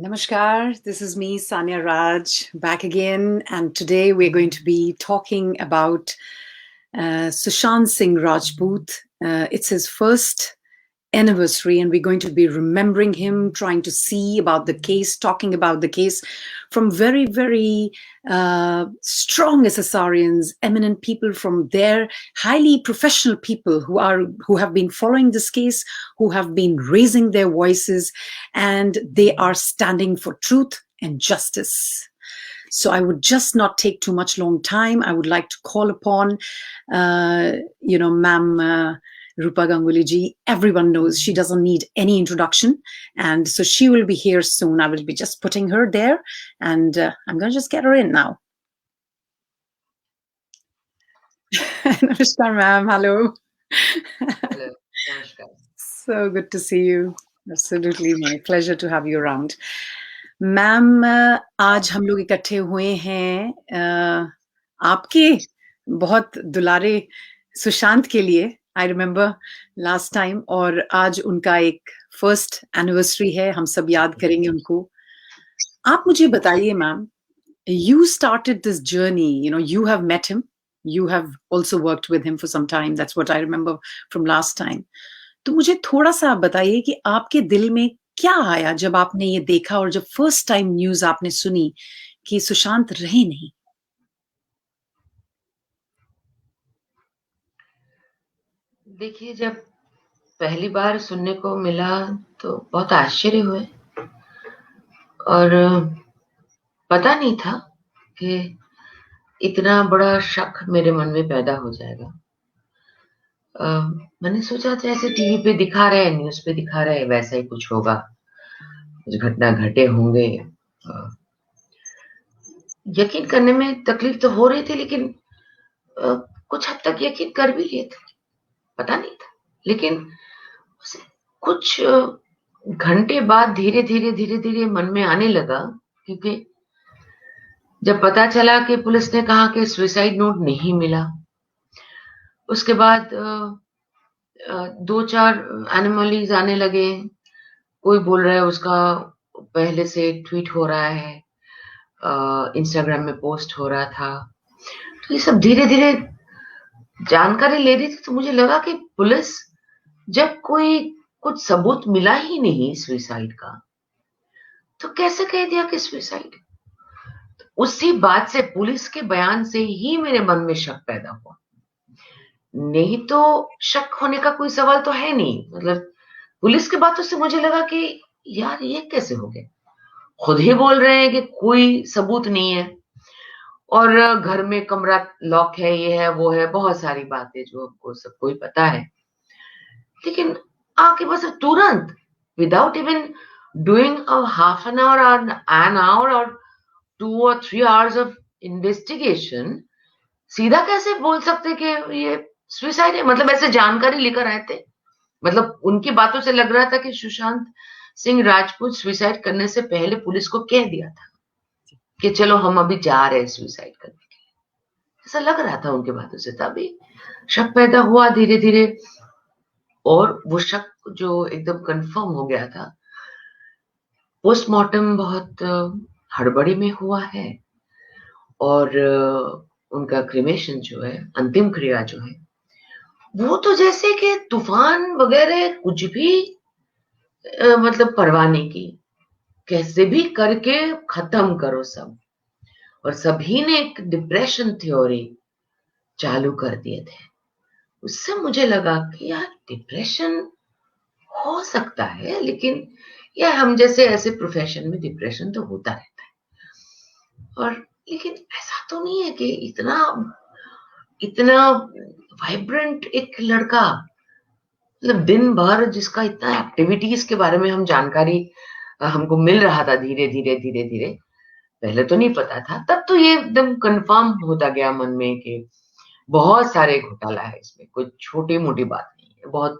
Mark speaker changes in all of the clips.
Speaker 1: Namaskar, this is me, Sanya Raj, back again. And today we're going to be talking about Sushant Singh Rajput. It's his first anniversary, and we're going to be remembering him, trying to see about the case, talking about the case from very, very strong SSRIANs, eminent people from there, highly professional people who have been following this case, who have been raising their voices, and they are standing for truth and justice. So I would just not take too much long time. I would like to call upon, Ma'am Roopa Ganguly Ji. Everyone knows she doesn't need any introduction. And so she will be here soon. I will be just putting her there, and I'm going to just get her in now. Namaskar, ma'am. Hello.
Speaker 2: Hello. Namaskar.
Speaker 1: So good to see you. Absolutely, my pleasure to have you around. Ma'am आज हम लोग इकट्ठे हुए हैं आपके बहुत दुलारे सुशांत के लिए. आई रिमेम्बर लास्ट टाइम, और आज उनका एक फर्स्ट एनिवर्सरी है. हम सब याद करेंगे उनको. आप मुझे बताइए ma'am, you started this journey, you have met him, you have also worked with him for some time. That's what I remember from last time. तो मुझे थोड़ा सा आप बताइए कि आपके दिल में क्या आया जब आपने ये देखा और जब फर्स्ट टाइम न्यूज आपने सुनी कि सुशांत रहे नहीं.
Speaker 2: देखिए, जब पहली बार सुनने को मिला तो बहुत आश्चर्य हुए और पता नहीं था कि इतना बड़ा शक मेरे मन में पैदा हो जाएगा. मैंने सोचा था ऐसे टीवी पे दिखा रहे हैं, न्यूज पे दिखा रहे हैं, वैसा ही कुछ होगा, कुछ घटना घटे होंगे. यकीन करने में तकलीफ तो हो रही थी, लेकिन कुछ हद तक यकीन कर भी लिए थे. पता नहीं था, लेकिन कुछ घंटे बाद धीरे धीरे मन में आने लगा, क्योंकि जब पता चला कि पुलिस ने कहा कि सुसाइड नोट नहीं मिला, उसके बाद 2-4 एनोमलीज आने लगे. कोई बोल रहा है उसका पहले से ट्वीट हो रहा है, इंस्टाग्राम में पोस्ट हो रहा था. तो ये सब धीरे धीरे जानकारी ले रही थी. तो मुझे लगा कि पुलिस, जब कोई कुछ सबूत मिला ही नहीं सुसाइड का, तो कैसे कह दिया कि सुसाइड. उसी बात से, पुलिस के बयान से ही मेरे मन में शक पैदा हुआ. नहीं तो शक होने का कोई सवाल तो है नहीं. मतलब पुलिस की बातों से मुझे लगा कि यार ये कैसे हो गया. खुद ही बोल रहे हैं कि कोई सबूत नहीं है, और घर में कमरा लॉक है, ये है वो है, बहुत सारी बातें जो हमको सबको ही पता है. लेकिन आके बस तुरंत, without even doing a half an hour और एन आवर और 2 or 3 hours ऑफ इन्वेस्टिगेशन, सीधा कैसे बोल सकते कि ये सुसाइड है. मतलब ऐसे जानकारी लेकर आए थे. मतलब उनकी बातों से लग रहा था कि सुशांत सिंह राजपूत सुसाइड करने से पहले पुलिस को कह दिया था कि चलो हम अभी जा रहे हैं सुसाइड करने के लिए. ऐसा लग रहा था उनकी बातों से. तभी शक पैदा हुआ धीरे धीरे, और वो शक जो एकदम कंफर्म हो गया था. पोस्टमार्टम बहुत हड़बड़ी में हुआ है, और उनका क्रिमेशन जो है, अंतिम क्रिया जो है, वो तो जैसे कि तूफान वगैरह कुछ भी मतलब परवाह नहीं की. कैसे भी करके खत्म करो सब. और सभी ने एक डिप्रेशन थ्योरी चालू कर दिए थे. उससे मुझे लगा कि यार डिप्रेशन हो सकता है, लेकिन यार हम जैसे ऐसे प्रोफेशन में डिप्रेशन तो होता रहता है. और लेकिन ऐसा तो नहीं है कि इतना वाइब्रेंट एक लड़का, मतलब दिन भर जिसका इतना एक्टिविटीज के बारे में हम जानकारी हमको मिल रहा था धीरे धीरे. पहले तो नहीं पता था, तब तो ये एकदम कंफर्म होता गया मन में कि बहुत सारे घोटाला है इसमें. कोई छोटी मोटी बात नहीं है, बहुत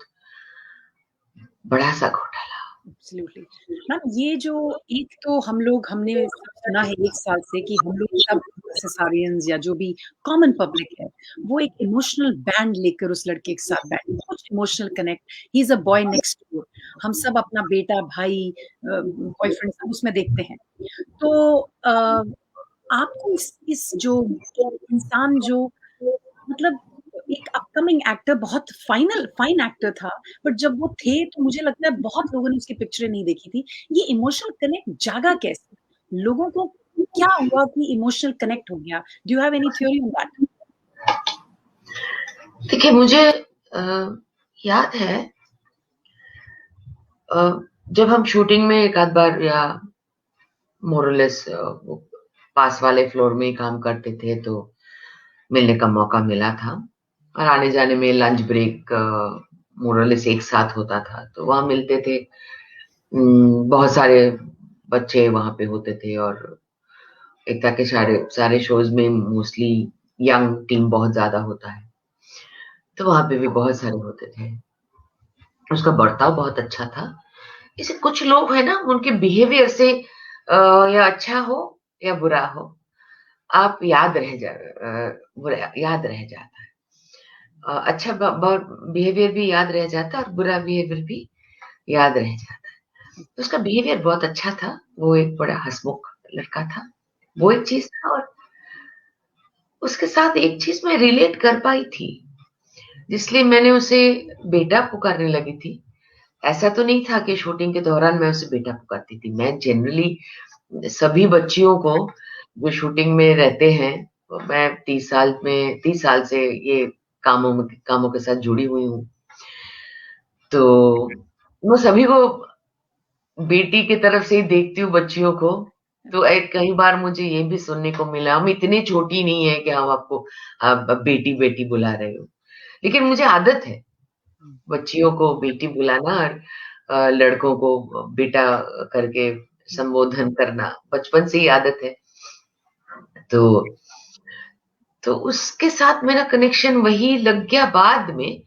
Speaker 2: बड़ा सा घोटाला.
Speaker 1: Absolutely ma'am. ये जो एक तो हमने सुना है 1 साल से कि हम लोग सब एसएसआरियंस या जो भी कॉमन पब्लिक है, वो एक इमोशनल बैंड लेकर उस लड़के के साथ बैठे, कुछ emotional connect. He is a boy next door. हम सब अपना बेटा, भाई, बॉयफ्रेंड सब उसमें देखते हैं। तो आपको इस जो इंसान जो मतलब एक अपकमिंग एक्टर, बहुत फाइन एक्टर था, बट जब वो थे तो मुझे लगता है बहुत लोगों ने उसकी पिक्चरें नहीं देखी थी। ये इमोशनल कनेक्ट जागा कैसे? लोगों को क्या हुआ कि इमोशनल कनेक्ट हो गया? Do you have any theory on that?
Speaker 2: देखिए मुझे याद है जब हम शूटिंग में एक आध बार या मोरलेस पास वाले फ्लोर में ही काम करते थे तो मिलने का मौका मिला था और आने जाने में लंच ब्रेक मोरलेस एक साथ होता था तो वहां मिलते थे। बहुत सारे बच्चे वहां पे होते थे और एकता के सारे सारे शोज में मोस्टली यंग टीम बहुत ज्यादा होता है तो वहां पे भी बहुत सारे होते थे। उसका बर्ताव बहुत अच्छा था। जैसे कुछ लोग है ना उनके बिहेवियर से या अच्छा हो या बुरा हो आप बुरा याद रह जाता है। अच्छा बिहेवियर भी याद रह जाता है और बुरा बिहेवियर भी याद रह जाता है। तो उसका बिहेवियर बहुत अच्छा था। वो एक बड़ा हंसमुख लड़का था। वो एक चीज था और उसके साथ एक चीज मैं रिलेट कर पाई थी इसलिए मैंने उसे बेटा पुकारने लगी थी। ऐसा तो नहीं था कि शूटिंग के दौरान मैं उसे बेटा पुकारती थी। मैं जनरली सभी बच्चियों को जो शूटिंग में रहते हैं मैं 30 साल से ये कामों के साथ जुड़ी हुई हूँ तो मैं सभी को बेटी की तरफ से ही देखती हूँ बच्चियों को। तो एक कई बार मुझे ये भी सुनने को मिला हम इतनी छोटी नहीं है कि हम आपको आप बेटी बेटी बुला रहे हो लेकिन मुझे आदत है बच्चियों को बेटी बुलाना और लड़कों को बेटा करके संबोधन करना बचपन से ही आदत है। तो तो उसके साथ मेरा कनेक्शन वही लग गया बाद में।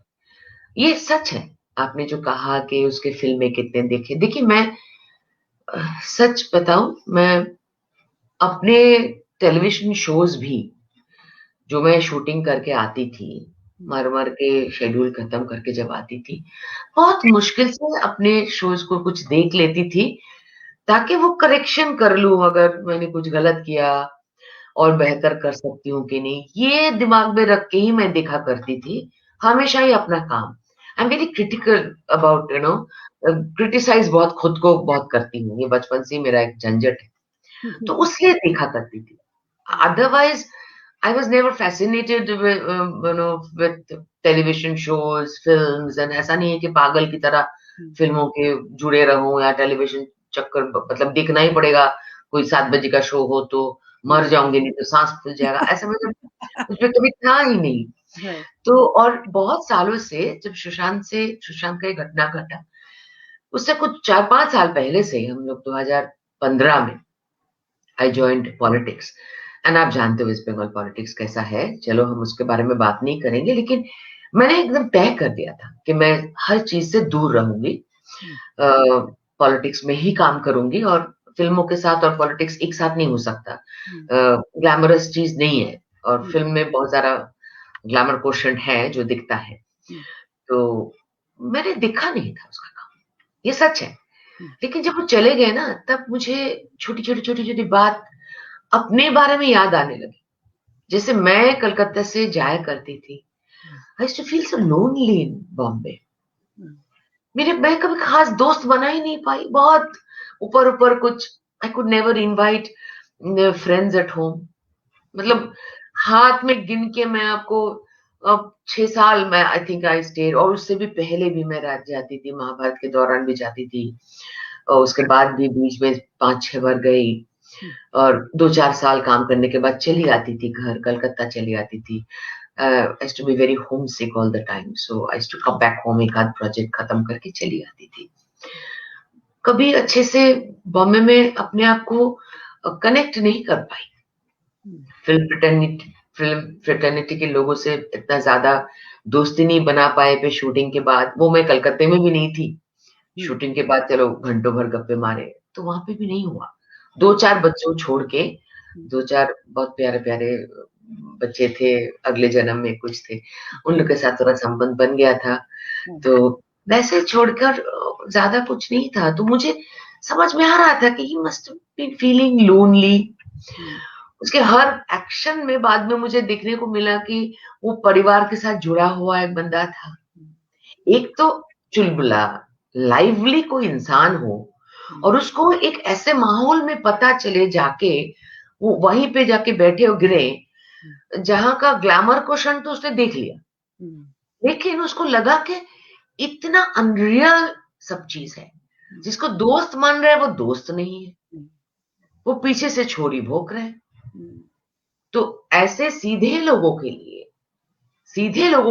Speaker 2: ये सच है आपने जो कहा कि उसके फिल्में कितने देखे। देखिए मैं सच बताऊं मैं अपने टेलीविजन शोज भी जो मैं शूटिंग करके आती थी मर मर के शेड्यूल खत्म करके जब आती थी बहुत मुश्किल से अपने शोज को कुछ देख लेती थी ताकि वो करेक्शन कर लूं अगर मैंने कुछ गलत किया और बेहतर कर सकती हूँ कि नहीं ये दिमाग में रख के ही मैं देखा करती थी। हमेशा ही अपना काम I am very critical about criticise बहुत खुद को बहुत करती हूँ। ये बचपन से ही मेरा एक झंझट है तो उसलिए देखा करती थी। Otherwise I was never fascinated with television shows, films and ऐसा नहीं है कि पागल की तरह फिल्मों के जुड़े रहूं या टेलीविजन चक्कर मतलब देखना ही पड़ेगा। कोई 7 बजे का शो हो तो मर जाऊंगी नहीं तो सांस फूल जाएगा ऐसा मतलब उसमें कभी था ही नहीं।
Speaker 1: राइट।
Speaker 2: तो और बहुत सालों से जब सुशांत का ये घटना घटा उससे कुछ 4-5 साल पहले से ही हम लोग 2015 में आई जॉइंड पॉलिटिक्स एंड आप जानते हो वेस्ट बंगाल पॉलिटिक्स कैसा है। चलो हम उसके बारे में बात नहीं करेंगे लेकिन मैंने एकदम तय कर दिया था कि मैं हर चीज से दूर रहूंगी। पॉलिटिक्स में ही काम करूंगी और फिल्मों के साथ और पॉलिटिक्स एक साथ नहीं हो सकता। ग्लैमरस चीज नहीं है और फिल्म में बहुत सारा ग्लैमर क्वेश्चन है जो दिखता है। तो मैंने देखा नहीं था उसका काम ये सच है। लेकिन जब वो चले गए ना तब मुझे छोटी छोटी बात अपने बारे में याद आने लगी। जैसे मैं कलकत्ता से जाया करती थी I used to feel so lonely in Bombay. मैं कभी खास दोस्त बना ही नहीं पाई। बहुत ऊपर ऊपर कुछ I could never invite friends at home. मतलब हाथ में गिन के मैं आपको 6 साल मैं आई थिंक आई स्टेड और उससे भी पहले भी मैं राज जाती थी महाभारत के दौरान भी जाती थी और उसके बाद भी बीच में 5-6 बार गई और 2-4 साल काम करने के बाद चली आती थी घर कलकत्ता चली आती थी। I used to be very homesick all the time, so I used to come back home एक आध प्रोजेक्ट खत्म करके चली आती थी। कभी अच्छे से बॉम्बे में अपने आप को कनेक्ट नहीं कर पाई। फिल्म फ्रेटर्निटी के लोगों से इतना ज्यादा दोस्ती नहीं बना पाए पे शूटिंग के बाद। वो मैं कलकत्ते में भी नहीं थी। शूटिंग के बाद चलो घंटों भर गप्पे मारे तो वहां पे भी नहीं हुआ। 2-4 बच्चों छोड़ के 2-4 बहुत प्यारे प्यारे बच्चे थे अगले जन्म में कुछ थे उन लोग के साथ थोड़ा संबंध बन गया था। तो वैसे छोड़कर ज्यादा कुछ नहीं था, तो मुझे समझ में आ रहा था कि he must be feeling lonely. उसके हर एक्शन में बाद में मुझे देखने को मिला कि वो परिवार के साथ जुड़ा हुआ एक बंदा था। एक तो चुलबुला लाइवली कोई इंसान हो और उसको एक ऐसे माहौल में पता चले जाके, वो वहीं पे जाके बैठे और गिरे, जहां का ग्लैमर को क्षण तो उसने देख लिया, लेकिन उसको लगा कि इतना अनरियल सब चीज है। जिसको दोस्त मान रहा है वो दोस्त नहीं है, वो पीछे से छोरी भोंक रहे हैं। तो ऐसे सीधे लोगों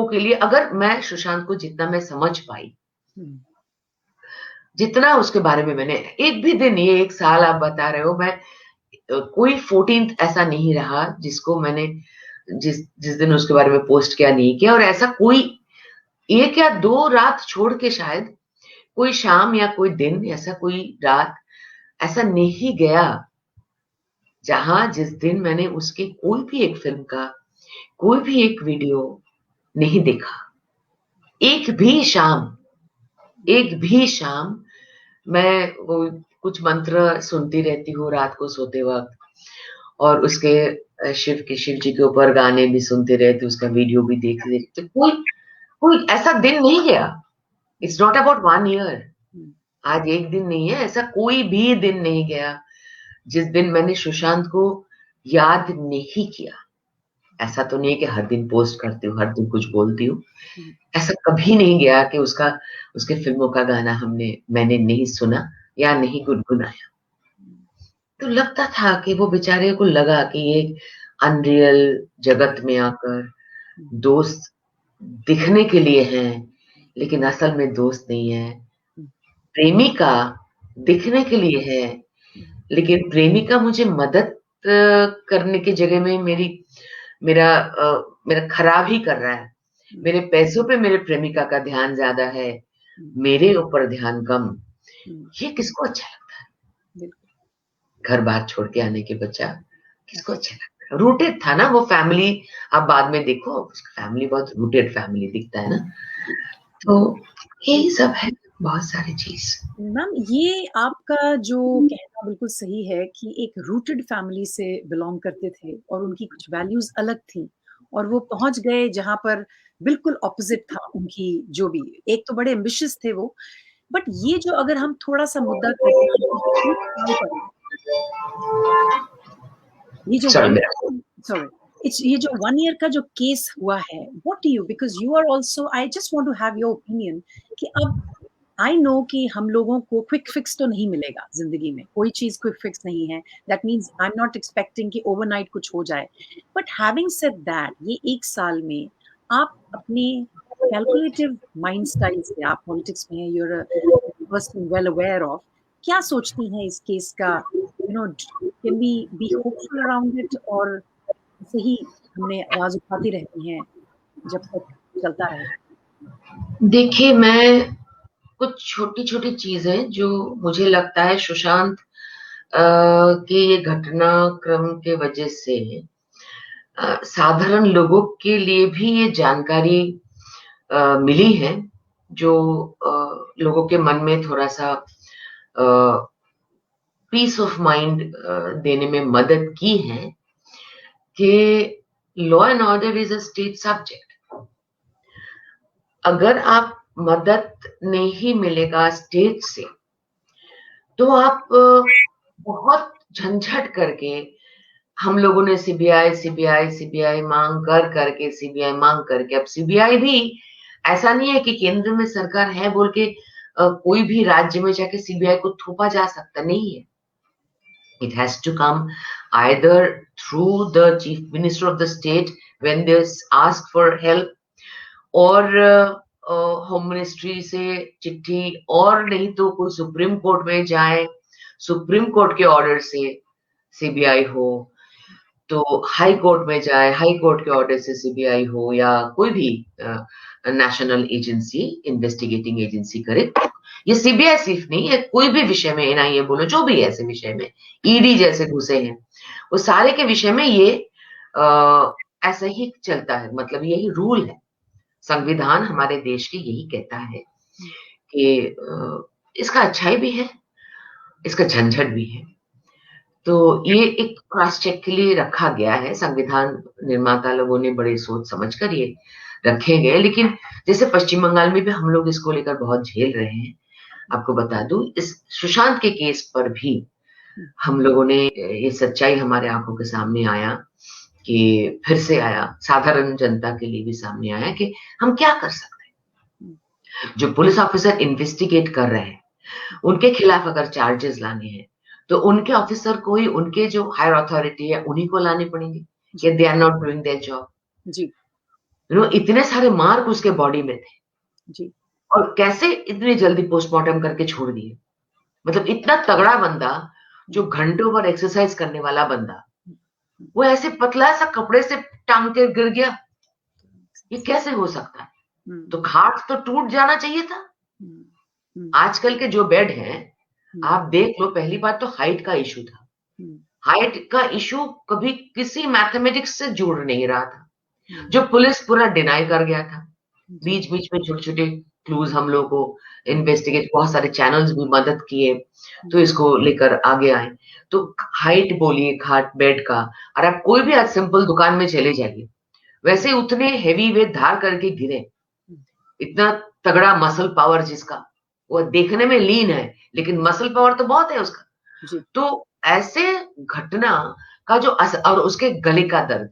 Speaker 2: के लिए अगर मैं सुशांत को जितना मैं समझ पाई, जितना उसके बारे में मैंने एक भी दिन, ये 1 साल आप बता रहे हो, मैं कोई 14th ऐसा नहीं रहा जिसको मैंने जिस जिस दिन उसके बारे में पोस्ट किया नहीं किया। और ऐसा कोई 1 या 2 रात छोड़ के शायद कोई शाम या कोई दिन, ऐसा कोई रात ऐसा नहीं गया जहां जिस दिन मैंने उसके कोई भी एक फिल्म का कोई भी एक वीडियो नहीं देखा। एक भी शाम मैं वो कुछ मंत्र सुनती रहती हूँ रात को सोते वक्त, और उसके शिव जी के ऊपर गाने भी सुनते रहती, उसका वीडियो भी देखते रहते। कोई कोई ऐसा दिन नहीं गया। इट्स नॉट अबाउट 1 ईयर, आज एक दिन नहीं है, ऐसा कोई भी दिन नहीं गया जिस दिन मैंने सुशांत को याद नहीं किया। ऐसा तो नहीं कि हर दिन पोस्ट करती हूँ, हर दिन कुछ बोलती हूँ, ऐसा कभी नहीं गया कि उसके फिल्मों का गाना मैंने नहीं सुना या नहीं गुनगुनाया। तो लगता था कि वो बेचारे को लगा कि ये अनरियल जगत में आकर दोस्त दिखने के लिए हैं, लेकिन असल में दोस्त नहीं है। प्रेमिका दिखने के लिए है, लेकिन प्रेमिका मुझे मदद करने की जगह में मेरा खराब ही कर रहा है। मेरे पैसों पे मेरे प्रेमिका का ध्यान ज्यादा है, मेरे ऊपर ध्यान कम। ये किसको अच्छा लगता है? घर बार छोड़ के आने के बच्चा किसको अच्छा लगता है? रूटेड था ना वो फैमिली। आप बाद में देखो, फैमिली बहुत रूटेड फैमिली दिखता है ना। तो यही सब है, बहुत सारी चीज।
Speaker 1: मैम, ये आपका जो कहना बिल्कुल सही है कि एक रूटेड फैमिली से बिलोंग करते थे और उनकी कुछ वैल्यूज अलग थी, और वो पहुंच गए जहां पर बिल्कुल ऑपोजिट था उनकी। जो भी, एक तो बड़े एम्बिशियस थे वो, बट ये जो अगर हम थोड़ा सा मुद्दा करते हैं कि एक साल पर ये जो
Speaker 2: सॉरी
Speaker 1: वन
Speaker 2: मेरा
Speaker 1: सॉरी इट्स ये जो 1 ईयर का जो केस हुआ है, what do you, because you are also, I just want to have your opinion कि अब आई नो कि हम लोगों को क्विक फिक्स तो नहीं मिलेगा जिंदगी में, कोई चीज क्विक फिक्स नहीं है। That means I am not expecting कि ओवरनाइट कुछ हो जाए, बट हैविंग सेड दैट, ये 1 साल में आप अपने कैलकुलेटिव माइंड स्टाइल से, आप पॉलिटिक्स में हैं, you're person well aware of, क्या सोचती हैं इस केस का? You know, can we be hopeful around it, और ऐसे ही हमने आवाज उठाती रहती हैं जब तक चलता रहेगा?
Speaker 2: देखिए, मैं कुछ छोटी-छोटी चीज़ें जो मुझे लगता है सुशांत के ये घटनाक्रम के वजह से साधारण लोगों के लिए भी ये जानकारी मिली है, जो लोगों के मन में थोड़ा-सा पीस ऑफ माइंड देने में मदद की है कि law and order is a state subject. अगर आप मदद नहीं मिलेगा स्टेट से, तो आप बहुत झंझट करके, हम लोगों ने सीबीआई मांग करके, अब सीबीआई भी ऐसा नहीं है कि केंद्र में सरकार है बोल के कोई भी राज्य में जाके सीबीआई को थोपा जा सकता नहीं है। It has to come either through the chief minister of the state when they ask for help, और होम मिनिस्ट्री से चिट्ठी, और नहीं तो कोई सुप्रीम कोर्ट में जाए, सुप्रीम कोर्ट के ऑर्डर से सीबीआई हो, तो हाई कोर्ट में जाए, हाई कोर्ट के ऑर्डर से सीबीआई हो, या कोई भी नेशनल एजेंसी, इन्वेस्टिगेटिंग एजेंसी करे। ये सीबीआई सिर्फ नहीं है, कोई भी विषय में, एनआईए बोलो, जो भी ऐसे विषय में, ईडी जैसे घुसे हैं, वो सारे के विषय में ये ऐसा ही चलता है। मतलब यही रूल है, संविधान हमारे देश के यही कहता है कि इसका अच्छाई भी है, इसका झंझट भी है। तो ये एक क्रॉस चेक के लिए रखा गया है, संविधान निर्माता लोगों ने बड़े सोच समझ कर ये रखे गए। लेकिन जैसे पश्चिम बंगाल में भी हम लोग इसको लेकर बहुत झेल रहे हैं। आपको बता दूं, इस सुशांत के केस पर भी हम लोगों ने, ये सच्चाई हमारे आंखों के सामने आया कि फिर से आया, साधारण जनता के लिए भी सामने आया कि हम क्या कर सकते हैं। जो पुलिस ऑफिसर इन्वेस्टिगेट कर रहे हैं, उनके खिलाफ अगर चार्जेस लाने हैं, तो उनके ऑफिसर को ही, उनके जो हायर अथॉरिटी है उन्हीं को लाने पड़ेंगे कि they are not doing their job.
Speaker 1: जी,
Speaker 2: इतने सारे मार्क उसके बॉडी में थे,
Speaker 1: जी,
Speaker 2: और कैसे इतनी जल्दी पोस्टमार्टम करके छोड़ दिए। मतलब इतना तगड़ा बंदा, जो घंटों भर एक्सरसाइज करने वाला बंदा, वो ऐसे पतला सा कपड़े से टांग के गिर गया। ये कैसे हो सकता है? तो हाथ तो टूट जाना चाहिए था। आजकल के जो बेड हैं, आप देख लो, पहली बात तो हाइट का इशू था। हाइट का इशू कभी किसी मैथमेटिक्स से जुड़ नहीं रहा था, जो पुलिस पूरा डिनाई कर गया था। बीच बीच में छोटे छोटे क्लूज हम लोग को इन्वेस्टिगेट, बहुत सारे चैनल्स भी मदद किए, तो इसको लेकर आगे आए। तो हाइट बोलिए खाट बेड का, और आप कोई भी आज सिंपल दुकान में चले जाइए, वैसे उतने हेवी वेट धार करके गिरे, इतना तगड़ा मसल पावर जिसका, वो देखने में लीन है लेकिन मसल पावर तो बहुत है उसका। तो ऐसे घटना का जो और उसके गले का दर्द,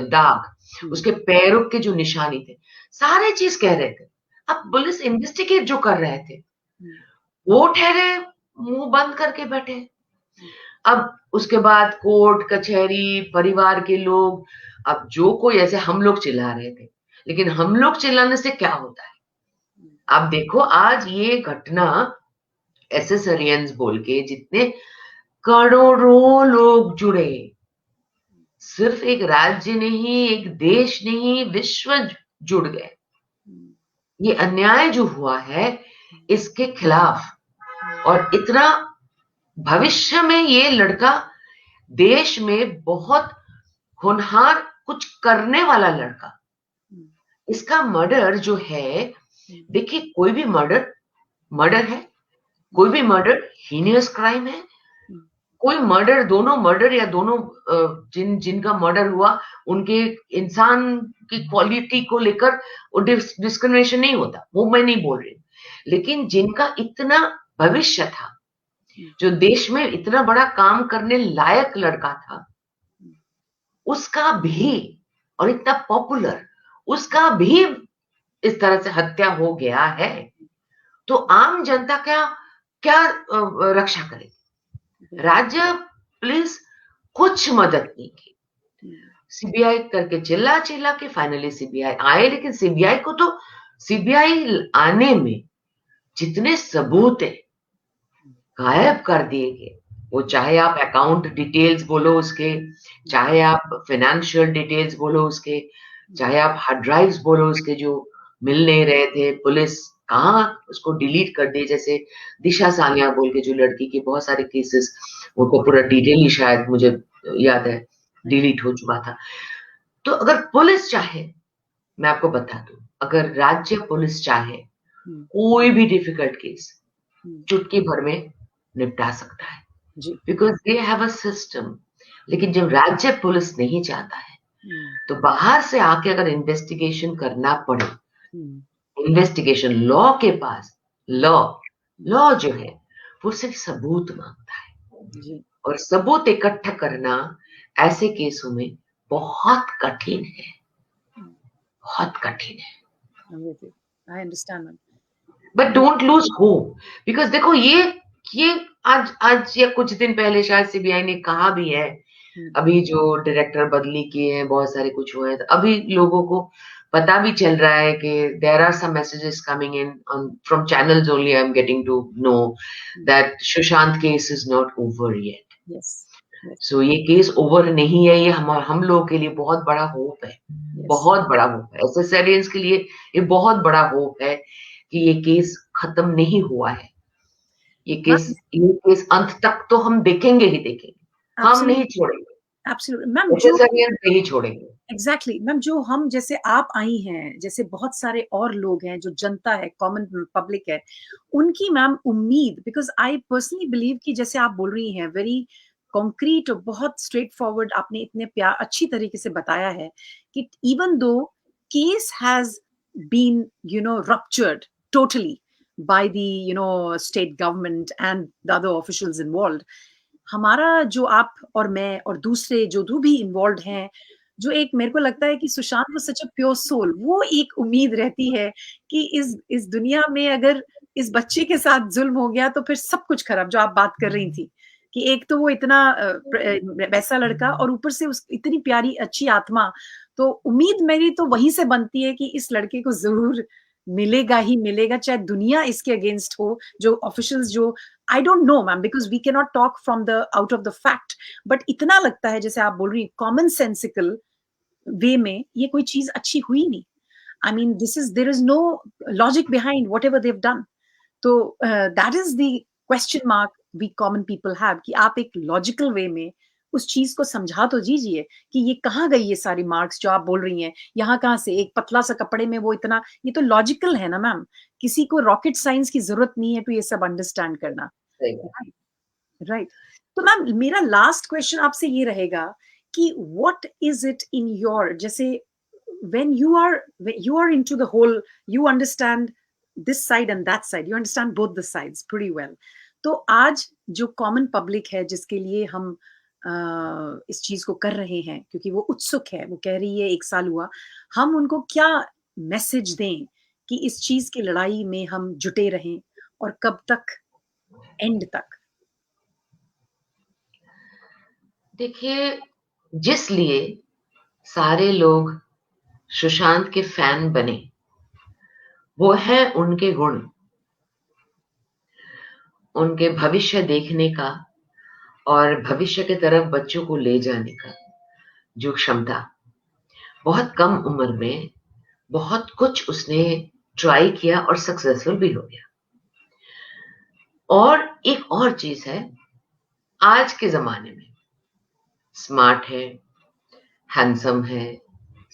Speaker 2: दाग, उसके पैरों के जो निशानी थे, सारे चीज कह रहे थे। अब पुलिस इन्वेस्टिगेट जो कर रहे थे, वो ठहरे मुंह बंद करके बैठे। अब उसके बाद कोर्ट कचहरी, परिवार के लोग, अब जो कोई, ऐसे हम लोग चिल्ला रहे थे, लेकिन हम लोग चिल्लाने से क्या होता है? आप देखो, आज ये घटना एसएसआरियंस बोल के जितने करोड़ों लोग जुड़े, सिर्फ एक राज्य नहीं, एक देश नहीं, विश्व जुड़ गए। ये अन्याय जो हुआ है, इसके खिलाफ, और इतना भविष्य में ये लड़का देश में बहुत होनहार कुछ करने वाला लड़का, इसका मर्डर जो है, देखिए कोई भी मर्डर मर्डर है, कोई भी मर्डर हीनियस क्राइम है। कोई मर्डर, दोनों मर्डर या दोनों जिनका मर्डर हुआ, उनके इंसान की क्वालिटी को लेकर डिस्क्रिमिनेशन नहीं होता, वो मैं नहीं बोल रही। लेकिन जिनका इतना भविष्य था, जो देश में इतना बड़ा काम करने लायक लड़का था, उसका भी, और इतना पॉपुलर, उसका भी इस तरह से हत्या हो गया है। तो आम जनता क्या क्या रक्षा करेगी? राज्य पुलिस कुछ मदद नहीं की। सीबीआई करके चिल्ला चिल्ला के फाइनली सीबीआई आए, लेकिन सीबीआई को तो, सीबीआई आने में जितने सबूत है, गायब कर दिए गए। वो चाहे आप अकाउंट डिटेल्स बोलो उसके, चाहे आप फाइनेंशियल डिटेल्स बोलो उसके, चाहे आप हार्ड ड्राइव्स बोलो उसके, जो मिल नहीं रहे थे, पुलिस कहाँ उसको डिलीट कर दिए। जैसे दिशा सानिया बोल के जो लड़की के बहुत सारे केसेस, उनको पूरा डिटेल ही शायद मुझे याद है डिलीट हो चुका था। तो अगर पुलिस चाहे, मैं आपको बता दूं, अगर राज्य पुलिस चाहे, कोई भी डिफिकल्ट केस चुटकी भर में निपटा सकता है, because they have a system. लेकिन जब राज्य पुलिस नहीं चाहता है, तो बाहर से आके अगर इन्वेस्टिगेशन करना पड़े, इन्वेस्टिगेशन लॉ के पास, लॉ जो है वो सिर्फ सबूत मांगता है, और सबूत इकट्ठा करना ऐसे केसों में बहुत कठिन है, बहुत कठिन है।
Speaker 1: I understand,
Speaker 2: but don't lose hope, because देखो, ये आज या कुछ दिन पहले शायद सीबीआई ने कहा भी है, अभी जो डायरेक्टर बदली किए हैं, बहुत सारे कुछ हुए हैं, तो अभी लोगों को पता भी चल रहा है कि there are some messages coming in from channels only, I am getting to know that Sushant case is not over yet. So ये केस ओवर नहीं है, ये हम लोगों के लिए बहुत बड़ा होप है, बहुत बड़ा होप है। एसएसआरियंस के लिए ये बहुत बड़ा होप है कि ये केस खत्म नहीं हुआ है। ये केस अंत तक तो हम देखेंगे ही देखेंगे, हम नहीं छोड़ेंगे,
Speaker 1: एब्सोल्युटली मैम।
Speaker 2: एसएसआरियंस नहीं छोड़ेंगे।
Speaker 1: एग्जैक्टली मैम, जो हम जैसे आप आई हैं, जैसे बहुत सारे और लोग हैं, जो जनता है, कॉमन पब्लिक है, उनकी मैम उम्मीद, बिकॉज आई पर्सनली बिलीव कि जैसे आप बोल रही हैं, वेरी कॉन्क्रीट और बहुत स्ट्रेट फॉरवर्ड, आपने इतने प्यार अच्छी तरीके से बताया है कि even though case has been ruptured totally by the state government and the other officials involved, हमारा जो आप और मैं और दूसरे जो भी इन्वॉल्व हैं, जो एक मेरे को लगता है कि Sushant was such a pure soul, वो एक उम्मीद रहती है कि इस दुनिया में अगर इस बच्चे के साथ जुल्म हो गया तो फिर सब कुछ खराब, जो आप बात कर रही थी कि एक तो वो इतना वैसा लड़का और ऊपर से उस इतनी प्यारी अच्छी आत्मा, तो उम्मीद मेरी तो वहीं से बनती है कि इस लड़के को जरूर मिलेगा ही मिलेगा, चाहे दुनिया इसके अगेंस्ट हो, जो ऑफिशियल्स जो I don't know ma'am, because we can not talk from the out of the fact, but इतना लगता है जैसे आप बोल रही हैं कॉमन सेंसिकल वे में ये कोई चीज अच्छी हुई नहीं। I mean this is there is no logic behind whatever they've done. तो that is the question mark we common people have, कि आप एक लॉजिकल वे में उस चीज को समझा तो दीजिए कि ये कहाँ गई, ये सारी मार्क्स जो आप बोल रही हैं, यहाँ कहाँ से एक पतला सा कपड़े में वो इतना, ये तो लॉजिकल है ना मैम, किसी को रॉकेट साइंस की जरूरत नहीं है तो ये सब अंडरस्टैंड करना। Right, right. तो मैम मेरा लास्ट क्वेश्चन आपसे ये रहेगा कि what is it in your, जैसे when you are into the whole, you understand this side and that side, you understand both the sides pretty well, तो आज जो कॉमन पब्लिक है जिसके लिए हम इस चीज को कर रहे हैं, क्योंकि वो उत्सुक है, वो कह रही है 1 साल हुआ, हम उनको क्या मैसेज दें कि इस चीज की लड़ाई में हम जुटे रहें और कब तक, एंड तक?
Speaker 2: देखिए, जिस लिए सारे लोग सुशांत के फैन बने, वो है उनके गुण, उनके भविष्य देखने का और भविष्य के तरफ बच्चों को ले जाने का जो क्षमता। बहुत कम उम्र में बहुत कुछ उसने ट्राई किया और सक्सेसफुल भी हो गया। और एक और चीज है, आज के जमाने में स्मार्ट है, हैंडसम है,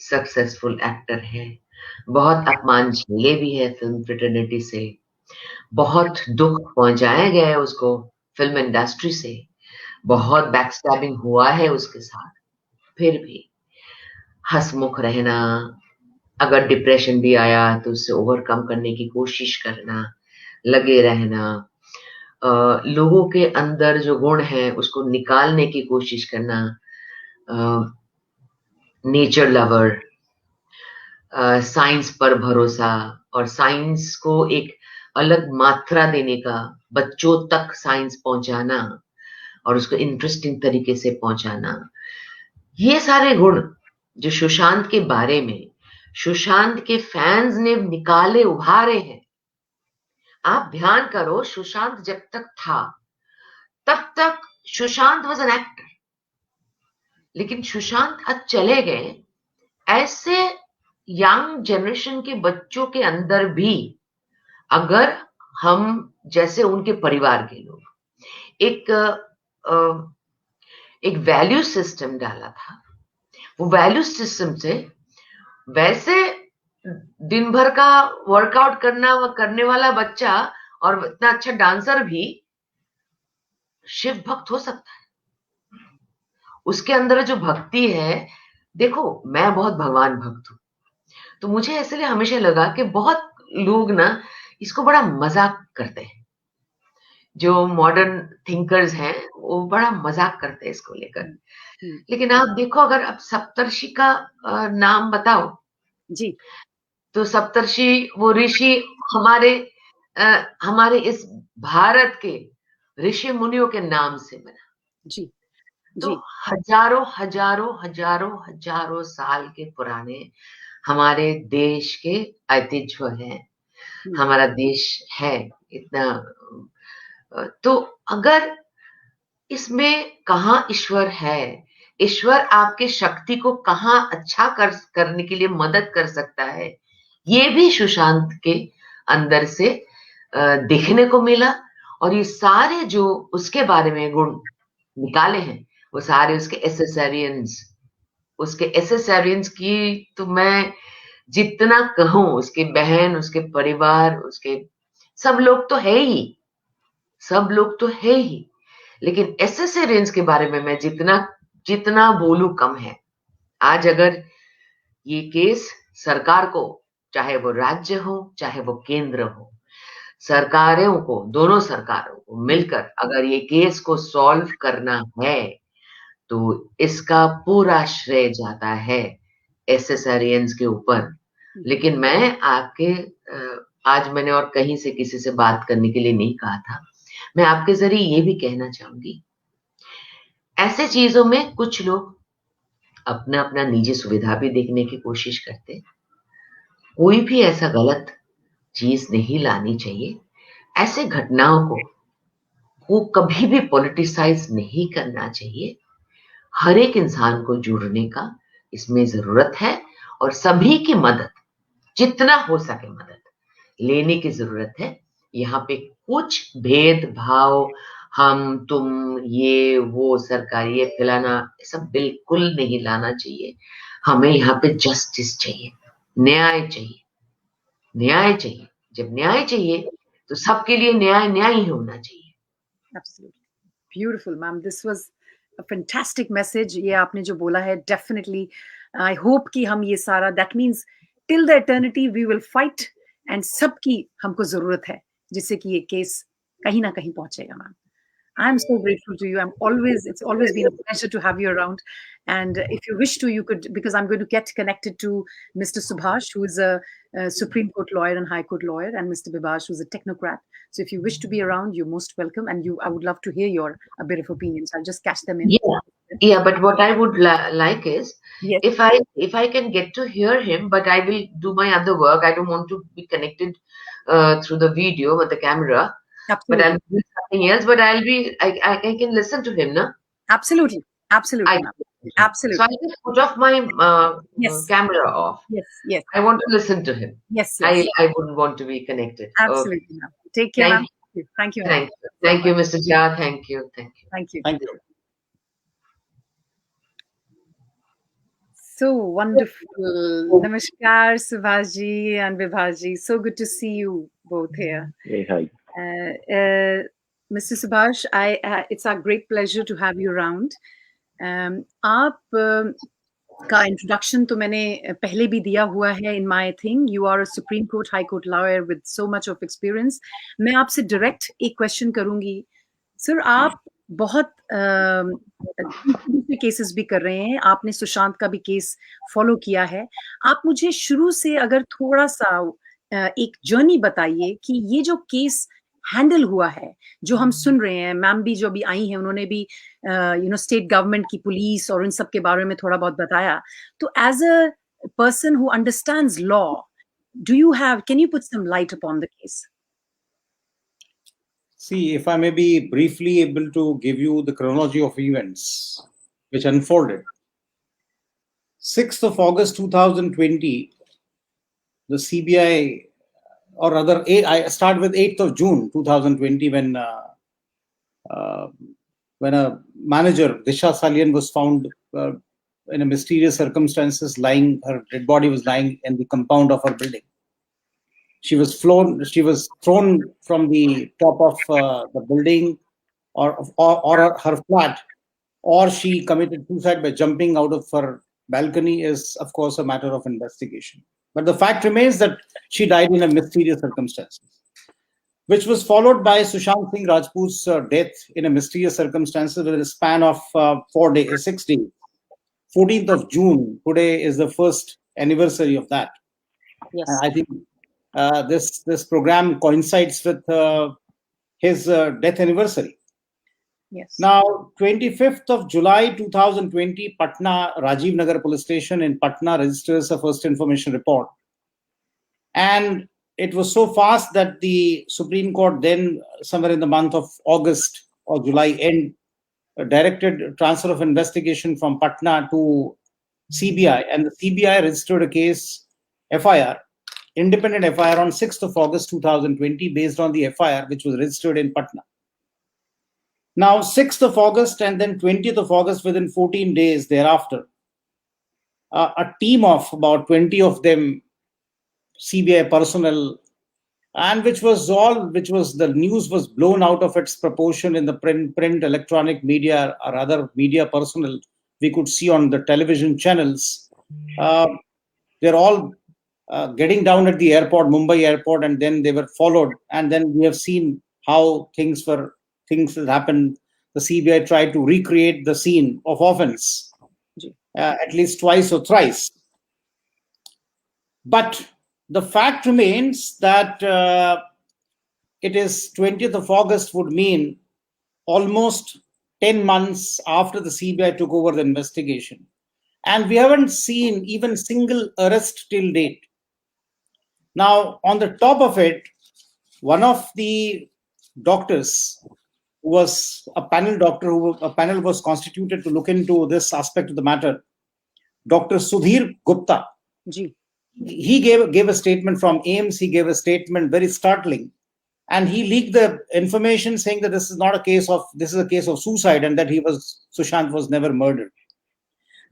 Speaker 2: सक्सेसफुल एक्टर है, बहुत अपमान झेले भी है फिल्म फ्रेटर्निटी से, बहुत दुख पहुंचाया गया है उसको फिल्म इंडस्ट्री से, बहुत बैकस्टैबिंग हुआ है उसके साथ, फिर भी हंसमुख रहना, अगर डिप्रेशन भी आया तो उससे ओवरकम करने की कोशिश करना, लगे रहना, लोगों के अंदर जो गुण है उसको निकालने की कोशिश करना, नेचर लवर, साइंस पर भरोसा और साइंस को एक अलग मात्रा देने का, बच्चों तक साइंस पहुंचाना और उसको इंटरेस्टिंग तरीके से पहुंचाना, ये सारे गुण जो सुशांत के बारे में सुशांत के फैंस ने निकाले, उभारे हैं। आप ध्यान करो, सुशांत जब तक था तब तक सुशांत वाज एन एक्टर, लेकिन सुशांत आज चले गए, ऐसे यंग जनरेशन के बच्चों के अंदर भी अगर हम जैसे उनके परिवार के लोग एक एक वैल्यू सिस्टम डाला था, वो वैल्यू सिस्टम से वैसे दिन भर का वर्कआउट करने वाला बच्चा और इतना अच्छा डांसर भी शिव भक्त हो सकता है। उसके अंदर जो भक्ति है, देखो मैं बहुत भगवान भक्त हूं, तो मुझे इसलिए हमेशा लगा कि बहुत लोग ना इसको बड़ा मजाक करते हैं, जो मॉडर्न थिंकर्स हैं वो बड़ा मजाक करते हैं इसको लेकर। लेकिन आप देखो, अगर आप सप्तर्षि का नाम बताओ
Speaker 1: जी,
Speaker 2: तो सप्तर्षि वो ऋषि हमारे हमारे इस भारत के ऋषि मुनियों के नाम से बना।
Speaker 1: जी,
Speaker 2: तो
Speaker 1: जी।
Speaker 2: हजारों हजारों हजारों हजारों साल के पुराने हमारे देश के ऐतिह्य हैं, हमारा देश है इतना। तो अगर इसमें कहाँ ईश्वर है, ईश्वर आपके शक्ति को कहाँ अच्छा करने के लिए मदद कर सकता है, ये भी सुशांत के अंदर से देखने को मिला। और ये सारे जो उसके बारे में गुण निकाले हैं, वो सारे उसके एसेसरियंस उसके एसएसआरियंस की तो मैं जितना कहूं, उसकी बहन, उसके परिवार, उसके सब लोग तो है ही, सब लोग तो है ही, लेकिन एसएसआरियंस के बारे में मैं जितना जितना बोलूं कम है। आज अगर ये केस सरकार को, चाहे वो राज्य हो चाहे वो केंद्र हो, सरकारों को, दोनों सरकारों को मिलकर अगर ये केस को सॉल्व करना है, तो इसका पूरा श्रेय जाता है एसएसआरियंस के ऊपर। लेकिन मैं आपके आज मैंने और कहीं से किसी से बात करने के लिए नहीं कहा था, मैं आपके जरिए ये भी कहना चाहूंगी, ऐसे चीजों में कुछ लोग अपना अपना निजी सुविधा भी देखने की कोशिश करते। कोई भी ऐसा गलत चीज नहीं लानी चाहिए। ऐसे घटनाओं को कभी भी पॉलिटिसाइज नहीं करना चाहिए। हर एक इंसान को जुड़ने का इसमें जरूरत है, और सभी की मदद, जितना हो सके मदद लेने की जरूरत है। यहाँ पे कुछ भेदभाव, हम तुम, ये वो, सरकारी, ये फलाना, सब बिल्कुल नहीं लाना चाहिए। हमें यहाँ पे जस्टिस चाहिए, न्याय चाहिए, न्याय चाहिए। जब न्याय चाहिए तो सबके लिए न्याय न्याय ही होना चाहिए।
Speaker 1: Absolutely. Beautiful, ma'am. This was a fantastic message. ये आपने जो बोला है, definitely, I hope कि हम ये सारा, that means till the eternity we will fight, and सबकी हमको जरूरत है, जिससे कि ये केस कहीं ना कहीं पहुंचेगा, ma'am. I'm so grateful to you. It's always been a pleasure to have you around. And if you wish to, you could, because I'm going to get connected to Mr. Subhash, who is a Supreme Court lawyer and High Court lawyer, and Mr. Bibash, who's a technocrat. So if you wish to be around, you're most welcome. And I would love to hear your a bit of opinions. I'll just catch them in.
Speaker 2: Yeah, but what I would like is,
Speaker 1: Yes.
Speaker 2: if I can get to hear him, but I will do my other work. I don't want to be connected through the video with the camera.
Speaker 1: Absolutely.
Speaker 2: But I'll do something else. But I can listen to him, no?
Speaker 1: Absolutely. Absolutely. Absolutely.
Speaker 2: So I'll just put off my camera off.
Speaker 1: Yes. Yes.
Speaker 2: I want to listen to him.
Speaker 1: Yes.
Speaker 2: I wouldn't want to be connected.
Speaker 1: Absolutely, ma'am. Take care, ma'am. Thank you.
Speaker 2: Thank you, Mr. Jha. Thank you.
Speaker 1: Thank you.
Speaker 3: Thank you.
Speaker 1: So wonderful. Namaskar, Subhaji and Vibhaji. So good to see you both here.
Speaker 3: Hey, hi.
Speaker 1: Mr. Subhash, it's a great pleasure to have you around. आप का introduction तो मैंने पहले भी दिया हुआ है in my thing. You are a Supreme Court, High Court lawyer with so much of experience. मैं आपसे डायरेक्ट एक क्वेश्चन करूंगी. सर, आप बहुत केसेस भी कर रहे हैं. आपने सुशांत का भी केस फॉलो किया है. आप मुझे शुरू से अगर थोड़ा सा एक जर्नी बताइए कि ये जो केस हैंडल हुआ है, जो हम सुन रहे हैं, मैम भी जो अभी आई हैं, उन्होंने भी स्टेट गवर्नमेंट की पुलिस और उन सब के बारे में थोड़ा बहुत बताया. तो as a person who understands law, can you put some light upon the case?
Speaker 3: See, if I may be briefly able to give you the chronology of events which unfolded. 6th of August 2020, the CBI, or rather, I start with 8th of June 2020 when a manager, Disha Salian, was found in a mysterious circumstances, her dead body was lying in the compound of her building. She was thrown from the top of the building or her flat, or she committed suicide by jumping out of her balcony is, of course, a matter of investigation. But the fact remains that she died in a mysterious circumstances, which was followed by Sushant Singh Rajput's death in a mysterious circumstances within a span of 6 days. 14th of June, today is the first anniversary of that.
Speaker 1: Yes.
Speaker 3: And I think this program coincides with his death anniversary.
Speaker 1: Yes.
Speaker 3: Now, 25th of July 2020, Patna Rajiv Nagar Police Station in Patna registers a first information report. And it was so fast that the Supreme Court then, somewhere in the month of August or July end, directed transfer of investigation from Patna to CBI. And the CBI registered a case, FIR, independent FIR on 6th of August 2020 based on the FIR which was registered in Patna. Now, 6th of August and then 20th of August, within 14 days thereafter, a team of about 20 of them, CBI personnel, and which was the news was blown out of its proportion in the print electronic media or other media personnel we could see on the television channels. They're all getting down at the airport, Mumbai airport, and then they were followed. And then we have seen how things that happened. The CBI tried to recreate the scene of offense at least twice or thrice. But the fact remains that it is 20th of August would mean almost 10 months after the CBI took over the investigation. And we haven't seen even single arrest till date. Now, on the top of it, one of the doctors who was a panel was constituted to look into this aspect of the matter, Dr. Sudhir Gupta. He gave a statement from AIMS. He gave a statement very startling, and he leaked the information saying that this is a case of suicide and that Sushant was never murdered.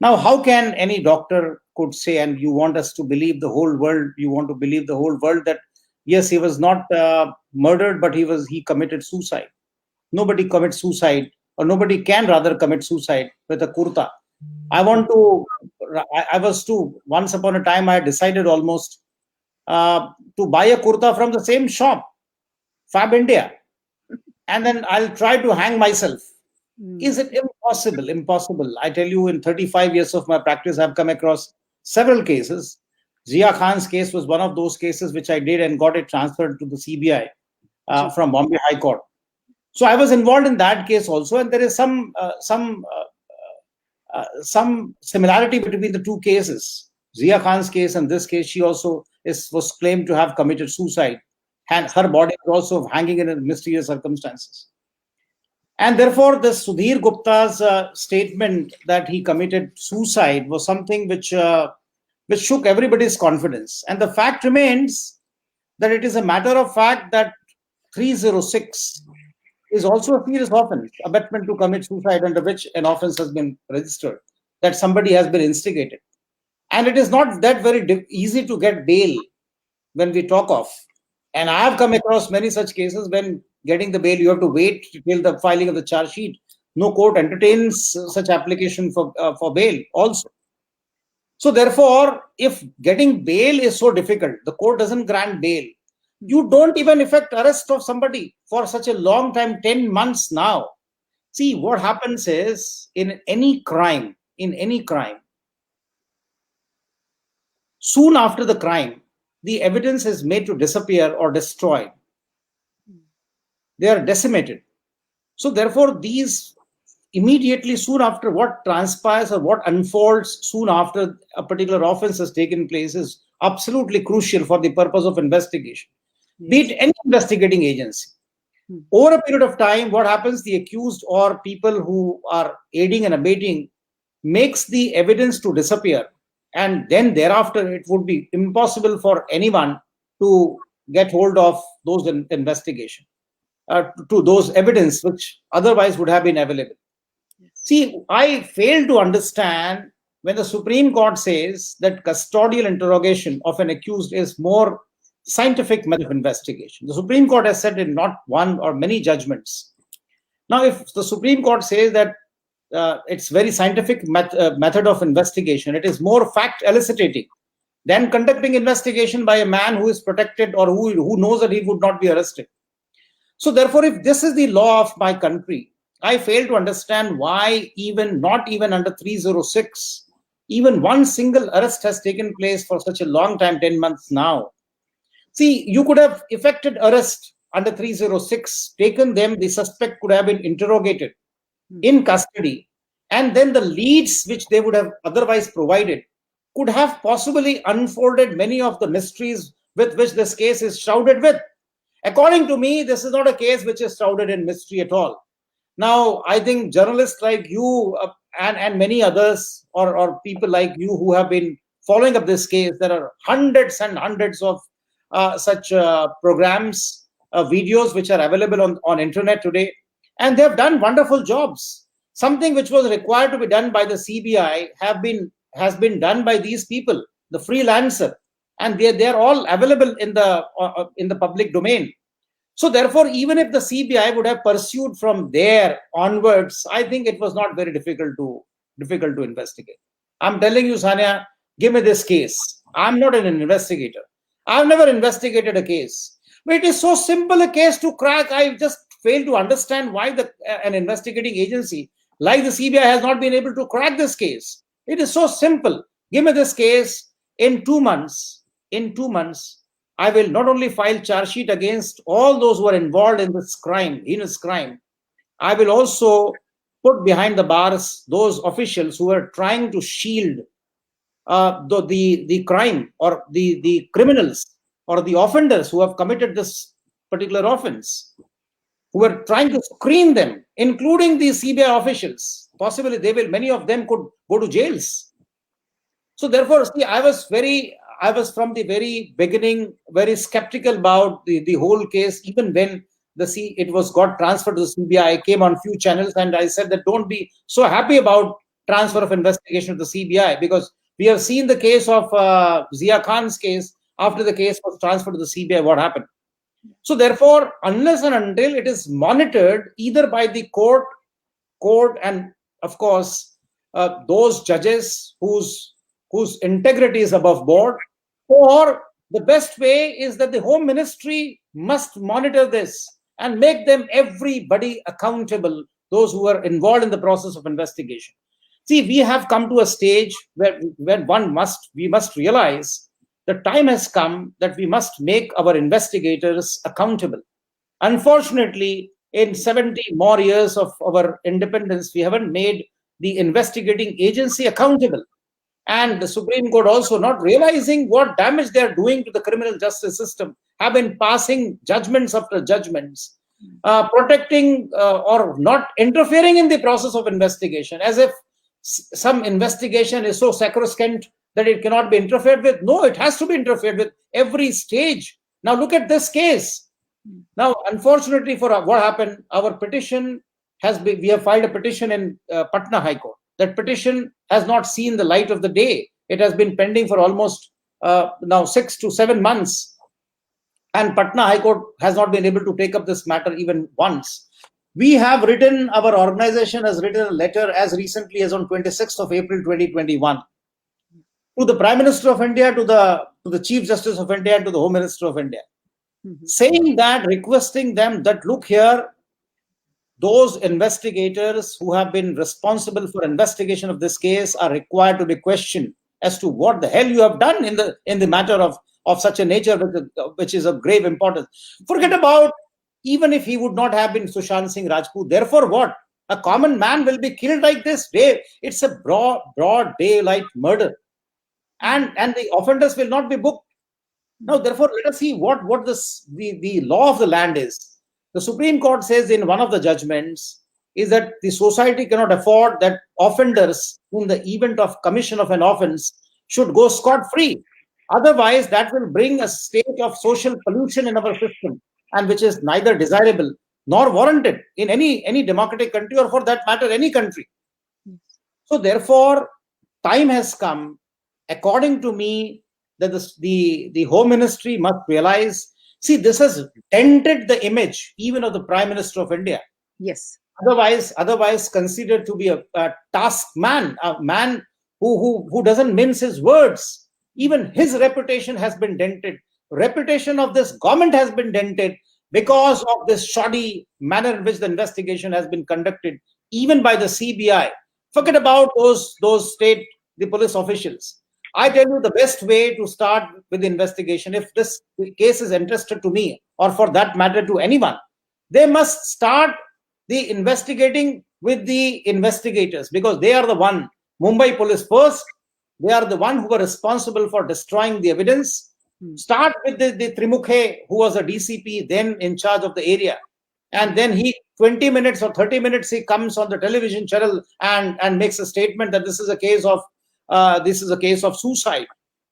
Speaker 3: Now, how can any doctor could say, and you want us to believe the whole world, that yes, he was not murdered, but he committed suicide. Nobody commits suicide, or nobody can rather commit suicide with a kurta. Once upon a time, I decided almost to buy a kurta from the same shop, Fab India, and then I'll try to hang myself. Is it impossible? Impossible. I tell you, in 35 years of my practice, I've come across several cases. Rabia Khan's case was one of those cases which I did and got it transferred to the CBI from Bombay High Court. So I was involved in that case also, and there is some similarity between the two cases. Rabia Khan's case and this case, she also was claimed to have committed suicide, and her body was also hanging in mysterious circumstances. And therefore, this Sudhir Gupta's statement that he committed suicide was something which shook everybody's confidence. And the fact remains that it is a matter of fact that 306 is also a serious offense, abetment to commit suicide, under which an offense has been registered, that somebody has been instigated. And it is not that very easy to get bail when we talk of. And I have come across many such cases when getting the bail, you have to wait till the filing of the charge sheet. No court entertains such application for bail also. So therefore, if getting bail is so difficult, the court doesn't grant bail, you don't even effect arrest of somebody for such a long time, 10 months now. See, what happens is, in any crime, soon after the crime, the evidence is made to disappear or destroyed. They are decimated. So therefore, these immediately soon after what transpires or what unfolds soon after a particular offense has taken place is absolutely crucial for the purpose of investigation. Yes. Be it any investigating agency. Over a period of time, what happens, the accused or people who are aiding and abetting makes the evidence to disappear. And then thereafter, it would be impossible for anyone to get hold of those investigation. To those evidence which otherwise would have been available. Yes. See, I fail to understand when the Supreme Court says that custodial interrogation of an accused is more scientific method of investigation. The Supreme Court has said in not one or many judgments. Now, if the Supreme Court says that it's very scientific method of investigation, it is more fact elicitating than conducting investigation by a man who is protected or who knows that he would not be arrested. So therefore, if this is the law of my country, I fail to understand why not even under 306, even one single arrest has taken place for such a long time, 10 months now. See, you could have effected arrest under 306, taken them, the suspect could have been interrogated in custody, and then the leads which they would have otherwise provided could have possibly unfolded many of the mysteries with which this case is shrouded with. According to me, this is not a case which is shrouded in mystery at all. Now, I think journalists like you and many others or people like you who have been following up this case, there are hundreds and hundreds of such programs, videos which are available on internet today. And they have done wonderful jobs. Something which was required to be done by the CBI has been done by these people, the freelancer, and they are all available in the public domain. So therefore, even if the CBI would have pursued from there onwards, I think it was not very difficult to investigate. I'm telling you, Sanya, give me this case. I'm not an investigator. I've never investigated a case. But it is so simple a case to crack. I just fail to understand why an investigating agency like the CBI has not been able to crack this case. It is so simple. Give me this case in 2 months. In 2 months, I will not only file charge sheet against all those who are involved in this crime, heinous crime, I will also put behind the bars those officials who are trying to shield the crime, or the criminals or the offenders who have committed this particular offense, who are trying to screen them, including the CBI officials. Possibly many of them could go to jails. So therefore, see, I was from the very beginning very skeptical about the whole case. Even when it was got transferred to the CBI, I came on few channels and I said that don't be so happy about transfer of investigation to the CBI, because we have seen the case of Zia Khan's case. After the case was transferred to the CBI, what happened? So therefore, unless and until it is monitored either by the court, and of course those judges whose integrity is above board, or the best way is that the Home Ministry must monitor this and make them everybody accountable, those who are involved in the process of investigation. See, we have come to a stage where we must realize the time has come that we must make our investigators accountable. Unfortunately, in 70 more years of our independence, we haven't made the investigating agency accountable. And the Supreme Court, also not realizing what damage they are doing to the criminal justice system, have been passing judgments after judgments, protecting or not interfering in the process of investigation, as if some investigation is so sacrosanct that it cannot be interfered with. No, it has to be interfered with every stage. Now look at this case. Now, unfortunately, for what happened, our petition we have filed a petition in Patna High Court. That petition has not seen the light of the day. It has been pending for almost now 6 to 7 months. And Patna High Court has not been able to take up this matter even once. Our organization has written a letter as recently as on 26th of April 2021 to the Prime Minister of India, to the Chief Justice of India, and to the Home Minister of India, saying that, requesting them that, look here, those investigators who have been responsible for investigation of this case are required to be questioned as to what the hell you have done in the matter of such a nature, which is of grave importance. Forget about even if he would not have been Sushant Singh Rajput. Therefore, what? A common man will be killed like this. It's a broad daylight murder, and the offenders will not be booked. Now, therefore, let us see what the law of the land is. The Supreme Court says in one of the judgments is that the society cannot afford that offenders in the event of commission of an offense should go scot-free. Otherwise, that will bring a state of social pollution in our system, and which is neither desirable nor warranted in any democratic country, or for that matter, any country. So therefore, time has come, according to me, that the Home Ministry must realize, see, this has dented the image even of the Prime Minister of India.
Speaker 1: Yes.
Speaker 3: Otherwise considered to be a task man, a man who doesn't mince his words. Even his reputation has been dented. Reputation of this government has been dented because of this shoddy manner in which the investigation has been conducted, even by the CBI. Forget about those the police officials. I tell you, the best way to start with the investigation, if this case is entrusted to me, or for that matter to anyone, they must start the investigating with the investigators, because they are the one, Mumbai police first, they are the one who were responsible for destroying the evidence. Start with the Trimukhe, who was a DCP then in charge of the area. And then 20 minutes or 30 minutes, he comes on the television channel and makes a statement that this is a case of suicide.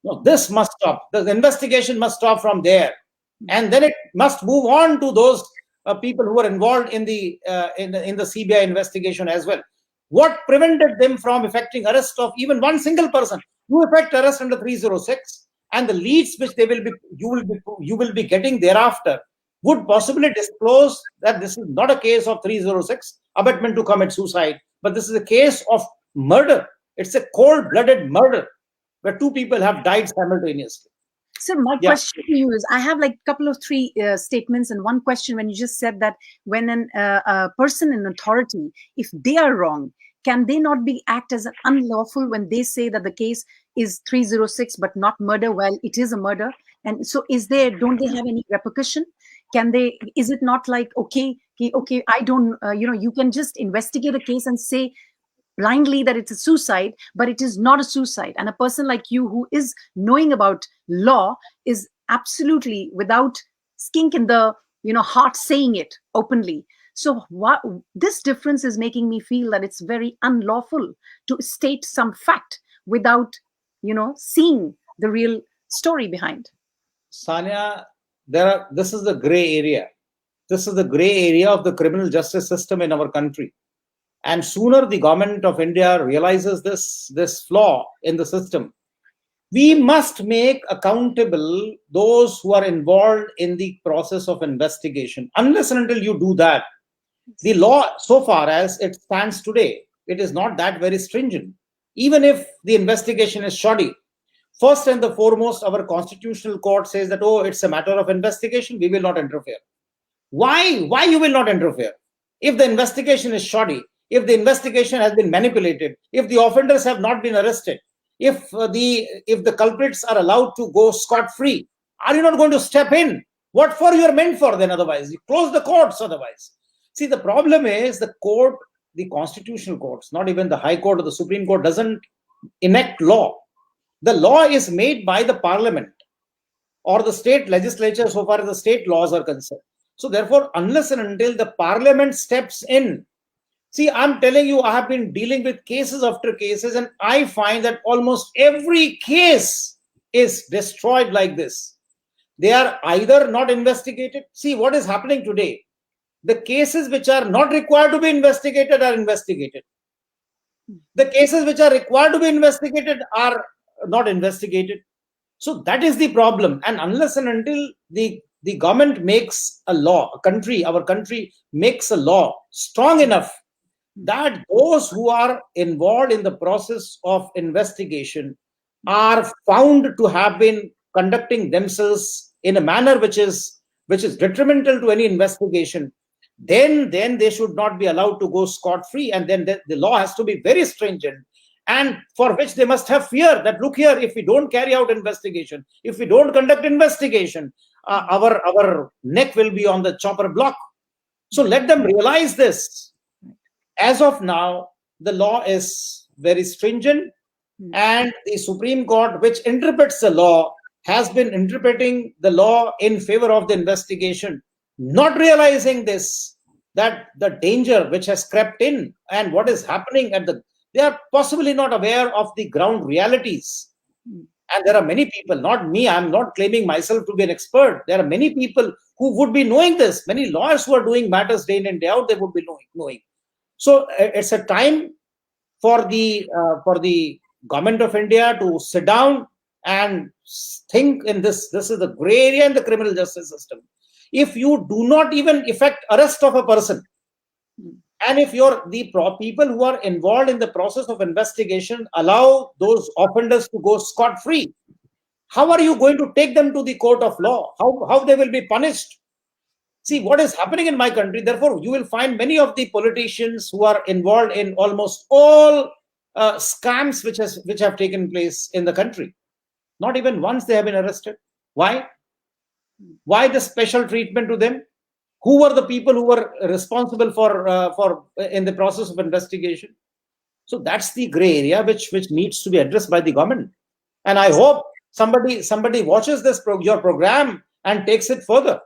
Speaker 3: No, this must stop. The investigation must stop from there, and then it must move on to those people who are involved in the CBI investigation as well. What prevented them from effecting arrest of even one single person? You effect arrest under 306, and the leads which you will be getting thereafter would possibly disclose that this is not a case of 306 abetment to commit suicide, but this is a case of murder. It's a cold-blooded murder where two people have died simultaneously.
Speaker 1: So my question to you is, I have like a couple of three statements and one question. When you just said that when a person in authority, if they are wrong, can they not be act as an unlawful when they say that the case is 306 but not murder? Well, it is a murder. And so don't they have any repercussion? Is it not like, okay, I don't, you can just investigate a case and say blindly that it's a suicide, but it is not a suicide. And a person like you who is knowing about law is absolutely without skink in the heart saying it openly. So this difference is making me feel that it's very unlawful to state some fact without seeing the real story behind.
Speaker 3: Sanya, this is the gray area. This is the gray area of the criminal justice system in our country. And sooner the government of India realizes this flaw in the system, we must make accountable those who are involved in the process of investigation. Unless and until you do that, the law, so far as it stands today, it is not that very stringent. Even if the investigation is shoddy, first and the foremost, our constitutional court says that, oh, it's a matter of investigation, we will not interfere. Why? Why you will not interfere? If the investigation is shoddy, if the investigation has been manipulated, if the offenders have not been arrested, if the culprits are allowed to go scot-free, are you not going to step in? What for you are meant for then otherwise? You close the courts otherwise. See, the problem is the constitutional courts, not even the High Court or the Supreme Court, doesn't enact law. The law is made by the parliament or the state legislature so far as the state laws are concerned. So therefore, unless and until the parliament steps in, see, I'm telling you, I have been dealing with cases after cases, and I find that almost every case is destroyed like this. They are either not investigated. See, what is happening today? The cases which are not required to be investigated are investigated. The cases which are required to be investigated are not investigated. So that is the problem. And unless and until the government makes a law, our country makes a law strong enough that those who are involved in the process of investigation are found to have been conducting themselves in a manner which is detrimental to any investigation, then they should not be allowed to go scot-free, and then the law has to be very stringent, and for which they must have fear that, look here, if we don't carry out investigation, if we don't conduct investigation, our neck will be on the chopper block. So let them realize this. As of now, the law is very stringent, and the Supreme Court, which interprets the law, has been interpreting the law in favor of the investigation, not realizing that the danger which has crept in and what is happening they are possibly not aware of the ground realities. And there are many people, not me, I'm not claiming myself to be an expert. There are many people who would be knowing this. Many lawyers who are doing matters day in and day out, they would be knowing. So it's a time for the government of India to sit down and think in this. This is the gray area in the criminal justice system. If you do not even effect arrest of a person, and if the people who are involved in the process of investigation allow those offenders to go scot-free, how are you going to take them to the court of law? How they will be punished? See what is happening in my country. Therefore, you will find many of the politicians who are involved in almost all scams which have taken place in the country. Not even once they have been arrested. Why? Why the special treatment to them? Who were the people who were responsible for in the process of investigation? So that's the gray area which needs to be addressed by the government. And I hope somebody watches your program and takes it further.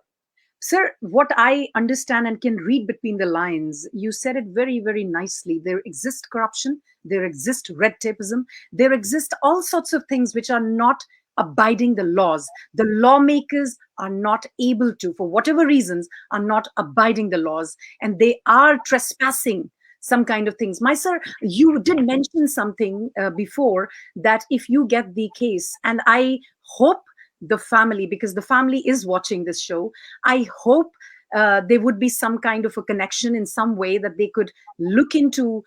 Speaker 1: Sir, what I understand and can read between the lines, you said it very, very nicely. There exists corruption, there exists red tapeism, there exist all sorts of things which are not abiding the laws. The lawmakers are not able to, for whatever reasons, are not abiding the laws, and they are trespassing some kind of things. My sir, you did mention something before, that if you get the case, and I hope the family, because the family is watching this show, I hope there would be some kind of a connection in some way, that they could look into,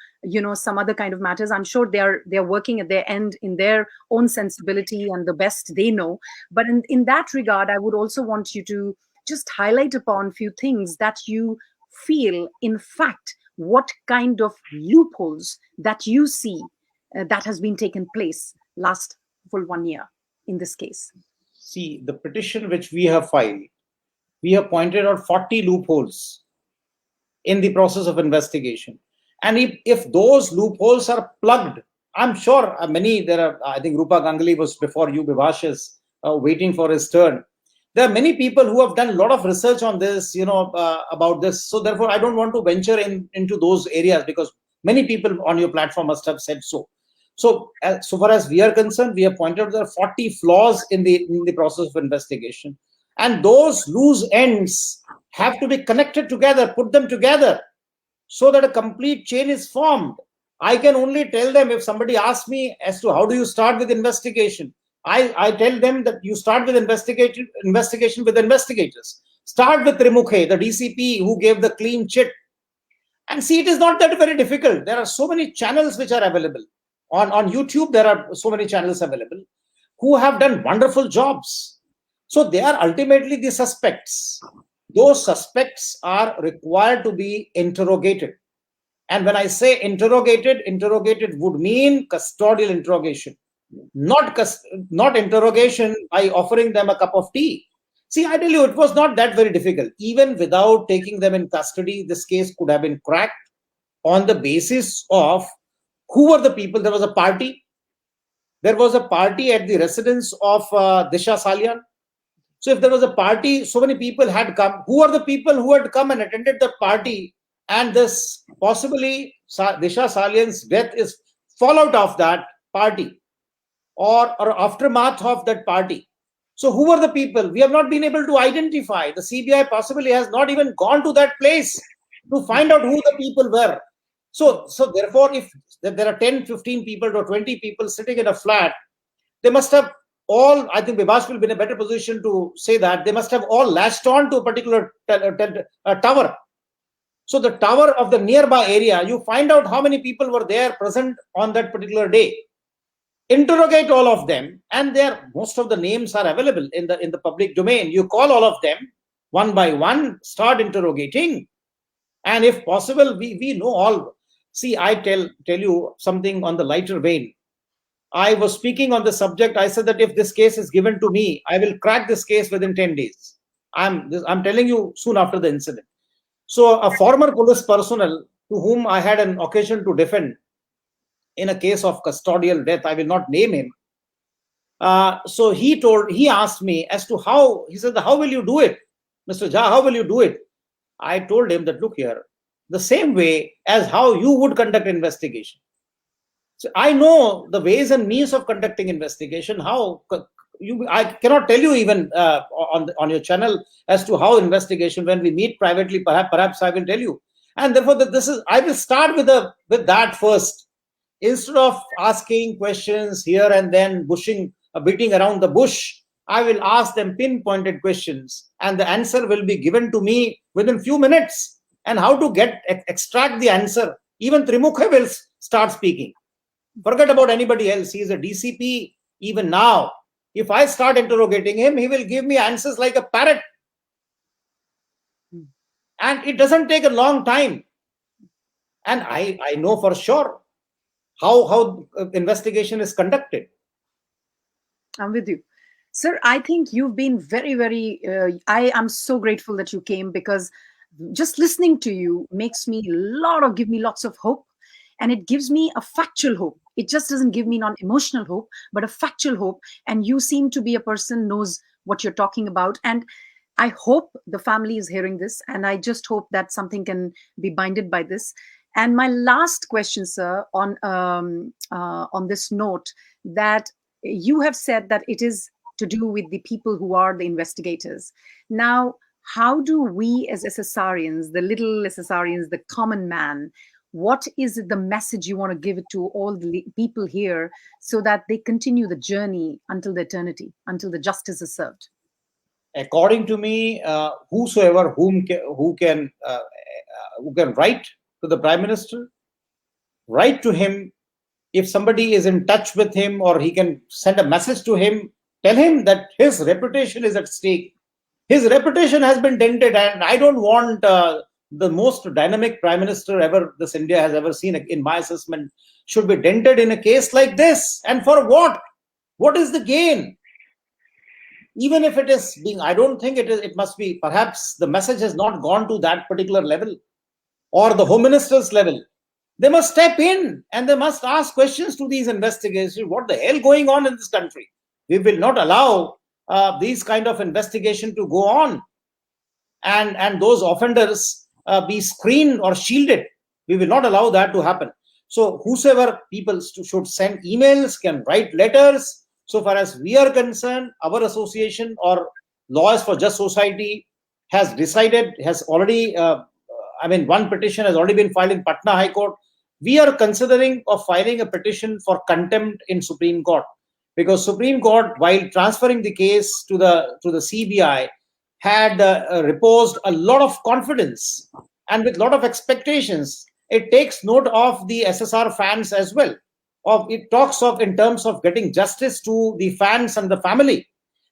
Speaker 1: some other kind of matters. I'm sure they're working at their end in their own sensibility and the best they know. But in that regard, I would also want you to just highlight upon few things that you feel, in fact, what kind of loopholes that you see that has been taken place last full 1 year in this case.
Speaker 3: See, the petition which we have filed, we have pointed out 40 loopholes in the process of investigation. And if those loopholes are plugged, I'm sure I think Rupa Ganguli was before you, Vibhash, waiting for his turn. There are many people who have done a lot of research on this, about this. So therefore, I don't want to venture into those areas, because many people on your platform must have said so. So far as we are concerned, we have pointed out there are 40 flaws in the process of investigation. And those loose ends have to be connected together, put them together, so that a complete chain is formed. I can only tell them, if somebody asks me as to how do you start with investigation, I tell them that you start with investigation with investigators. Start with Trimukhe, the DCP who gave the clean chit. And see, it is not that very difficult. There are so many channels which are available. On YouTube, there are so many channels available who have done wonderful jobs. So they are ultimately the suspects. Those suspects are required to be interrogated. And when I say interrogated would mean custodial interrogation, not interrogation by offering them a cup of tea. See, I tell you, it was not that very difficult. Even without taking them in custody, this case could have been cracked on the basis of who were the people. There was a party. There was a party at the residence of Disha Salian. So if there was a party, so many people had come. Who are the people who had come and attended the party? And this possibly Disha Salian's death is fallout of that party, or aftermath of that party. So who are the people? We have not been able to identify. The CBI possibly has not even gone to that place to find out who the people were. So therefore, if there are 10, 15 people or 20 people sitting in a flat, they must have all, I think Vibhash will be in a better position to say that, they must have all latched on to a particular tower. So the tower of the nearby area, you find out how many people were there present on that particular day. Interrogate all of them, and most of the names are available in the public domain. You call all of them one by one, start interrogating, and if possible, we know all. See, I tell you something on the lighter vein. I was speaking on the subject. I said that if this case is given to me, I will crack this case within 10 days. I'm telling you, soon after the incident. So a former police personnel to whom I had an occasion to defend in a case of custodial death, I will not name him. So he asked me as to how, he said, how will you do it? Mr. Jha, how will you do it? I told him that, look here, the same way as how you would conduct investigation. So I know the ways and means of conducting investigation. I cannot tell you even on your channel as to how investigation. When we meet privately, perhaps I will tell you. And therefore, I will start with that first, instead of asking questions here and then, beating around the bush. I will ask them pinpointed questions, and the answer will be given to me within few minutes. And how to extract the answer? Even Trimukhe will start speaking. Forget about anybody else. He is a DCP even now. If I start interrogating him, he will give me answers like a parrot. And it doesn't take a long time. And I know for sure how investigation is conducted.
Speaker 1: I'm with you. Sir, I think you've been very, very, I am so grateful that you came, because just listening to you give me lots of hope. And it gives me a factual hope. It just doesn't give me non-emotional hope, but a factual hope. And you seem to be a person knows what you're talking about. And I hope the family is hearing this. And I just hope that something can be binded by this. And my last question, sir, on this note, that you have said that it is to do with the people who are the investigators. Now, how do we as SSRians, the little SSRians, the common man, what is the message you want to give it to all the people here so that they continue the journey until the eternity, until the justice is served?
Speaker 3: According to me, whosoever who can write to the Prime Minister, write to him. If somebody is in touch with him or he can send a message to him, tell him that his reputation is at stake. His reputation has been dented, and I don't want the most dynamic Prime Minister ever this India has ever seen, in my assessment, should be dented in a case like this. And for what? What is the gain? Even if it is being, I don't think it must be, perhaps the message has not gone to that particular level or the Home Minister's level. They must step in and they must ask questions to these investigators. What the hell going on in this country? We will not allow these kind of investigation to go on, and those offenders be screened or shielded. We will not allow that to happen. So whosoever people should send emails, can write letters. So far as we are concerned, our association or Lawyers for Just Society has decided, has already, one petition has already been filed in Patna High Court. We are considering of filing a petition for contempt in Supreme Court, because Supreme Court, while transferring the case to the CBI, had reposed a lot of confidence and with a lot of expectations. It takes note of the SSR fans as well. It talks of in terms of getting justice to the fans and the family.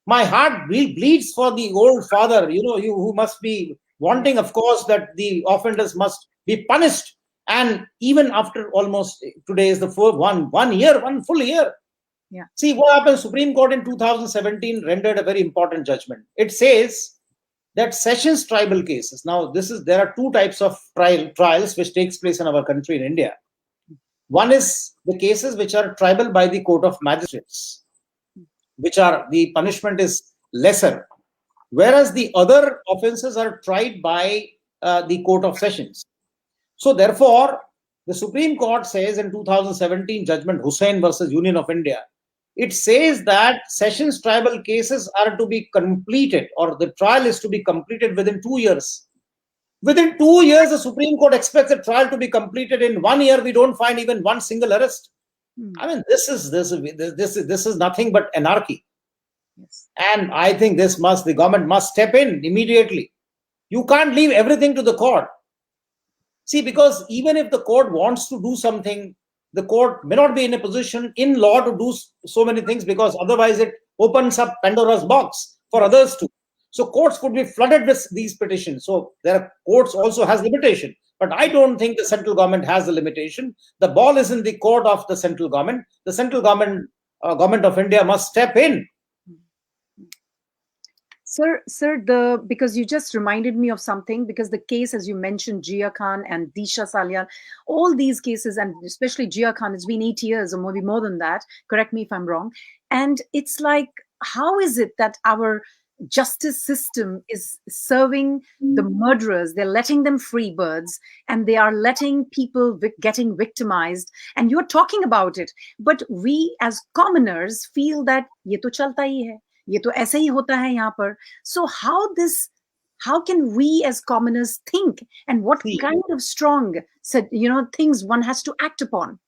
Speaker 3: My heart bleeds for the old father, who must be wanting, of course, that the offenders must be punished. And even after almost, today is the one full year.
Speaker 1: Yeah.
Speaker 3: See what happened. Supreme Court in 2017 rendered a very important judgment. It says that Sessions tribal cases. Now, there are two types of trials which takes place in our country, in India. One is the cases which are tribal by the Court of Magistrates, which are, the punishment is lesser, whereas the other offences are tried by the Court of Sessions. So therefore, the Supreme Court says in 2017 judgment Hussain versus Union of India, it says that Sessions tribal cases are to be completed, or the trial is to be completed within 2 years. Within 2 years, the Supreme Court expects a trial to be completed. In 1 year, we don't find even one single arrest. This is nothing but anarchy.
Speaker 1: Yes.
Speaker 3: And I think the government must step in immediately. You can't leave everything to the court. See, because even if the court wants to do something, the court may not be in a position in law to do so many things, because otherwise it opens up Pandora's box for others too. So courts could be flooded with these petitions. So courts also has limitation. But I don't think the central government has the limitation. The ball is in the court of the central government. The central government of India must step in.
Speaker 1: Sir, because you just reminded me of something, because the case, as you mentioned, Rabia Khan and Disha Salian, all these cases, and especially Rabia Khan, it's been 8 years or maybe more than that. Correct me if I'm wrong. And it's like, how is it that our justice system is serving the murderers? They're letting them free birds, and they are letting people getting victimized. And you're talking about it, but we as commoners feel that ye to chalta hi hai. ये तो ऐसे ही होता है यहाँ पर. So how can we as commoners think, and what kind of strong things one has to act upon?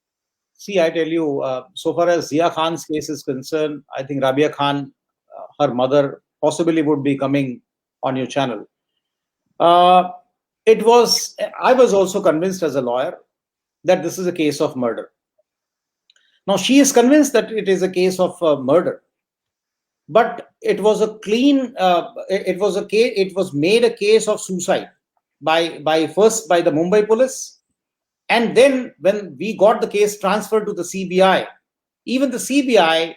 Speaker 3: See, I tell you, so far as Zia Khan's case is concerned, I think Rabia Khan, her mother, possibly would be coming on your channel. I was also convinced as a lawyer that this is a case of murder. Now, she is convinced that it is a case of murder. But it was a clean. It was made a case of suicide first by the Mumbai police, and then when we got the case transferred to the CBI, even the CBI,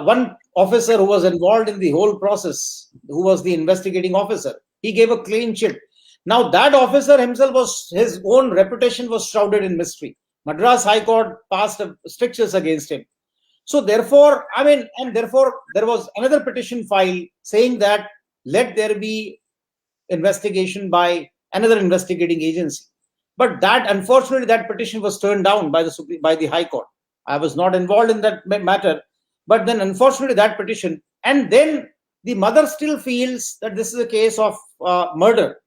Speaker 3: one officer who was involved in the whole process, who was the investigating officer, he gave a clean chit. Now that officer himself his own reputation was shrouded in mystery. Madras High Court passed strictures against him. So therefore, there was another petition filed saying that let there be investigation by another investigating agency. But unfortunately, that petition was turned down by the High Court. I was not involved in that matter. But then unfortunately, that petition, and then the mother still feels that this is a case of murder.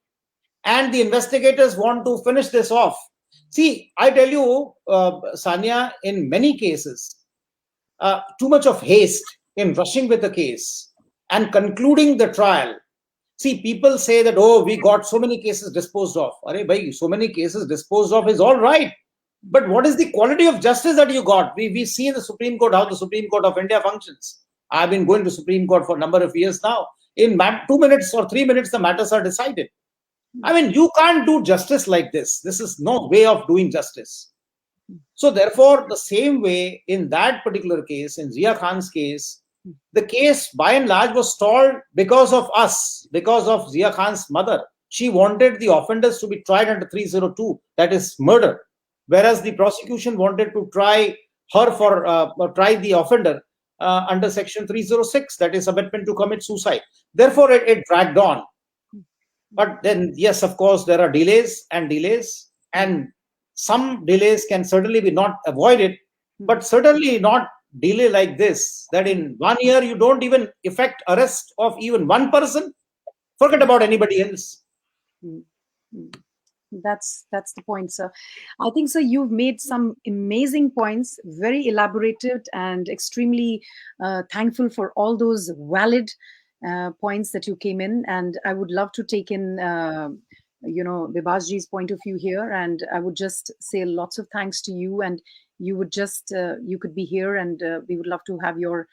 Speaker 3: And the investigators want to finish this off. See, I tell you, Sanya, in many cases, too much of haste in rushing with the case and concluding the trial. See, people say that, oh, we got so many cases disposed of. Arey bhai, so many cases disposed of is all right. But what is the quality of justice that you got? We see in the Supreme Court how the Supreme Court of India functions. I've been going to Supreme Court for a number of years now. In 2 minutes or 3 minutes, the matters are decided. I mean, you can't do justice like this. This is no way of doing justice. So therefore, the same way in that particular case, in Zia Khan's case, the case by and large was stalled because of us, because of Zia Khan's mother. She wanted the offenders to be tried under 302, that is murder, whereas the prosecution wanted to try her for try the offender under section 306, that is abetment to commit suicide. Therefore, it dragged on. But then, yes, of course, there are delays, and some delays can certainly be not avoided, but certainly not delay like this, that in 1 year you don't even effect arrest of even one person. Forget about anybody else.
Speaker 1: That's the point, sir. I think, sir, you've made some amazing points, very elaborated, and extremely thankful for all those valid points that you came in. And I would love to take in, Bibasji's point of view here. And I would just say lots of thanks to you. And you would just, you could be here, and we would love to have your,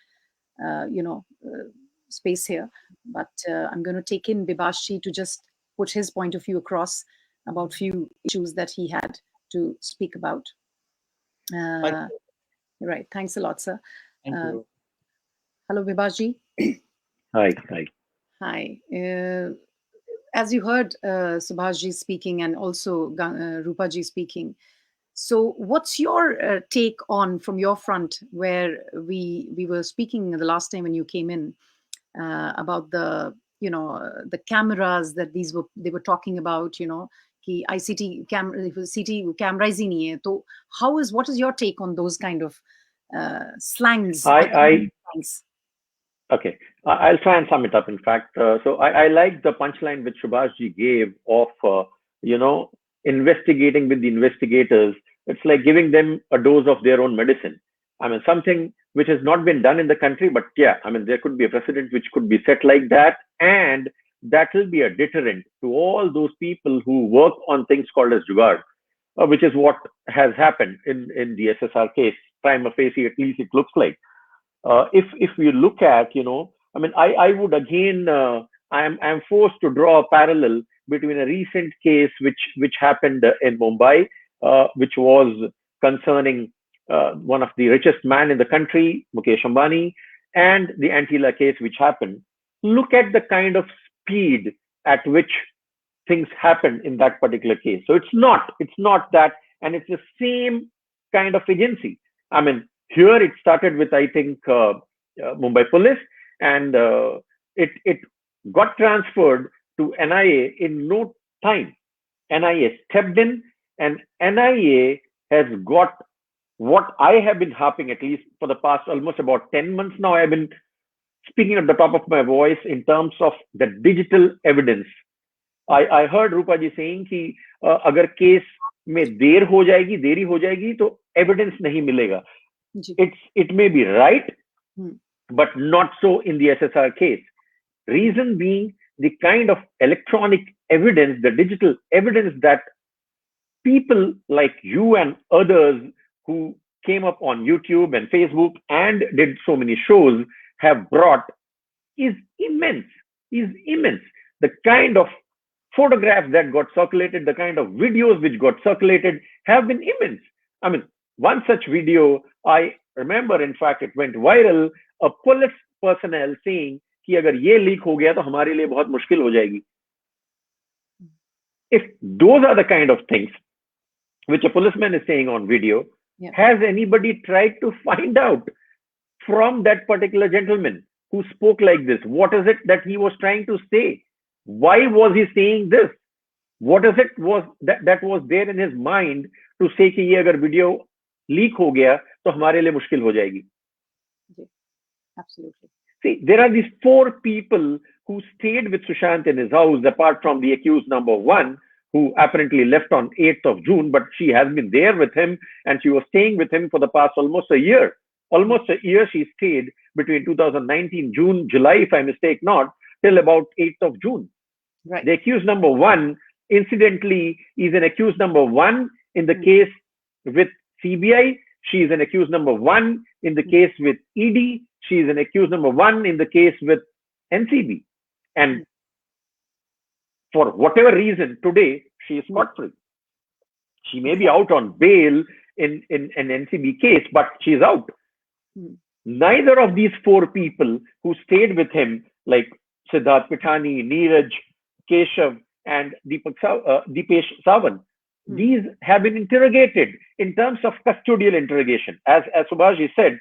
Speaker 1: space here. But I'm going to take in Bibasji to just put his point of view across about few issues that he had to speak about. Right. Thanks a lot, sir.
Speaker 3: Thank you.
Speaker 1: Hello, Bibasji.
Speaker 4: Hi.
Speaker 1: Hi. As you heard Subhashji speaking and also Rupaji speaking, so what's your take on, from your front, where we were speaking the last time when you came in about the cameras that they were talking about, कि ICT CT cameras ही नहीं है, तो what is your take on those kind of slangs?
Speaker 4: Okay, I'll try and sum it up. In fact, so I like the punchline which Subhashji gave of investigating with the investigators. It's like giving them a dose of their own medicine. I mean, something which has not been done in the country, but yeah, I mean, there could be a precedent which could be set like that, and that will be a deterrent to all those people who work on things called as jugaad, which is what has happened in the SSR case. Prima facie, at least it looks like. If we look at, I mean, I would again, I'm forced to draw a parallel between a recent case which happened in Mumbai, which was concerning one of the richest man in the country, Mukesh Ambani, and the Antila case which happened. Look at the kind of speed at which things happen in that particular case. So it's not that, and it's the same kind of agency. I mean, here it started with, I think, Mumbai police, and it got transferred to NIA in no time. NIA stepped in, and NIA has got what I have been harping, at least for the past almost about 10 months now. I have been speaking at the top of my voice in terms of the digital evidence. I heard Rupa ji saying कि अगर case में देरी हो जाएगी तो evidence नहीं मिलेगा. It may be right, but not so in the SSR case. Reason being the kind of electronic evidence, the digital evidence that people like you and others who came up on YouTube and Facebook and did so many shows have brought is immense. The kind of photographs that got circulated, the kind of videos which got circulated have been immense. I mean, one such video, I remember, in fact, it went viral, a police personnel saying कि अगर ये leak हो गया तो हमारे लिए बहुत मुश्किल हो जाएगी. If those are the kind of things which a policeman is saying on video, has anybody tried to find out from that particular gentleman who spoke like this, what is it that he was trying to say? Why was he saying this? What is it that was there in his mind to say कि ये अगर video leak हो गया तो हमारे लिए मुश्किल हो जाएगी?
Speaker 1: Absolutely.
Speaker 4: See, there are these 4 people who stayed with Sushant in his house, apart from the accused number 1, who apparently left on 8th of June, but she has been there with him and she was staying with him for the past almost a year. Almost a year she stayed between 2019 June, July, if I mistake not, till about 8th of June.
Speaker 1: Right.
Speaker 4: The accused number one, incidentally, is an accused number one in the case with CBI. She is an accused number one in the case with ED. She is an accused number one in the case with NCB. And for whatever reason, today she is scot-free. She may be out on bail in an NCB case, but she is out. Neither of these four people who stayed with him, like Siddharth Pitani, Neeraj, Keshav, and Deepesh Sawant, these have been interrogated in terms of custodial interrogation. As Subhash ji said,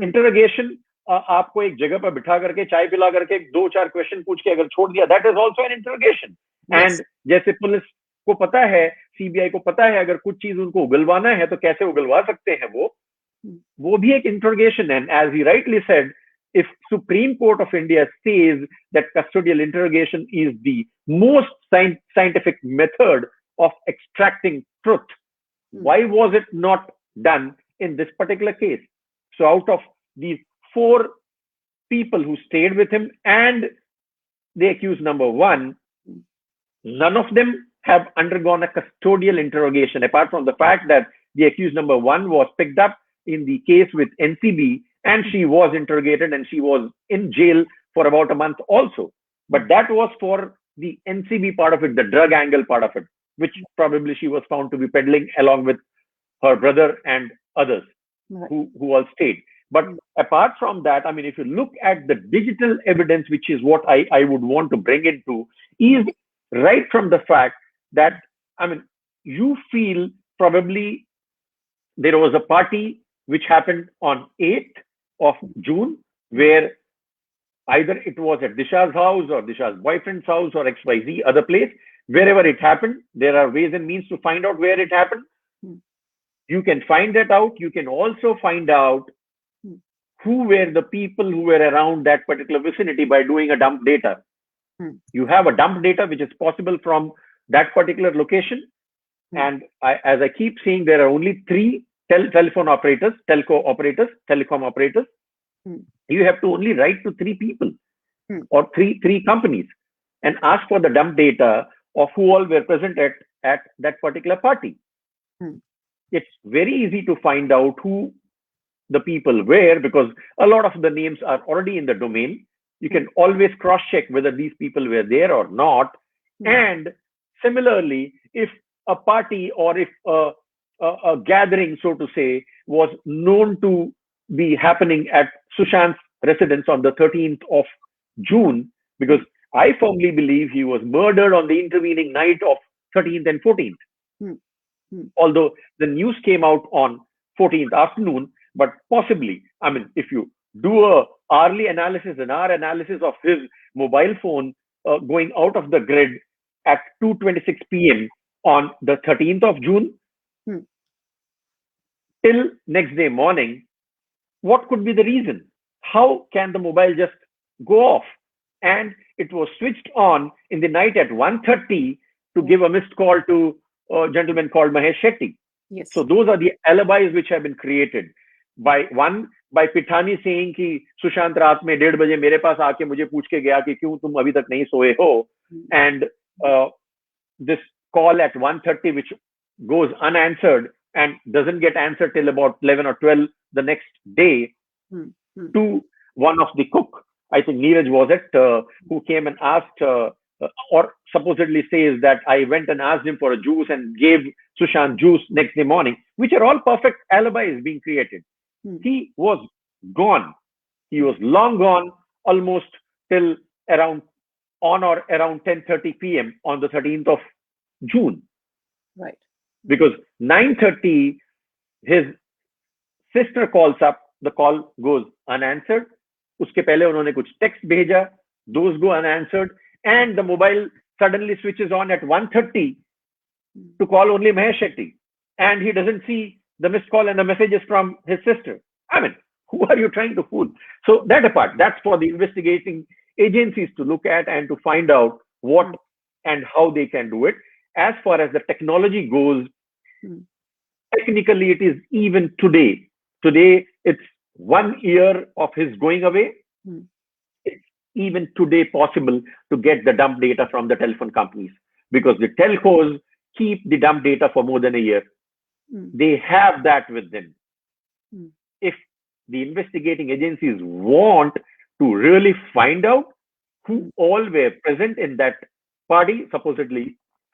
Speaker 4: interrogation, आपको एक जगह पर बिठा करके चाय पिला करके 2-4 question पूछ के अगर छोड़ दिया, that is also an interrogation. And जैसे पुलिस को पता है, सीबीआई को पता है, अगर कुछ चीज उनको उगलवाना है तो कैसे उगलवा सकते हैं वो भी एक interrogation. And as he rightly said, if Supreme Court of India says that custodial interrogation is the most scientific method of extracting truth, why was it not done in this particular case? So out of these 4 people who stayed with him and the accused number one, none of them have undergone a custodial interrogation, apart from the fact that the accused number one was picked up in the case with NCB and she was interrogated and she was in jail for about a month also. But that was for the NCB part of it, the drug angle part of it, which probably she was found to be peddling along with her brother and others who all stayed. But apart from that, I mean, if you look at the digital evidence, which is what I would want to bring into, is right from the fact that, I mean, you feel probably there was a party which happened on 8th of June, where either it was at Disha's house or Disha's boyfriend's house or XYZ other place, wherever it happened, there are ways and means to find out where it happened. You can find that out. You can also find out who were the people who were around that particular vicinity by doing a dump data. You have a dump data which is possible from that particular location. And as I keep saying, there are only 3 telecom operators. You have to only write to 3 people or three companies and ask for the dump data of who all were present at that particular party. It's very easy to find out who the people were because a lot of the names are already in the domain. You can always cross-check whether these people were there or not. And similarly, if a party or if a gathering, so to say, was known to be happening at Sushant's residence on the 13th of June, because I firmly believe he was murdered on the intervening night of 13th and 14th. Although the news came out on 14th afternoon, but possibly, I mean, if you do a hourly analysis, an hour analysis of his mobile phone going out of the grid at 2:26 p.m. on the 13th of June till next day morning, what could be the reason? How can the mobile just go off? And it was switched on in the night at 1:30 to give a missed call to a gentleman called Mahesh Shetty. So those are the alibis which have been created by Pitani saying कि सुशांत रात में 1:30 बजे मेरे पास आके मुझे पूछ के गया कि क्यों तुम अभी तक नहीं सोए हो, and this call at 1:30 which goes unanswered and doesn't get answered till about 11 or 12 the next day to one of the cook, I think Neeraj was it, who came and asked or supposedly says that I went and asked him for a juice and gave Sushant juice next day morning, which are all perfect alibis being created. He was gone. He was long gone, almost till around 10:30 p.m. on the 13th of June.
Speaker 1: Right.
Speaker 4: Because 9:30, his sister calls up, the call goes unanswered. Uske pehle unhone kuch text bheja, those go unanswered, and the mobile suddenly switches on at 1:30 to call only Mahesh Shetty. And he doesn't see the missed call and the messages from his sister. I mean, who are you trying to fool? So that apart, that's for the investigating agencies to look at and to find out what and how they can do it. as far as the technology goes,
Speaker 1: Hmm.
Speaker 4: technically it is even today. Today, it's 1 year of his going away.
Speaker 1: Hmm.
Speaker 4: It's even today possible to get the dump data from the telephone companies because the telcos keep the dump data for more than a year.
Speaker 1: Hmm.
Speaker 4: They have that with them.
Speaker 1: Hmm.
Speaker 4: If the investigating agencies want to really find out who all were present in that party, supposedly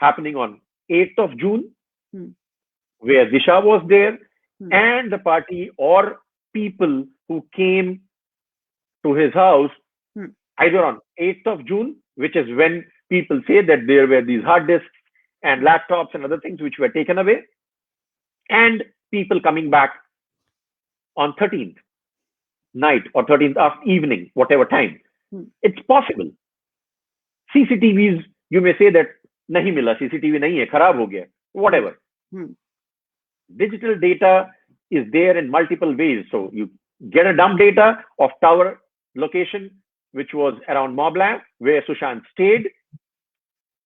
Speaker 4: happening on 8th of June,
Speaker 1: Hmm.
Speaker 4: where Disha was there,
Speaker 1: Hmm.
Speaker 4: and the party or people who came to his house
Speaker 1: Hmm.
Speaker 4: either on 8th of June, which is when people say that there were these hard disks and laptops and other things which were taken away, and people coming back on 13th night or 13th evening, whatever time.
Speaker 1: Hmm.
Speaker 4: It's possible. CCTVs, you may say that nahi mila, CCTV nahi hai, kharab ho gaya, whatever.
Speaker 1: Hmm.
Speaker 4: Digital data is there in multiple ways. So you get a dump data of tower location, which was around Moblan, where Sushant stayed,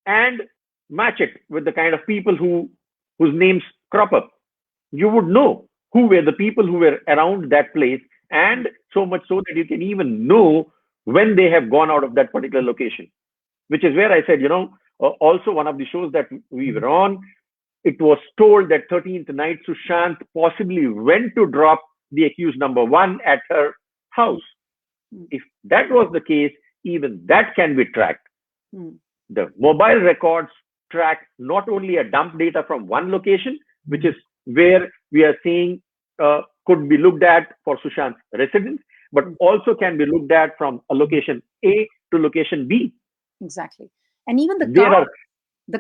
Speaker 4: and match it with the kind of people whose names crop up. You would know who were the people who were around that place, and so much so that you can even know when they have gone out of that particular location. Which is where I said, also one of the shows that we were on, it was told that 13th night Sushant possibly went to drop the accused number 1 at her house.
Speaker 1: Hmm.
Speaker 4: If that was the case, even that can be tracked.
Speaker 1: Hmm.
Speaker 4: The mobile records track not only a dump data from one location, which is where we are saying could be looked at for Sushant's residence, but also can be looked at from a location A to location B.
Speaker 1: Exactly. And even the
Speaker 4: There are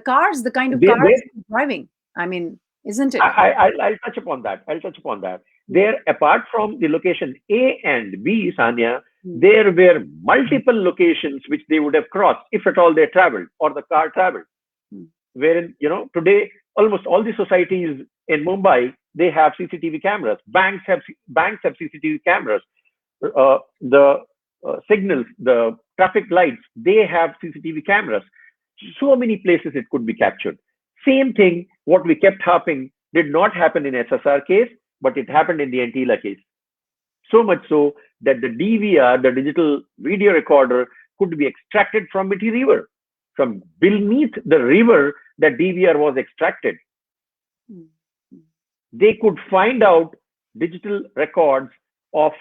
Speaker 1: cars, the kind of
Speaker 4: there,
Speaker 1: cars
Speaker 4: there
Speaker 1: he's driving. I mean, isn't it?
Speaker 4: I'll touch upon that. There, apart from the location A and B, Sanya, there were multiple locations which they would have crossed if at all they traveled or the car traveled. Wherein, today almost all the societies in Mumbai, they have CCTV cameras. Banks have CCTV cameras. The signals, the traffic lights, they have CCTV cameras. So many places it could be captured. Same thing, what we kept harping did not happen in SSR case, but it happened in the Antila case. So much so that the DVR, the digital video recorder, could be extracted from Mithi River. From beneath the river, that DVR was extracted. They could find out digital records of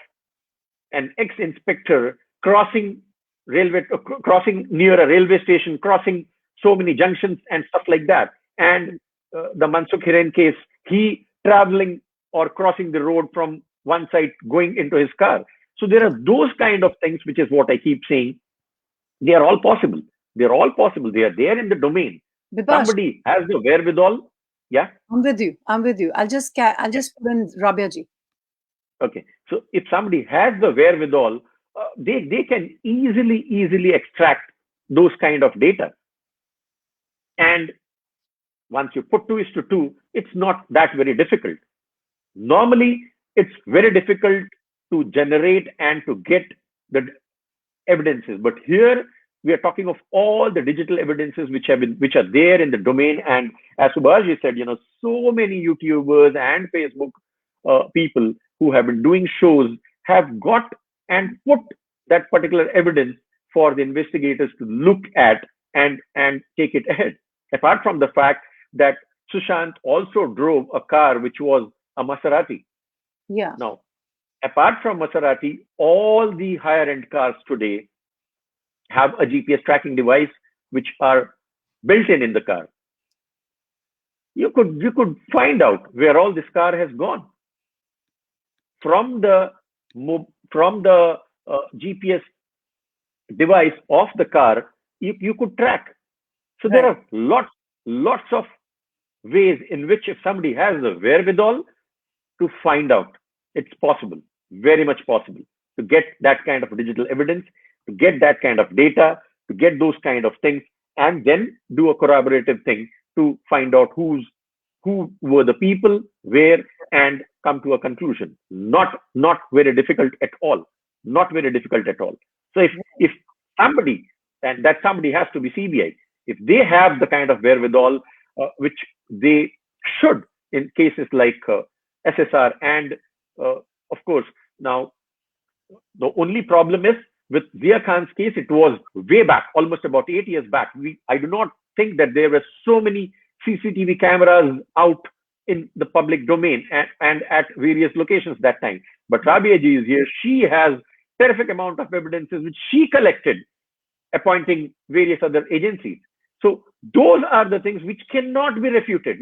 Speaker 4: an ex-inspector crossing near a railway station, crossing so many junctions and stuff like that. And the Mansukh Hiren case, he traveling or crossing the road from one side going into his car. So there are those kind of things, which is what I keep saying. They are all possible. They are all possible. They are there in the domain.
Speaker 1: Bipash,
Speaker 4: Somebody has the wherewithal. Yeah.
Speaker 1: I'm with you. I'll just put in Rabia ji.
Speaker 4: Okay. So if somebody has the wherewithal, they can easily extract those kind of data. And once you put 2:2, it's not that very difficult. Normally, it's very difficult to generate and to get the evidences. But here we are talking of all the digital evidences which are there in the domain. And as Subhash said, so many YouTubers and Facebook people who have been doing shows have got and put that particular evidence for the investigators to look at and take it ahead. Apart from the fact that Sushant also drove a car which was a Maserati.
Speaker 1: Yeah.
Speaker 4: Now, apart from Maserati, all the higher end cars today have a GPS tracking device which are built in the car. You could find out where all this car has gone from the GPS device of the car. You could track. So there are lots of ways in which if somebody has the wherewithal to find out, it's possible, very much possible, to get that kind of digital evidence, to get that kind of data, to get those kind of things, and then do a corroborative thing to find out who were the people, where, and come to a conclusion. Not very difficult at all. Not very difficult at all. So if somebody, and that somebody has to be CBI, if they have the kind of wherewithal, which they should in cases like SSR. And of course, now the only problem is with Zia Khan's case, it was way back, almost about 8 years back. I do not think that there were so many CCTV cameras out in the public domain and at various locations that time. But Rabia ji is here. She has terrific amount of evidences which she collected, appointing various other agencies. So those are the things which cannot be refuted,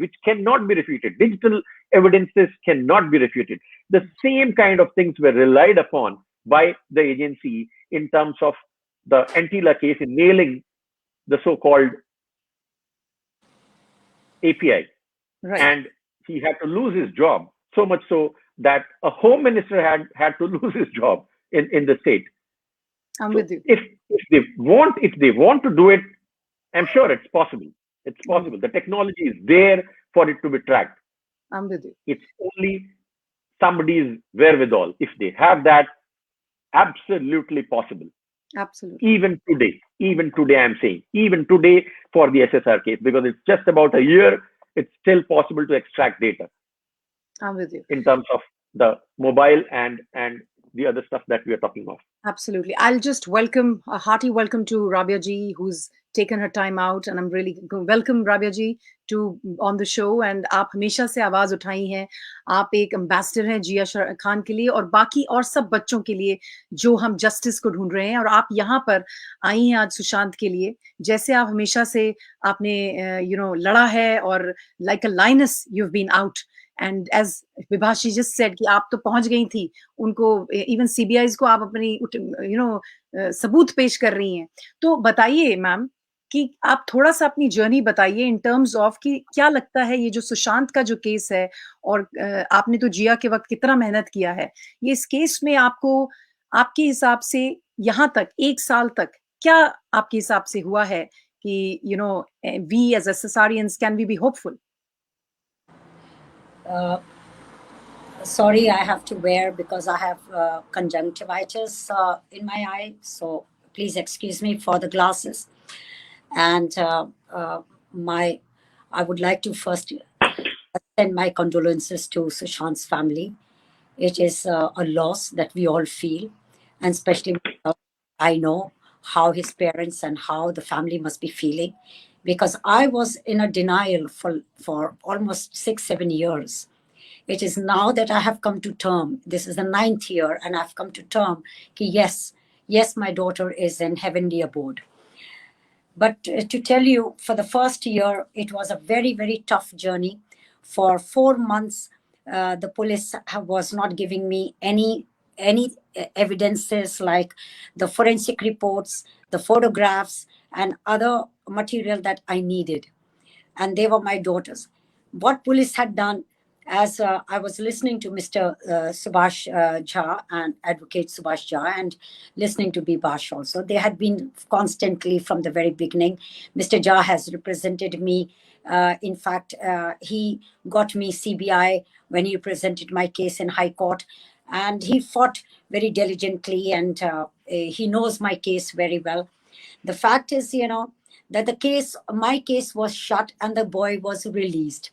Speaker 4: Digital evidences cannot be refuted. The same kind of things were relied upon by the agency in terms of the Antila case in nailing the so-called API.
Speaker 1: Right.
Speaker 4: And he had to lose his job, so much so that a home minister had to lose his job in the state.
Speaker 1: I'm
Speaker 4: So
Speaker 1: with you.
Speaker 4: if they want to do it, I'm sure it's possible. It's possible. The technology is there for it to be tracked.
Speaker 1: I'm with you.
Speaker 4: It's only somebody's wherewithal. If they have that, absolutely possible.
Speaker 1: Absolutely.
Speaker 4: Even today, I'm saying, even today for the SSR case, because it's just about a year, it's still possible to extract data
Speaker 1: I'm with you.
Speaker 4: in terms of the mobile and the other stuff that we are talking of.
Speaker 1: Absolutely. I'll just welcome a hearty welcome to Rabia ji, who's taken her time out, and I'm really welcome Rabia ji to on the show. And आप हमेशा से आवाज उठाई हैं, आप एक ambassador हैं जिया खान के लिए और बाकी और सब बच्चों के लिए जो हम जस्टिस को ढूंढ रहे हैं, और आप यहाँ पर आई हैं आज सुशांत के लिए, जैसे आप हमेशा से आपने लड़ा है और like a lioness you've been out. And as Vibhashi just said कि आप तो पहुंच गई थी उनको, इवन CBIs को आप अपनी सबूत पेश कर रही हैं. तो बताइए मैम कि आप थोड़ा सा अपनी जर्नी बताइए इन टर्म्स ऑफ कि क्या लगता है ये जो सुशांत का जो केस है, और आपने तो जिया के वक्त कितना मेहनत किया है, ये इस केस में आपको आपके हिसाब से यहाँ तक 1 साल तक क्या आपके हिसाब से हुआ है कि we as SSRIANs can we be hopeful?
Speaker 5: Sorry, I have to wear because I have conjunctivitis in my eye. So please excuse me for the glasses. And I would like to first send my condolences to Sushant's family. It is a loss that we all feel, and especially I know how his parents and how the family must be feeling, because I was in a denial for almost 6-7 years. It is now that I have come to term. This is the 9th year, and I've come to term. Yes, my daughter is in heavenly abode. But to tell you, for the first year, it was a very, very tough journey. For 4 months, the police was not giving me any evidences like the forensic reports, the photographs, and other material that I needed. And they were my daughters. What police had done, as I was listening to Mr. Subhash Jha and Advocate Subhash Jha, and listening to Bibash also, they had been constantly from the very beginning. Mr. Jha has represented me. In fact, he got me CBI when he presented my case in High Court, and he fought very diligently, and he knows my case very well. The fact is, that my case was shut and the boy was released.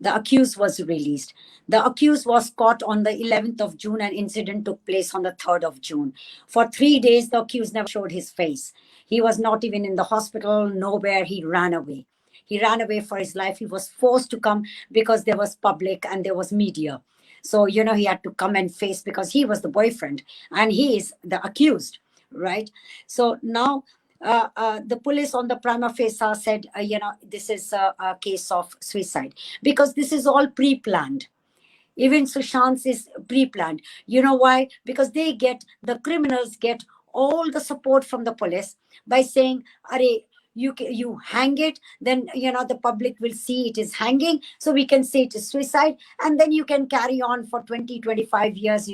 Speaker 5: The accused was released. The accused was caught on the 11th of June, and incident took place on the 3rd of June. For 3 days, the accused never showed his face. He was not even in the hospital, nowhere. He ran away. He ran away for his life. He was forced to come because there was public and there was media. So, he had to come and face because he was the boyfriend and he is the accused, right? So now, the police on the prima facie said, this is a case of suicide, because this is all pre-planned. Even Sushant's is pre-planned. You know why? Because the criminals get all the support from the police by saying, "Arey, you hang it, then the public will see it is hanging, so we can say it is suicide, and then you can carry on for 20-25 years,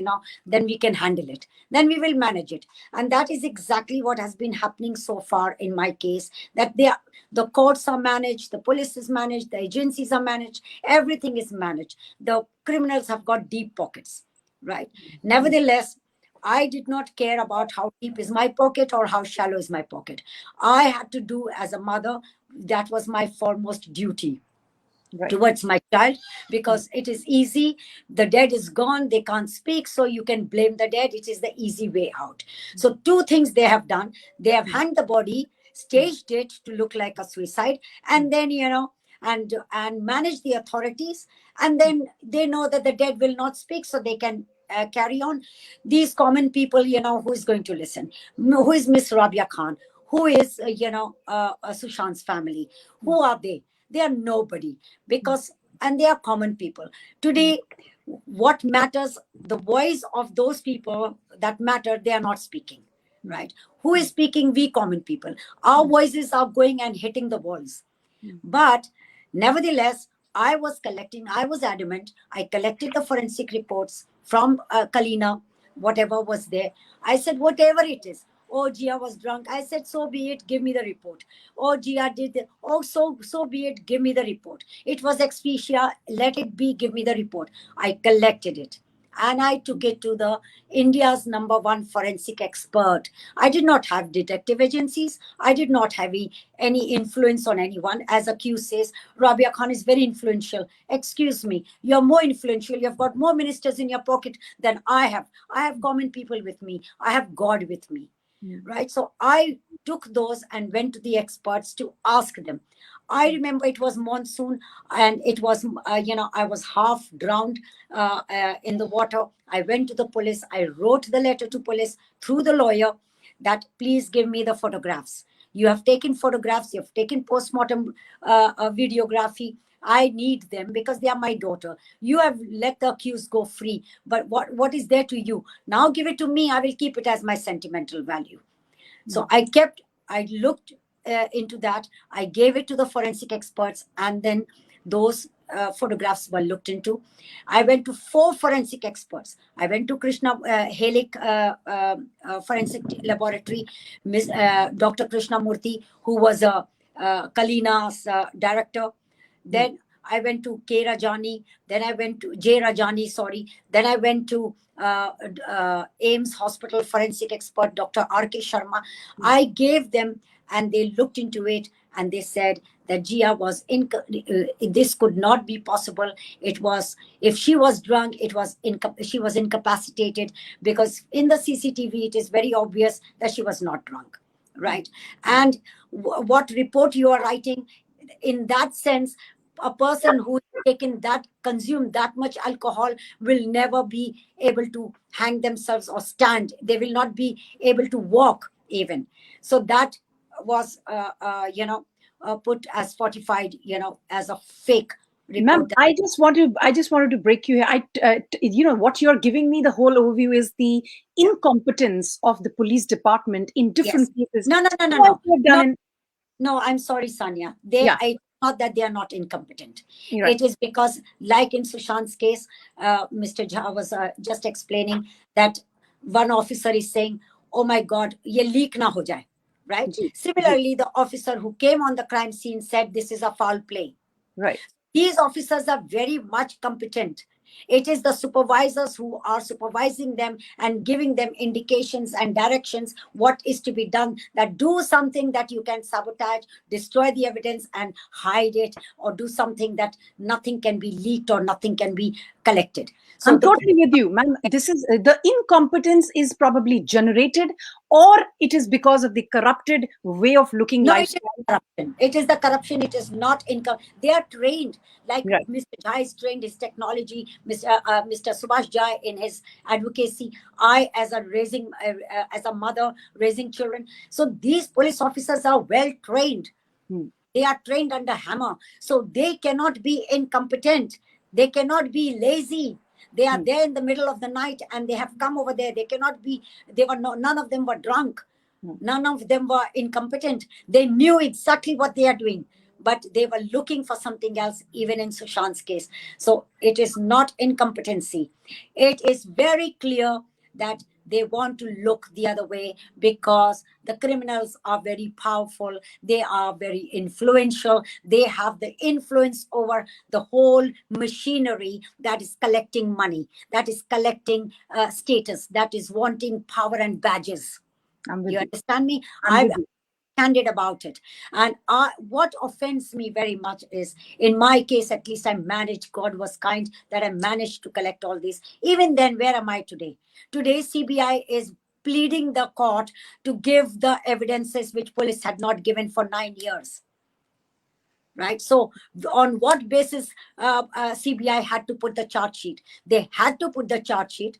Speaker 5: then we can handle it, then we will manage it." And that is exactly what has been happening so far in my case, that the courts are managed, the police is managed, the agencies are managed, everything is managed. The criminals have got deep pockets, right? Nevertheless, I did not care about how deep is my pocket or how shallow is my pocket. I had to do as a mother. That was my foremost duty. towards my child, because it is easy. The dead is gone, they can't speak, so you can blame the dead. It is the easy way out. So two things they have done: they have hanged the body, staged it to look like a suicide, and then and manage the authorities, and then they know that the dead will not speak, so they can carry on. These common people, who is going to listen? Who is Miss Rabia Khan? Who is Sushant's family? Who are they? They are nobody, because and they are common people today. What matters, the voice of those people that matter, they are not speaking, right? Who is speaking? We common people. Our voices are going and hitting the walls. But nevertheless, I was adamant. I collected the forensic reports from Kalina, whatever was there. I said, whatever it is. Oh, Gia was drunk. I said, so be it. Give me the report. Oh, Gia did. Oh, so be it. Give me the report. It was expedia. Let it be. Give me the report. I collected it. And I took it to the India's #1 forensic expert. I did not have detective agencies. I did not have any influence on anyone. As accused says, Rabia Khan is very influential. Excuse me, you're more influential. You've got more ministers in your pocket than I have. I have common people with me. I have God with me. Right? So I took those and went to the experts to ask them. I remember it was monsoon, and it was, I was half drowned in the water. I went to the police. I wrote the letter to police through the lawyer that please give me the photographs. You have taken photographs. You have taken postmortem videography. I need them because they are my daughter. You have let the accused go free. But what is there to you? Now give it to me. I will keep it as my sentimental value. So I looked into that. I gave it to the forensic experts, and then those photographs were looked into. I went to 4 forensic experts. I went to Krishna Halik Forensic Laboratory, Dr. Krishna Murthy, who was Kalina's director. Then I went to K. Rajani. Then I went to J. Rajani, sorry. Then I went to AIMS Hospital forensic expert, Dr. R.K. Sharma. I gave them, and they looked into it, and they said that Gia was this could not be possible. It was, if she was drunk, she was incapacitated, because in the CCTV it is very obvious that she was not drunk, right? And what report you are writing, in that sense, a person who consumed that much alcohol will never be able to hang themselves or stand. They will not be able to walk even. So that was put as fortified, as a fake
Speaker 1: Ma'am,
Speaker 5: report.
Speaker 1: I just wanted to break you here. What you're giving me, the whole overview is the incompetence of the police department in different cases.
Speaker 5: No, I'm sorry, Sanya. Not that they are not incompetent.
Speaker 1: Right.
Speaker 5: It is because, like in Sushant's case, Mr. Jha was just explaining that one officer is saying, oh my God, ye leak na ho jaye. Right? Similarly, the officer who came on the crime scene said this is a foul play.
Speaker 1: Right.
Speaker 5: These officers are very much competent. It is the supervisors who are supervising them and giving them indications and directions what is to be done, that do something that you can sabotage, destroy the evidence and hide it, or do something that nothing can be leaked or nothing can be collected. So
Speaker 1: I'm totally with you, ma'am. This is the incompetence is probably generated, or it is because of the corrupted way of looking lifestyle.
Speaker 5: It is the corruption. It is not income. They are trained, like Mr. Jha is trained his technology, Mr. Subhash Jha in his advocacy. I, as a mother raising children. So these police officers are well trained. They are trained under hammer. So they cannot be incompetent. They cannot be lazy. They are there in the middle of the night, and they have come over there. They cannot be. None of them were drunk. None of them were incompetent. They knew exactly what they are doing, but they were looking for something else, even in Sushant's case. So it is not incompetency. It is very clear that they want to look the other way, because the criminals are very powerful. They are very influential. They have the influence over the whole machinery that is collecting money, that is collecting status, that is wanting power and badges. You understand me? candid about it. And what offends me very much is, in my case, at least I managed, God was kind that I managed to collect all this. Even then, where am I today? Today, CBI is pleading the court to give the evidences which police had not given for 9 years. Right? So on what basis CBI had to put the charge sheet? They had to put the charge sheet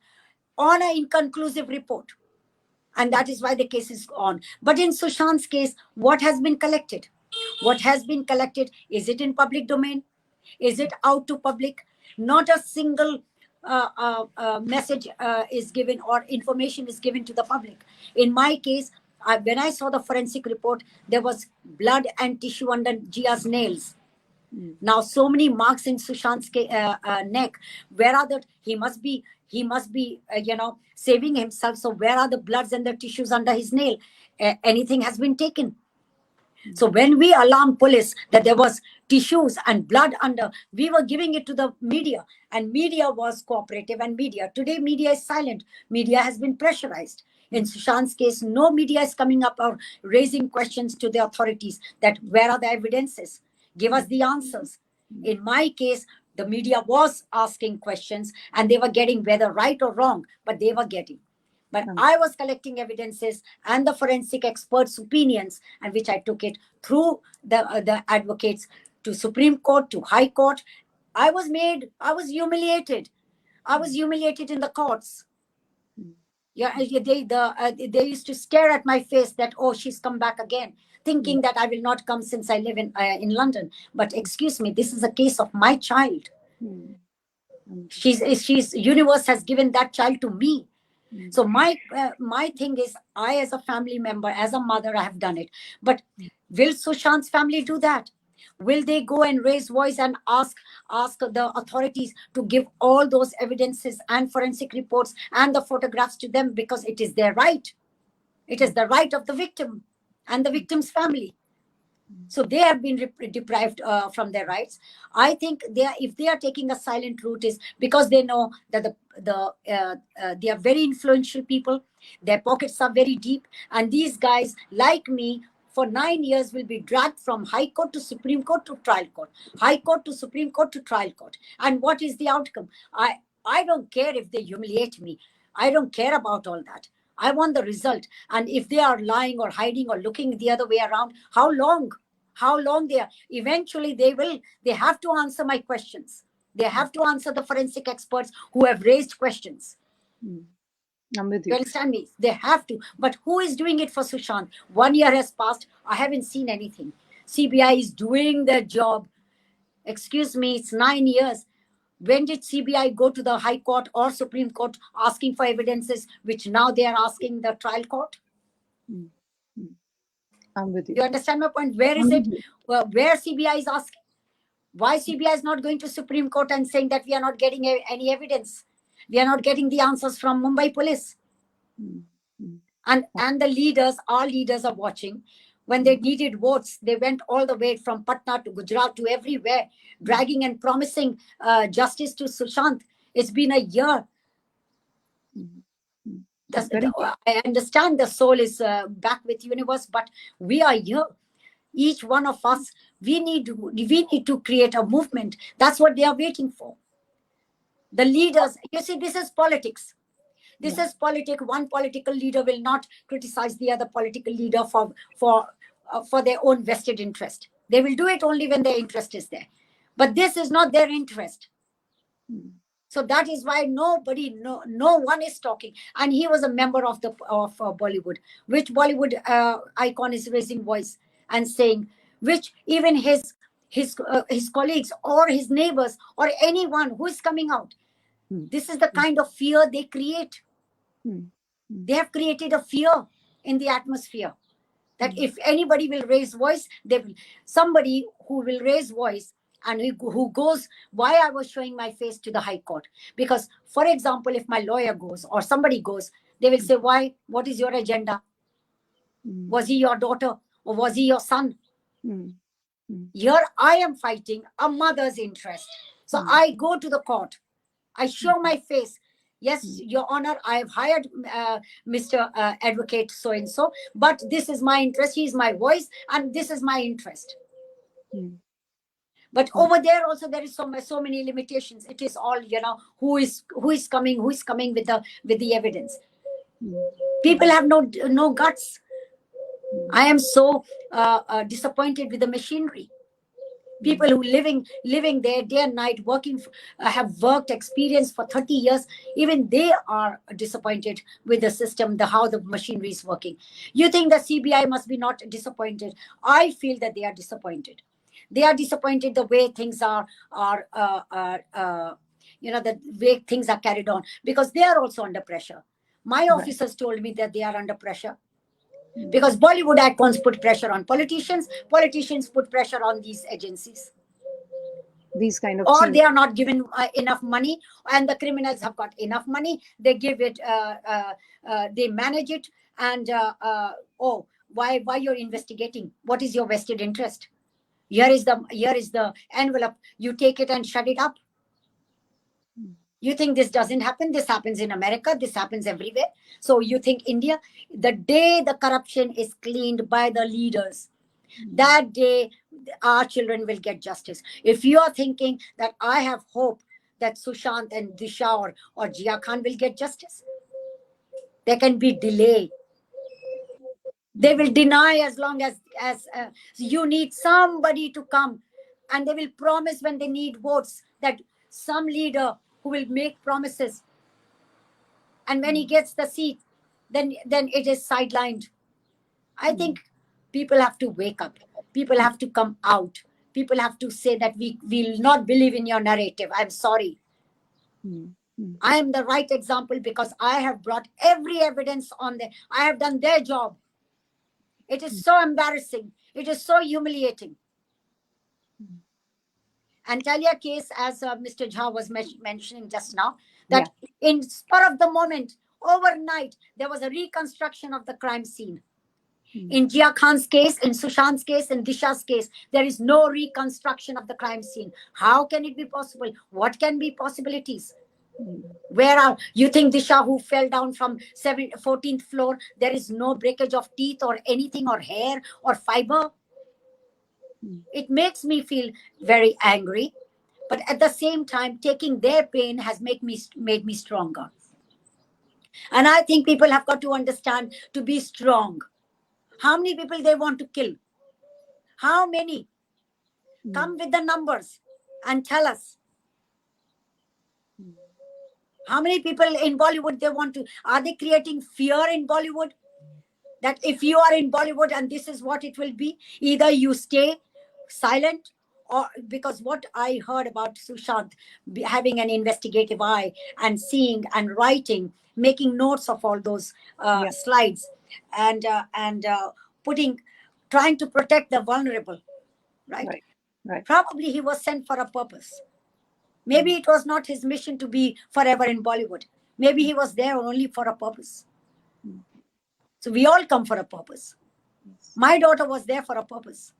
Speaker 5: on an inconclusive report. And that is why the case is on. But in Sushant's case, what has been collected? What has been collected? Is it in public domain? Is it out to public? Not a single message is given or information is given to the public. In my case, when I saw the forensic report, there was blood and tissue under Jia's nails. Now, so many marks in Sushant's neck. Where are the? He must be saving himself. So where are the bloods and the tissues under his nail? Anything has been taken. So when we alarmed police that there was tissues and blood under, we were giving it to the media, and media was cooperative. And today media is silent. Media has been pressurized. In Sushant's case, no media is coming up or raising questions to the authorities that where are the evidences? Give us the answers. In my case, the media was asking questions and they were getting, whether right or wrong, but they were getting. But I was collecting evidences and the forensic experts' opinions, and which I took it through the advocates to Supreme Court, to High Court. I was humiliated. I was humiliated in the courts. Yeah, they used to stare at my face that, oh, she's come back again, thinking that I will not come since I live in London. But excuse me, this is a case of my child. She's universe has given that child to me. So my thing is, I as a family member, as a mother, I have done it. But will Sushant's family do that? Will they go and raise voice and ask the authorities to give all those evidences and forensic reports and the photographs to them, because it is their right? It is the right of the victim and the victim's family. So they have been deprived from their rights. I think if they are taking a silent route, is because they know that they are very influential people. Their pockets are very deep, and these guys, like me, for 9 years will be dragged from High Court to Supreme Court to trial court, High Court to Supreme Court to trial court. And what is the outcome? I don't care if they humiliate me. I don't care about all that. I want the result. And if they are lying or hiding or looking the other way around, how long they are? Eventually they have to answer my questions. They have to answer the forensic experts who have raised questions.
Speaker 1: I'm with you.
Speaker 5: You understand me? They have to. But who is doing it for Sushant? 1 year has passed. I haven't seen anything. CBI is doing their job. Excuse me, it's 9 years. When did CBI go to the High Court or Supreme Court asking for evidences, which now they are asking the trial court?
Speaker 1: I'm with you.
Speaker 5: You understand my point? Where is it? Well, where CBI is asking? Why CBI is not going to Supreme Court and saying that we are not getting any evidence? We are not getting the answers from Mumbai police. And the leaders, our leaders are watching. When they needed votes, they went all the way from Patna to Gujarat to everywhere, dragging and promising justice to Sushant. It's been a year. I understand the soul is back with universe, but we are here. Each one of us, we need to create a movement. That's what they are waiting for. The leaders, you see, this is politics. This is politics. One political leader will not criticize the other political leader for their own vested interest. They will do it only when their interest is there. But this is not their interest. So that is why no one is talking. And he was a member of Bollywood. Which Bollywood icon is raising voice and saying, which even his colleagues or his neighbors or anyone who is coming out? This is the kind of fear they create. They have created a fear in the atmosphere that if anybody will raise voice, somebody who will raise voice and who goes, why I was showing my face to the High Court. Because, for example, if my lawyer goes or somebody goes, they will say, why? What is your agenda? Was he your daughter or was he your son? Here I am fighting a mother's interest. So I go to the court. I show my face. Yes, Your Honor, I have hired Mr. Advocate so and so, but this is my interest. He is my voice, and this is my interest. But over there also there is so many limitations. It is all, who is coming with the evidence. People have no guts. I am so disappointed with the machinery. People who living there day and night, working, have worked experience for 30 years. Even they are disappointed with the system, how the machinery is working. You think the CBI must be not disappointed? I feel that they are disappointed. They are disappointed the way things are the way things are carried on, because they are also under pressure. My officers told me that they are under pressure because Bollywood icons put pressure on politicians. Politicians put pressure on these agencies.
Speaker 1: These kind of
Speaker 5: Or
Speaker 1: things.
Speaker 5: they are not given enough money, and the criminals have got enough money. They give it, they manage it, and oh, why you're investigating? What is your vested interest? Here is the envelope. You take it and shut it up. You think this doesn't happen? This happens in America. This happens everywhere. So you think India, the day the corruption is cleaned by the leaders, that day our children will get justice. If you are thinking that I have hope that Sushant and Disha or Jia Khan will get justice, there can be delay. They will deny as long as you need somebody to come, and they will promise when they need votes, that some leader who will make promises, and when he gets the seat, then it is sidelined. I think people have to wake up. People have to come out. People have to say that we will not believe in your narrative. I'm sorry. I am the right example because I have brought every evidence on there. I have done their job. It is so embarrassing. It is so humiliating. Antalya case, as Mr. Jha was mentioning just now, that in spur of the moment, overnight, there was a reconstruction of the crime scene. In Jia Khan's case, in Sushant's case, in Disha's case, there is no reconstruction of the crime scene. How can it be possible? What can be possibilities? Where are you think Disha, who fell down from 14th floor, there is no breakage of teeth or anything, or hair or fiber? It makes me feel very angry, but at the same time, taking their pain has made me stronger. And I think people have got to understand to be strong. How many people they want to kill? How many? Come with the numbers and tell us. How many people in Bollywood they want to? Are they creating fear in Bollywood? That if you are in Bollywood and this is what it will be, either you stay silent, or because what I heard about Sushant having an investigative eye and seeing and writing, making notes of all those slides, and trying to protect the vulnerable, right? Probably he was sent for a purpose. Maybe it was not his mission to be forever in Bollywood. Maybe he was there only for a purpose. So we all come for a purpose. My daughter was there for a purpose,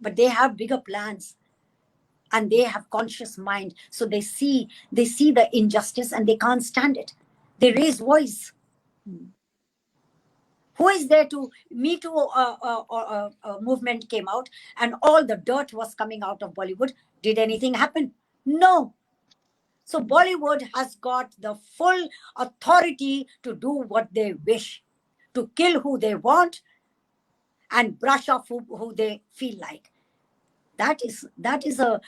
Speaker 5: but they have bigger plans, and they have conscious mind. So they see the injustice and they can't stand it. They raise voice. Who is there to Me Too movement came out, and all the dirt was coming out of Bollywood. Did anything happen? No. So Bollywood has got the full authority to do what they wish, to kill who they want and brush off who they feel like. That is a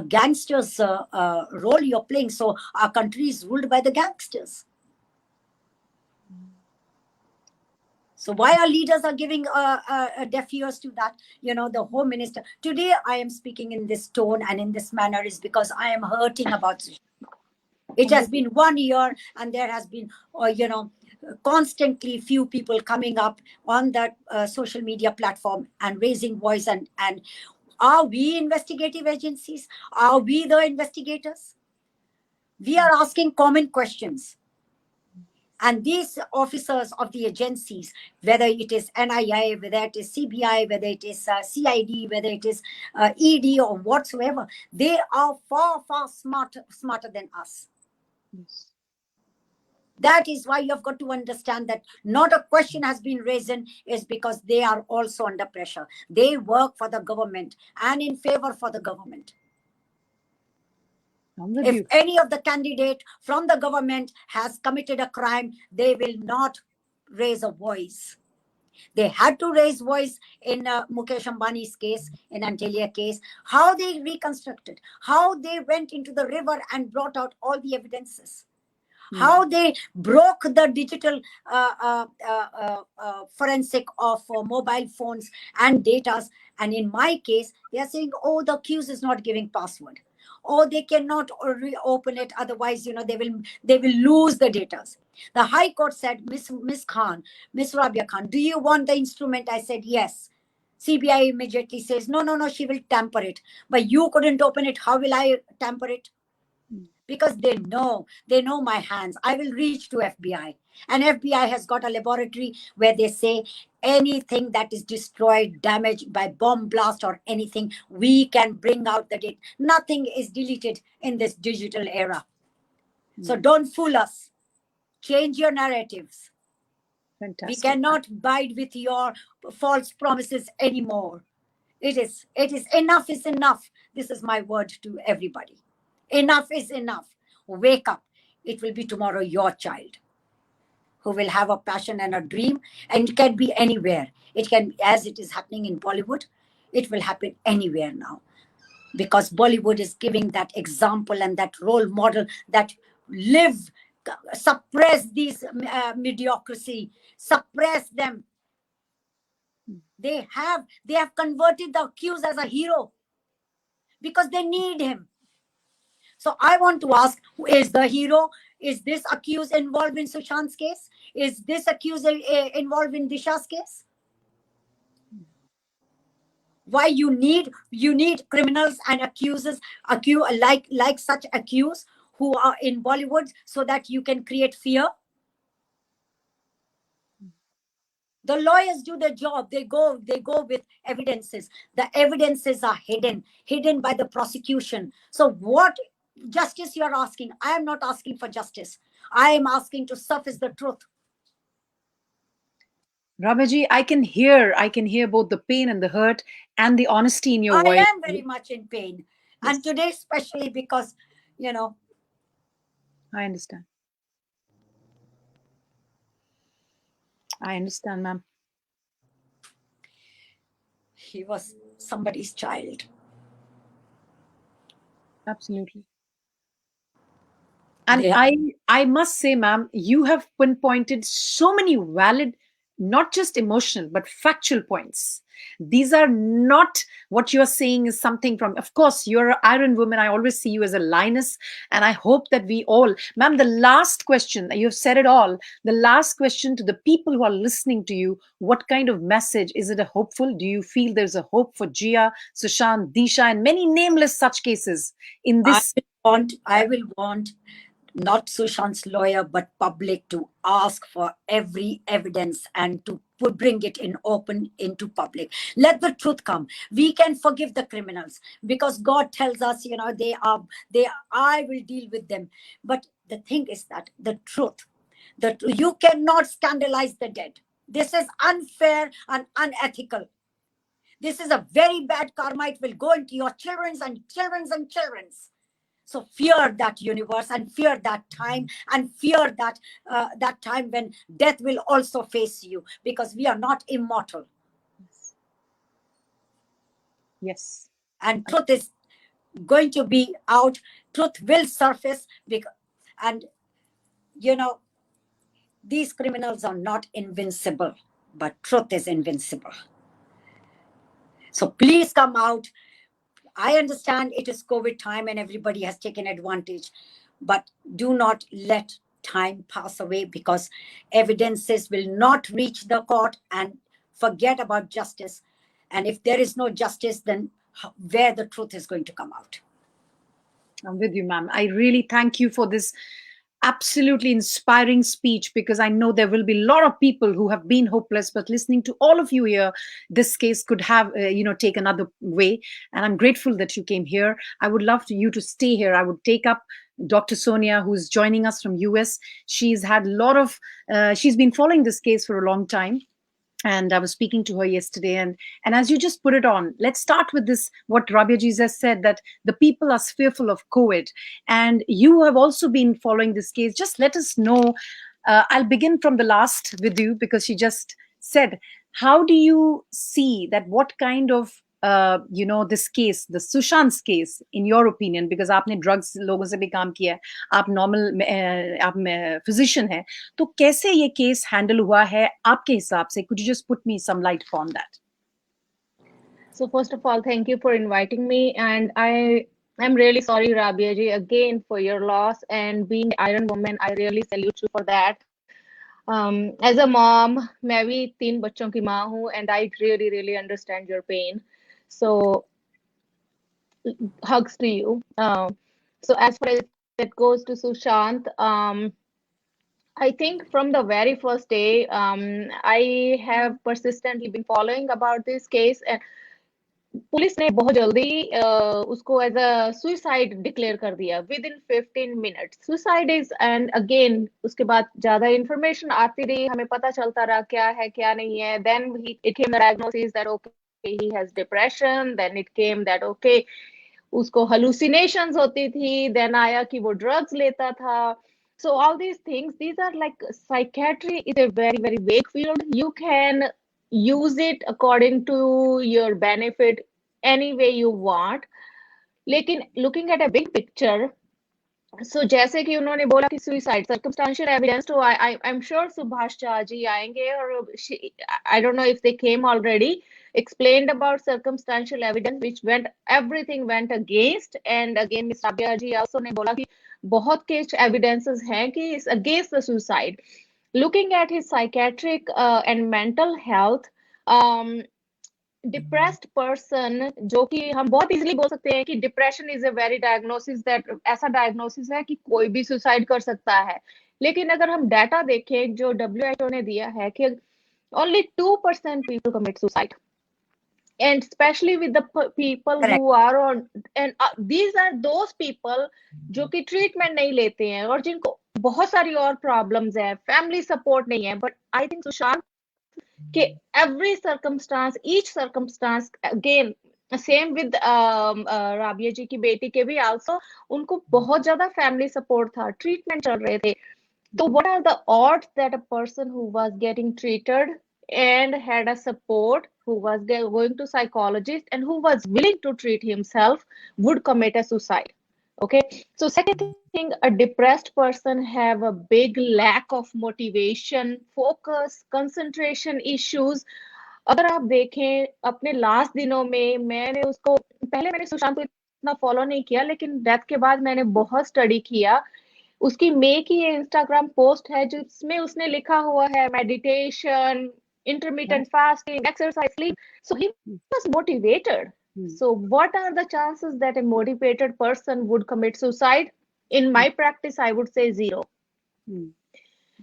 Speaker 5: gangster's role you're playing. So our country is ruled by the gangsters. So why our leaders are giving a deaf ears to that? The Home Minister. Today I am speaking in this tone and in this manner is because I am hurting about it. It has been 1 year, and there has been, constantly few people coming up on that social media platform and raising voice. And are we investigative agencies? Are we the investigators? We are asking common questions. And these officers of the agencies, whether it is NIA, whether it is CBI, whether it is CID, whether it is ED or whatsoever, they are far, far smarter than us. Yes. That is why you have got to understand that not a question has been raised is because they are also under pressure. They work for the government and in favor for the government. If any of the candidate from the government has committed a crime, they will not raise a voice. They had to raise voice in Mukesh Ambani's case, in Antalya case, how they reconstructed, how they went into the river and brought out all the evidences, how they broke the digital forensic of mobile phones and datas. And in my case, they are saying, oh, the accused is not giving password. Or they cannot reopen it, otherwise, they will lose the datas. The High Court said, Miss Khan, Miss Rabia Khan, do you want the instrument? I said, yes. CBI immediately says, no, she will tamper it. But you couldn't open it. How will I tamper it? Because they know my hands. I will reach to FBI. And FBI has got a laboratory where they say anything that is destroyed, damaged by bomb blast or anything, we can bring out the data. Nothing is deleted in this digital era. So don't fool us. Change your narratives. Fantastic. We cannot bide with your false promises anymore. It is enough is enough. This is my word to everybody. Enough is enough. Wake up. It will be tomorrow your child who will have a passion and a dream, and it can be anywhere. It can, as it is happening in Bollywood, it will happen anywhere now, because Bollywood is giving that example and that role model that suppress these mediocrity, suppress them. They have converted the accused as a hero because they need him. So I want to ask, who is the hero? Is this accused involved in Sushant's case? Is this accused involved in Disha's case? Why you need criminals and accusers, like such accused who are in Bollywood, so that you can create fear? The lawyers do their job. They go with evidences. The evidences are hidden by the prosecution. So what justice you're asking? I am not asking for justice. I am asking to surface the truth.
Speaker 1: Rabaji, I can hear both the pain and the hurt and the honesty in your voice.
Speaker 5: I am very much in pain. Yes. And today especially because,
Speaker 1: I understand. I understand, ma'am.
Speaker 5: He was somebody's child.
Speaker 1: Absolutely. And I must say, ma'am, you have pinpointed so many valid, not just emotional, but factual points. These are not what you're saying is something from, of course, you're an iron woman. I always see you as a lioness. And I hope that we all, ma'am, the last question, you've said it all. The last question to the people who are listening to you, what kind of message? Is it a hopeful? Do you feel there's a hope for Jia, Sushant, Disha, and many nameless such cases in this?
Speaker 5: I will want not Sushant's lawyer, but public to ask for every evidence and to bring it into public. Let the truth come. We can forgive the criminals because God tells us, I will deal with them. But the thing is that the truth, that you cannot scandalize the dead. This is unfair and unethical. This is a very bad karma. It will go into your children's and children's and children's. So fear that universe and fear that time and fear that time when death will also face you, because we are not immortal.
Speaker 1: Yes.
Speaker 5: And truth is going to be out. Truth will surface and these criminals are not invincible, but truth is invincible. So please come out. I understand it is COVID time and everybody has taken advantage, but do not let time pass away, because evidences will not reach the court, and forget about justice. And if there is no justice, then where the truth is going to come out.
Speaker 1: I'm with you, ma'am. I really thank you for this absolutely inspiring speech, because I know there will be a lot of people who have been hopeless, but listening to all of you here, this case could have, take another way. And I'm grateful that you came here. I would love you to stay here. I would take up Dr. Sonia, who's joining us from US. She's had a lot of, she's been following this case for a long time. And I was speaking to her yesterday, and as you just put it on, let's start with this, what Rabia ji has said, that the people are fearful of COVID. And you have also been following this case. Just let us know, I'll begin from the last with you, because she just said, how do you see that, what kind of this case, the Sushant's case, in your opinion, because आपने drugs लोगों से भी काम किया है, आप normal आप physician हैं, तो कैसे ये case handle हुआ है आपके हिसाब से? Could you just put me some light on that?
Speaker 6: So first of all, thank you for inviting me, and I'm really sorry, Rabia ji, again for your loss, and being Iron Woman, I really salute you for that. As a mom, मैं भी 3 बच्चों की माँ हूँ, and I really understand your pain. So hugs to you. So as far as it goes to Sushant, I think from the very first day, I have persistently been following about this case, and police ने बहुत जल्दी उसको as a suicide declare कर दिया with in 15 minutes. Suicide is, and again उसके बाद ज्यादा information आती रही, हमें पता चलता रहा क्या है क्या नहीं है. Then it came the diagnosis that okay he has depression. Then it came that okay उसको हेलुसिनेशंस होती थी. देन आया कि वो ड्रग्स लेता था. So all these things, these are like, psychiatry is a very vague field. You can use it according to your benefit any way you want. लेकिन looking at a big picture, so जैसे कि उन्होंने बोला कि suicide circumstantial evidence, तो I'm sure Subhash Jha ji आएंगे, और I don't know if they came already, explained about circumstantial evidence which everything went against. And again Miss Rabia ji also ने बोला कि बहुत case evidences हैं कि is against the suicide. Looking at his psychiatric and mental health, depressed person, जो कि हम बहुत इजीली बोल सकते हैं कि depression is a very diagnosis, that ऐसा डायग्नोसिस है कि कोई भी सुसाइड कर सकता है. लेकिन अगर हम डाटा देखें जो WHO ने दिया है कि only 2% people commit suicide, and especially with the people
Speaker 5: Correct.
Speaker 6: who are on, and these are those people जो कि ट्रीटमेंट नहीं लेते हैं और जिनको बहुत सारी और प्रॉब्लम्स है, फैमिली सपोर्ट नहीं है. बट आई थिंक सुशांत के every circumstance, each circumstance, again same with Rabia जी की बेटी के भी also, उनको बहुत ज्यादा फैमिली सपोर्ट था, ट्रीटमेंट चल रहे थे. तो what are the odds that a person who was getting treated and had a support, who was going to psychologist and who was willing to treat himself, would commit a suicide? Okay, so second thing, a depressed person have a big lack of motivation, focus, concentration issues. अगर आप देखें अपने last दिनों में, मैंने उसको, पहले मैंने सुशांत को इतना फॉलो नहीं किया, लेकिन डेथ के बाद मैंने बहुत स्टडी किया. उसकी मई की ये इंस्टाग्राम पोस्ट है जिसमें उसने लिखा हुआ है meditation, intermittent fasting, exercise, sleep. So he was motivated. So what are the chances that a motivated person would commit suicide? In my practice, I would say 0.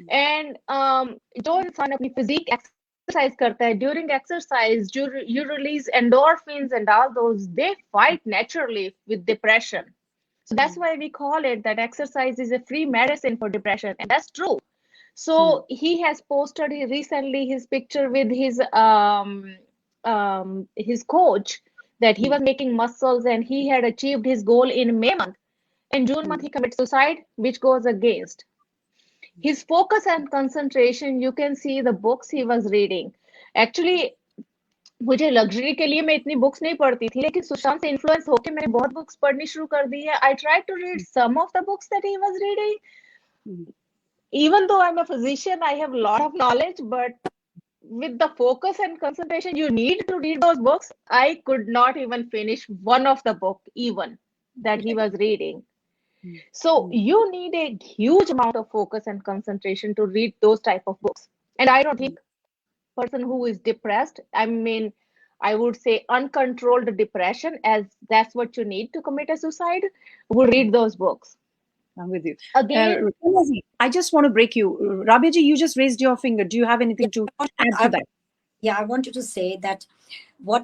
Speaker 6: And जो इंसान अपनी physique exercise करता है, during exercise you release endorphins and all those, they fight naturally with depression. So that's why we call it that exercise is a free medicine for depression, and that's true. So he has posted recently his picture with his coach, that he was making muscles and he had achieved his goal in May month. In June month, he commits suicide, which goes against his focus and concentration. You can see the books he was reading. Actually, मुझे luxury के लिए मैं इतनी books नहीं पढ़ती थी, लेकिन सुशांत से इन्फ्लुएंस होकर मैंने बहुत बुक्स पढ़नी शुरू कर दी है. I tried to read some of the books that he was reading. Even though I'm a physician, I have a lot of knowledge, but with the focus and concentration you need to read those books, I could not even finish one of the book even that he was reading. So you need a huge amount of focus and concentration to read those type of books. And I don't think person who is depressed, I mean, I would say uncontrolled depression, as that's what you need to commit a suicide, would read those books.
Speaker 1: I'm with you.
Speaker 6: Again,
Speaker 1: I just want to break you. Rabia ji, you just raised your finger. Do you have anything to add to that?
Speaker 5: Yeah, I wanted to say that what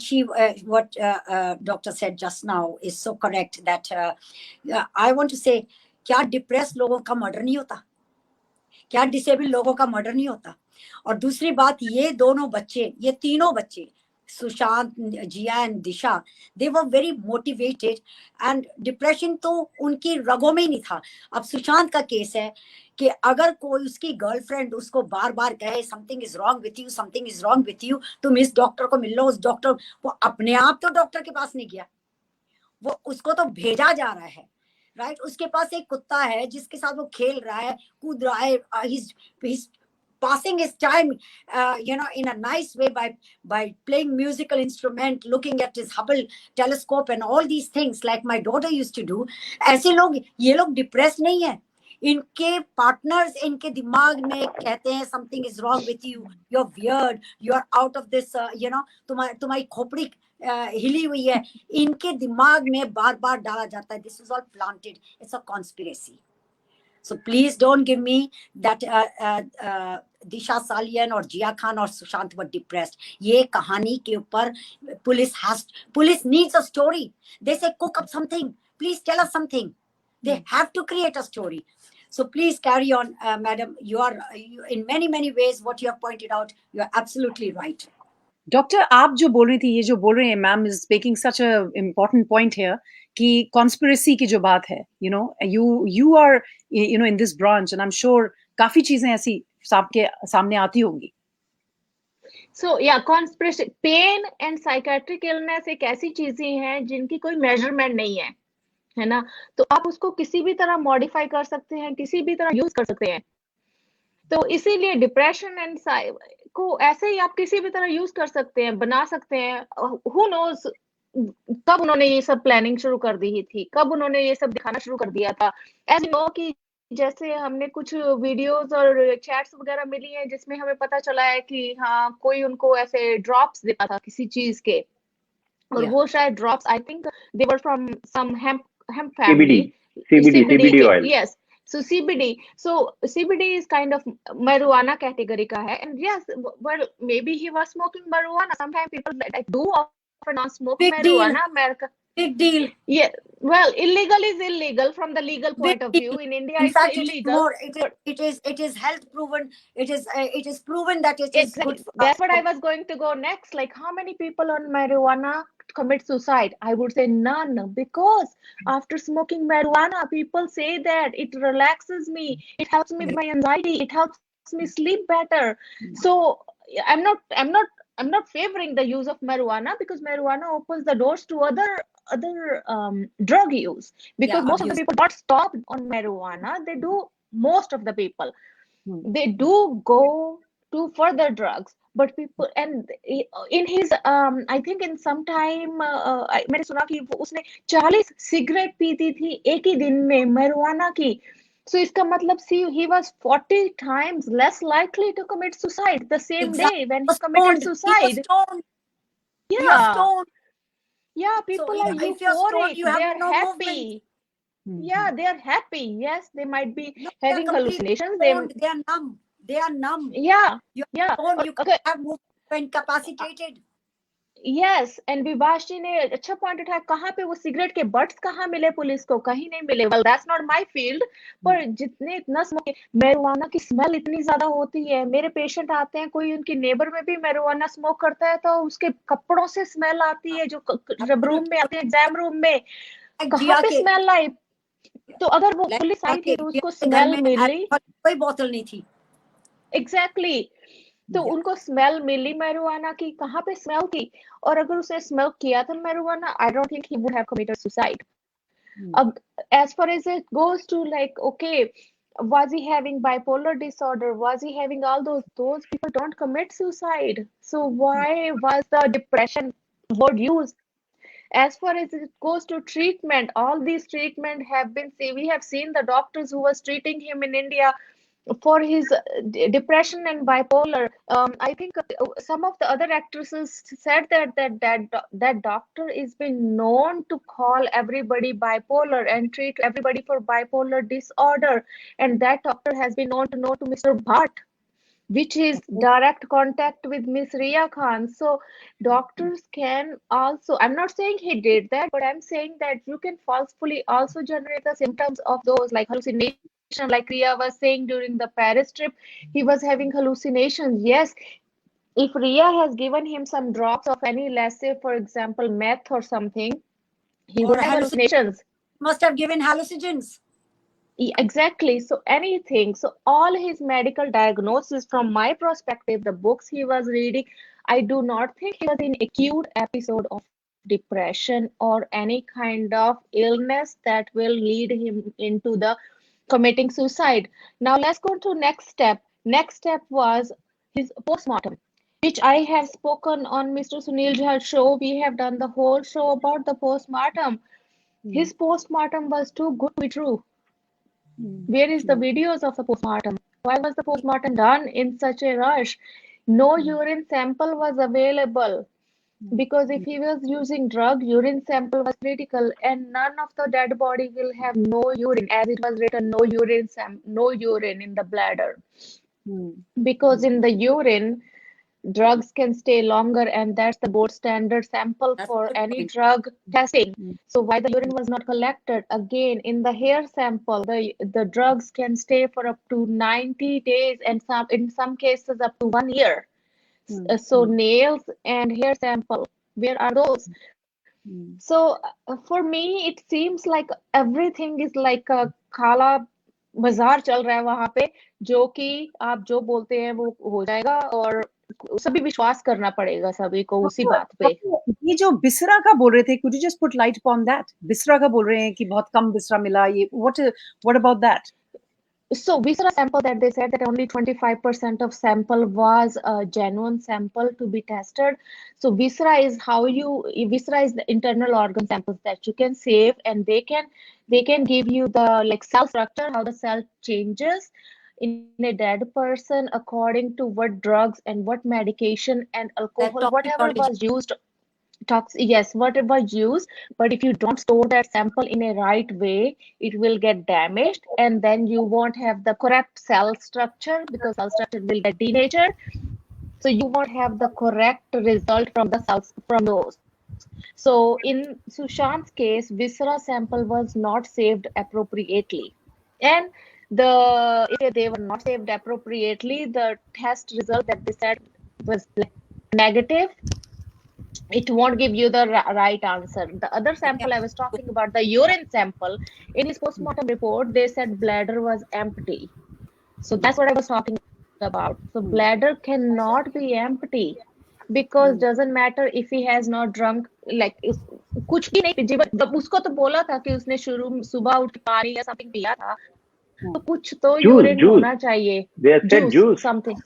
Speaker 5: doctor said just now is so correct, that I want to say क्या depress लोगों का murder नहीं होता? क्या disable लोगों का murder नहीं होता? और दूसरी बात, ये दोनों बच्चे, ये तीनों बच्चे, Sushant, Jiya and Disha, they were very motivated and depression तो उनकी रगों में ही नहीं था। अब सुशांत का केस है कि अगर कोई उसकी गर्लफ्रेंड उसको बार बार कहे something is wrong with you, something is wrong with you, तुम इस डॉक्टर को मिल लो, उस डॉक्टर, वो अपने आप तो डॉक्टर के पास नहीं गया, वो उसको तो भेजा जा रहा है, राइट? उसके पास एक कुत्ता है जिसके साथ वो खेल रहा है, कूद रहा है, he's passing his time in a nice way by playing musical instrument, looking at his Hubble telescope and all these things like my daughter used to do. ऐसे लोग, ये लोग डिप्रेस नहीं है, इनके पार्टनर्स इनके दिमाग में कहते हैं something is wrong with you, you are weird, you are out of this, तुम्हारी खोपड़ी हिली हुई है, इनके दिमाग में बार बार डाला जाता है, this is all planted, it's a conspiracy. So please don't give me that Disha Salian or Jia Khan or Sushant were depressed. ये कहानी के ऊपर police needs a story. They say cook up something. Please tell us something. They have to create a story. So please carry on, madam. You are in many ways what you have pointed out. You are absolutely right.
Speaker 1: Doctor, आप जो बोल रही थी, ये जो बोल रहे हैं ma'am is making such a important point here कि कॉन्स्पिरेसी की जो बात है, you are in this branch and I am sure काफी चीजें ऐसी सबके सामने आती होंगी.
Speaker 6: सो या conspiracy, pain and psychiatric illness एक ऐसी चीजें हैं जिनकी कोई मेजरमेंट नहीं है ना, तो आप उसको किसी भी तरह मॉडिफाई कर सकते हैं, किसी भी तरह यूज कर सकते हैं. तो इसीलिए डिप्रेशन एंड को ऐसे ही आप किसी भी तरह यूज कर सकते हैं, बना सकते हैं. हु नोज कब उन्होंने ये सब प्लानिंग शुरू कर दी थी, कब उन्होंने ये सब दिखाना शुरू कर दिया था. एज यू नो कि जैसे हमने कुछ वीडियोस और चैट्स वगैरह मिली हैं जिसमें हमें पता चला है कि हाँ कोई उनको ऐसे ड्रॉप्स देता था किसी चीज के, और वो शायद drops I think they were from some hemp family,
Speaker 4: CBD oil.
Speaker 6: Yes. So CBD is kind of marijuana category ka hai, and yes, well maybe he was smoking marijuana. Sometimes people like do often not smoke
Speaker 5: Big
Speaker 6: marijuana.
Speaker 5: deal.
Speaker 6: America.
Speaker 5: Big deal.
Speaker 6: Yeah. Well, illegal is illegal from the legal point of view. In India,
Speaker 5: in
Speaker 6: it's
Speaker 5: fact,
Speaker 6: illegal.
Speaker 5: It is health proven. It is proven that it is
Speaker 6: Exactly.
Speaker 5: good.
Speaker 6: That's what I was going to go next. Like, how many people on marijuana commit suicide? I would say none, because after smoking marijuana, people say that it relaxes me, it helps me with my anxiety, it helps me sleep better. So I'm not favoring the use of marijuana, because marijuana opens the doors to other drug use, because most of the people not stop on marijuana. They do, most of the people they do go to further drugs, but people, and in his I think in some time मैंने सुना कि उसने 40 cigarette पीती थी एक ही दिन में marijuana की. So इसका मतलब, see, he was 40 times less likely to commit suicide the same day when he committed suicide.
Speaker 5: He was stoned.
Speaker 6: Yeah.
Speaker 5: He was stoned.
Speaker 6: Yeah, people
Speaker 5: So
Speaker 6: are
Speaker 5: if you're stoned,
Speaker 6: euphoric,
Speaker 5: you
Speaker 6: they
Speaker 5: have
Speaker 6: are
Speaker 5: no
Speaker 6: happy.
Speaker 5: movement.
Speaker 6: Yeah, they are happy. Yes, they might be
Speaker 5: No,
Speaker 6: having hallucinations. They
Speaker 5: are numb. They are numb.
Speaker 6: Yeah,
Speaker 5: You're stoned. You
Speaker 6: okay.
Speaker 5: have movement. You're incapacitated.
Speaker 6: Yes, and Vibhash जी ने अच्छा point उठाया, कहाँ पे वो cigarette के buts कहाँ मिले police को, कहीं नहीं मिले. Well that's not my field, पर जितने इतना स्मोक, मैरिजुआना की स्मेल इतनी ज्यादा होती है. मेरे पेशेंट आते हैं, कोई उनकी नेबर में भी मैरिजुआना स्मोक करता है तो उसके कपड़ों से स्मेल आती है, जो जब रूम में आते हैं एग्जाम रूम में, कहाँ पे स्मेल आई. तो अगर वो पुलिस आई थी तो उसको स्मेल मिली,
Speaker 5: कोई बोतल नहीं थी.
Speaker 6: एग्जैक्टली. तो उनको स्मेल मिली मैरिजुआना की, कहाँ पे स्मेल की, और अगर उसने स्मेल किया था marijuana, I don't think he would have committed suicide. अब as far as it goes to, like, okay, was he having bipolar disorder, was he having all those people don't commit suicide, so why was the depression word used? As far as it goes to treatment, all these treatment have been, we have seen the doctors who was treating him in India for his depression and bipolar. I think some of the other actresses said that doctor is been known to call everybody bipolar and treat everybody for bipolar disorder, and that doctor has been known to Mr. Bhatt. which is direct contact with Miss Ria Khan. So doctors can also, I'm not saying he did that, but I'm saying that you can falsely also generate the symptoms of those like hallucination, like Ria was saying during the Paris trip, he was having hallucinations. Yes, if Ria has given him some drops of any, let's say, for example, meth or something, he
Speaker 5: Or
Speaker 6: would have hallucinations.
Speaker 5: must have given hallucinogens.
Speaker 6: Exactly. So anything. So all his medical diagnosis, from my perspective, the books he was reading, I do not think he was in acute episode of depression or any kind of illness that will lead him into the committing suicide. Now let's go to next step. Next step was his postmortem, which I have spoken on Mr. Sunil Jha's show. We have done the whole show about the postmortem. His postmortem was too good to be true. Where is the videos of the postmortem? Why was the postmortem done in such a rush? No urine sample was available because if he was using drug, urine sample was critical, and none of the dead body will have no urine, as it was written, no urine in the bladder, because in the urine drugs can stay longer, and that's the gold standard sample
Speaker 5: That's
Speaker 6: for
Speaker 5: a good
Speaker 6: any
Speaker 5: point.
Speaker 6: drug testing. So why the urine was not collected? Again, in the hair sample, the drugs can stay for up to 90 days and in some cases up to 1 year. So nails and hair sample, where are those? So for me, it seems like everything is like a काला बाजार चल रहा है वहां पे, जो कि आप जो बोलते हैं वो हो जाएगा, और सभी विश्वास करना पड़ेगा सभी को उसी बात पे.
Speaker 1: ये जो बिसरा का बोल रहे थे, could you just put light upon that? बिसरा का बोल रहे हैं कि बहुत कम बिसरा मिला, ये what about that?
Speaker 6: So Visera sample that they said that only 25% of sample was a genuine sample to be tested. So Visera is Visera is the internal organ samples that you can save, and they can give you the like cell structure, how the cell changes in a dead person according to what drugs and what medication and alcohol, whatever was used. Yes, whatever used, but if you don't store that sample in a right way, it will get damaged, and then you won't have the correct cell structure because cell structure will get denatured. So you won't have the correct result from the cells from those. So in Sushant's case, viscera sample was not saved appropriately, and if they were not saved appropriately, the test result that they said was negative. It won't give you the right answer. The other sample I was talking about, the urine sample, in his postmortem report, they said bladder was empty. So that's what I was talking about. So bladder cannot be empty because doesn't matter if he has not drunk, like कुछ भी नहीं, जब उसको तो बोला था कि उसने सुबह उठ के पानी या something पिया था, तो कुछ तो urine होना चाहिए.
Speaker 4: They have said juice.
Speaker 6: Something.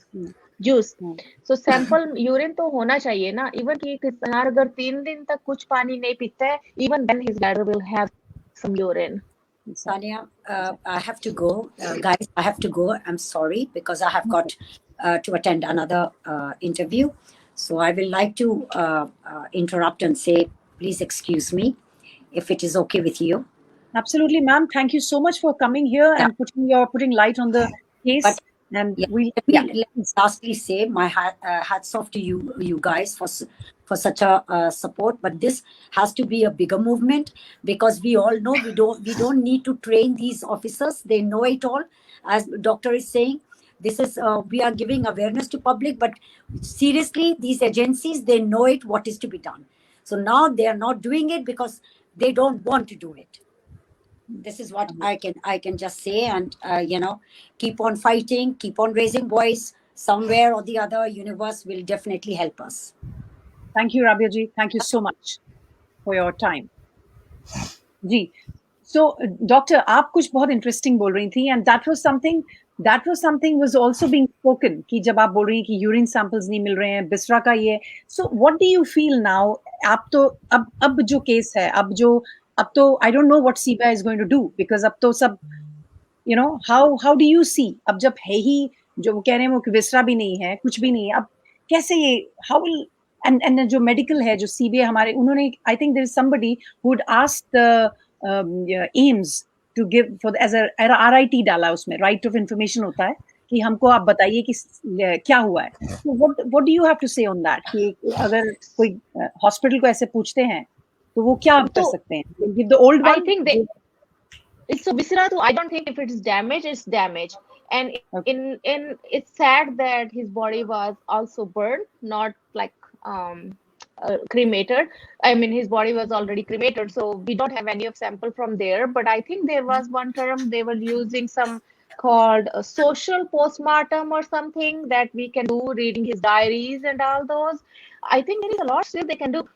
Speaker 6: Juice. So sample urine तो होना चाहिए ना. Even कि किसान अगर 3 दिन तक कुछ पानी नहीं पीता है, even then his bladder will have some urine.
Speaker 5: Sanya, I have to go. Guys, I have to go. I'm sorry because I have got to attend another interview. So I will like to interrupt and say, please excuse me if it is okay with you.
Speaker 1: Absolutely, ma'am. Thank you so much for coming here and putting light on the case.
Speaker 5: But,
Speaker 1: and
Speaker 5: let me lastly say my hats off to you guys for such a support. But this has to be a bigger movement because we all know we don't need to train these officers. They know it all. As doctor is saying, this is we are giving awareness to public, but seriously, these agencies, they know it, what is to be done. So now they are not doing it because they don't want to do it. This is what I can just say, and keep on fighting, keep on raising voice. Somewhere or the other, universe will definitely help us.
Speaker 1: Thank you, Rabia ji. Thank you so much for your time. Ji. So, doctor, आप कुछ बहुत interesting बोल रही थी, and that was something was also being spoken कि जब आप बोल रही हैं कि urine samples नहीं मिल रहे हैं, बिस्रा का ये. So, what do you feel now? आप तो अब जो case है, अब तो I don't know what CBI is going to do because अब तो सब, how do you see? अब जब है ही जो वो कह रहे हैं वो बिस्रा भी नहीं है, कुछ भी नहीं है, अब कैसे ये how will and जो medical है जो CBI हमारे उन्होंने I think there is somebody who would ask the AIMS to give as a RIT डाला उसमें right of information होता है कि हमको आप बताइए कि क्या हुआ है. So what do you have to say on that? कि अगर कोई हॉस्पिटल को ऐसे पूछते हैं तो वो क्या कर सकते हैं? Give the old one.
Speaker 6: I think they. So Visra, I don't think if it's damage, it's damage. And in it's sad that his body was also burned, not like cremated. I mean, his body was already cremated, so we don't have any of sample from there. But I think there was one term they were using, some called a social postmortem or something, that we can do, reading his diaries and all those. I think there is a lot still they can do.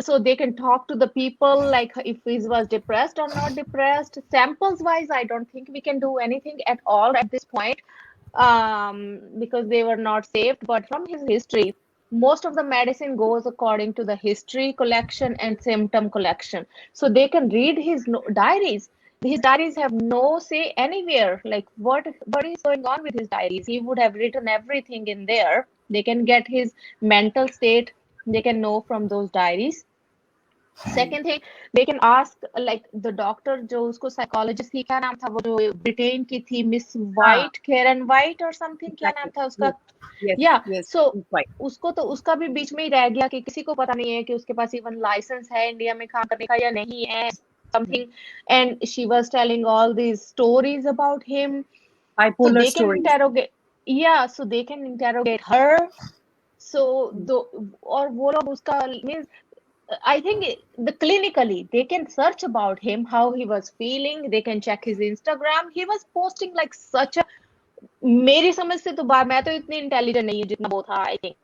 Speaker 6: So they can talk to the people, like if he was depressed or not depressed. Samples wise, I don't think we can do anything at all at this point, because they were not saved. But from his history, most of the medicine goes according to the history collection and symptom collection. So they can read his diaries. His diaries have no say anywhere, like what is going on with his diaries. He would have written everything in there. They can get his mental state, they can know from those diaries. Second thing, they can ask, like the doctor जो उसको psychologist थी, क्या नाम था वो जो Britain की थी, मिस वाइट, केरन वाइट और समथिंग, क्या नाम था उसका? So उसको तो उसका भी बीच में ही रह गया कि किसी को पता नहीं है कि उसके पास इवन लाइसेंस है इंडिया में काम करने का या नहीं है, something. And she was telling all these stories about him.
Speaker 1: Bipolar
Speaker 6: so they
Speaker 1: stories.
Speaker 6: can interrogate, so they can interrogate her. So और वो लोग उसका means, I think clinically they can search about him, how he was feeling. They can check his Instagram. He was posting like such a, मेरी समझ से तो मैं तो इतनी इंटेलिजेंट नहीं हूँ जितना वो था, आई थिंक,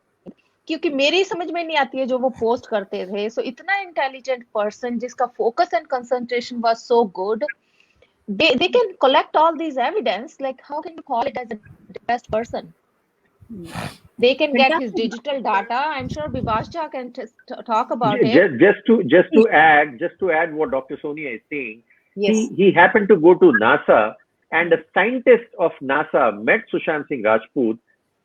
Speaker 6: क्योंकि मेरी समझ में नहीं आती है जो वो पोस्ट करते थे. सो इतना इंटेलिजेंट पर्सन जिसका focus and concentration was so good, they can collect all these evidence. Like how can you call it as a depressed person? They can get his digital data. I'm sure Vibhascha can talk about it.
Speaker 4: Just to add what Dr. Sonia is saying.
Speaker 1: Yes.
Speaker 4: He happened to go to NASA, and a scientist of NASA met Sushant Singh Rajput.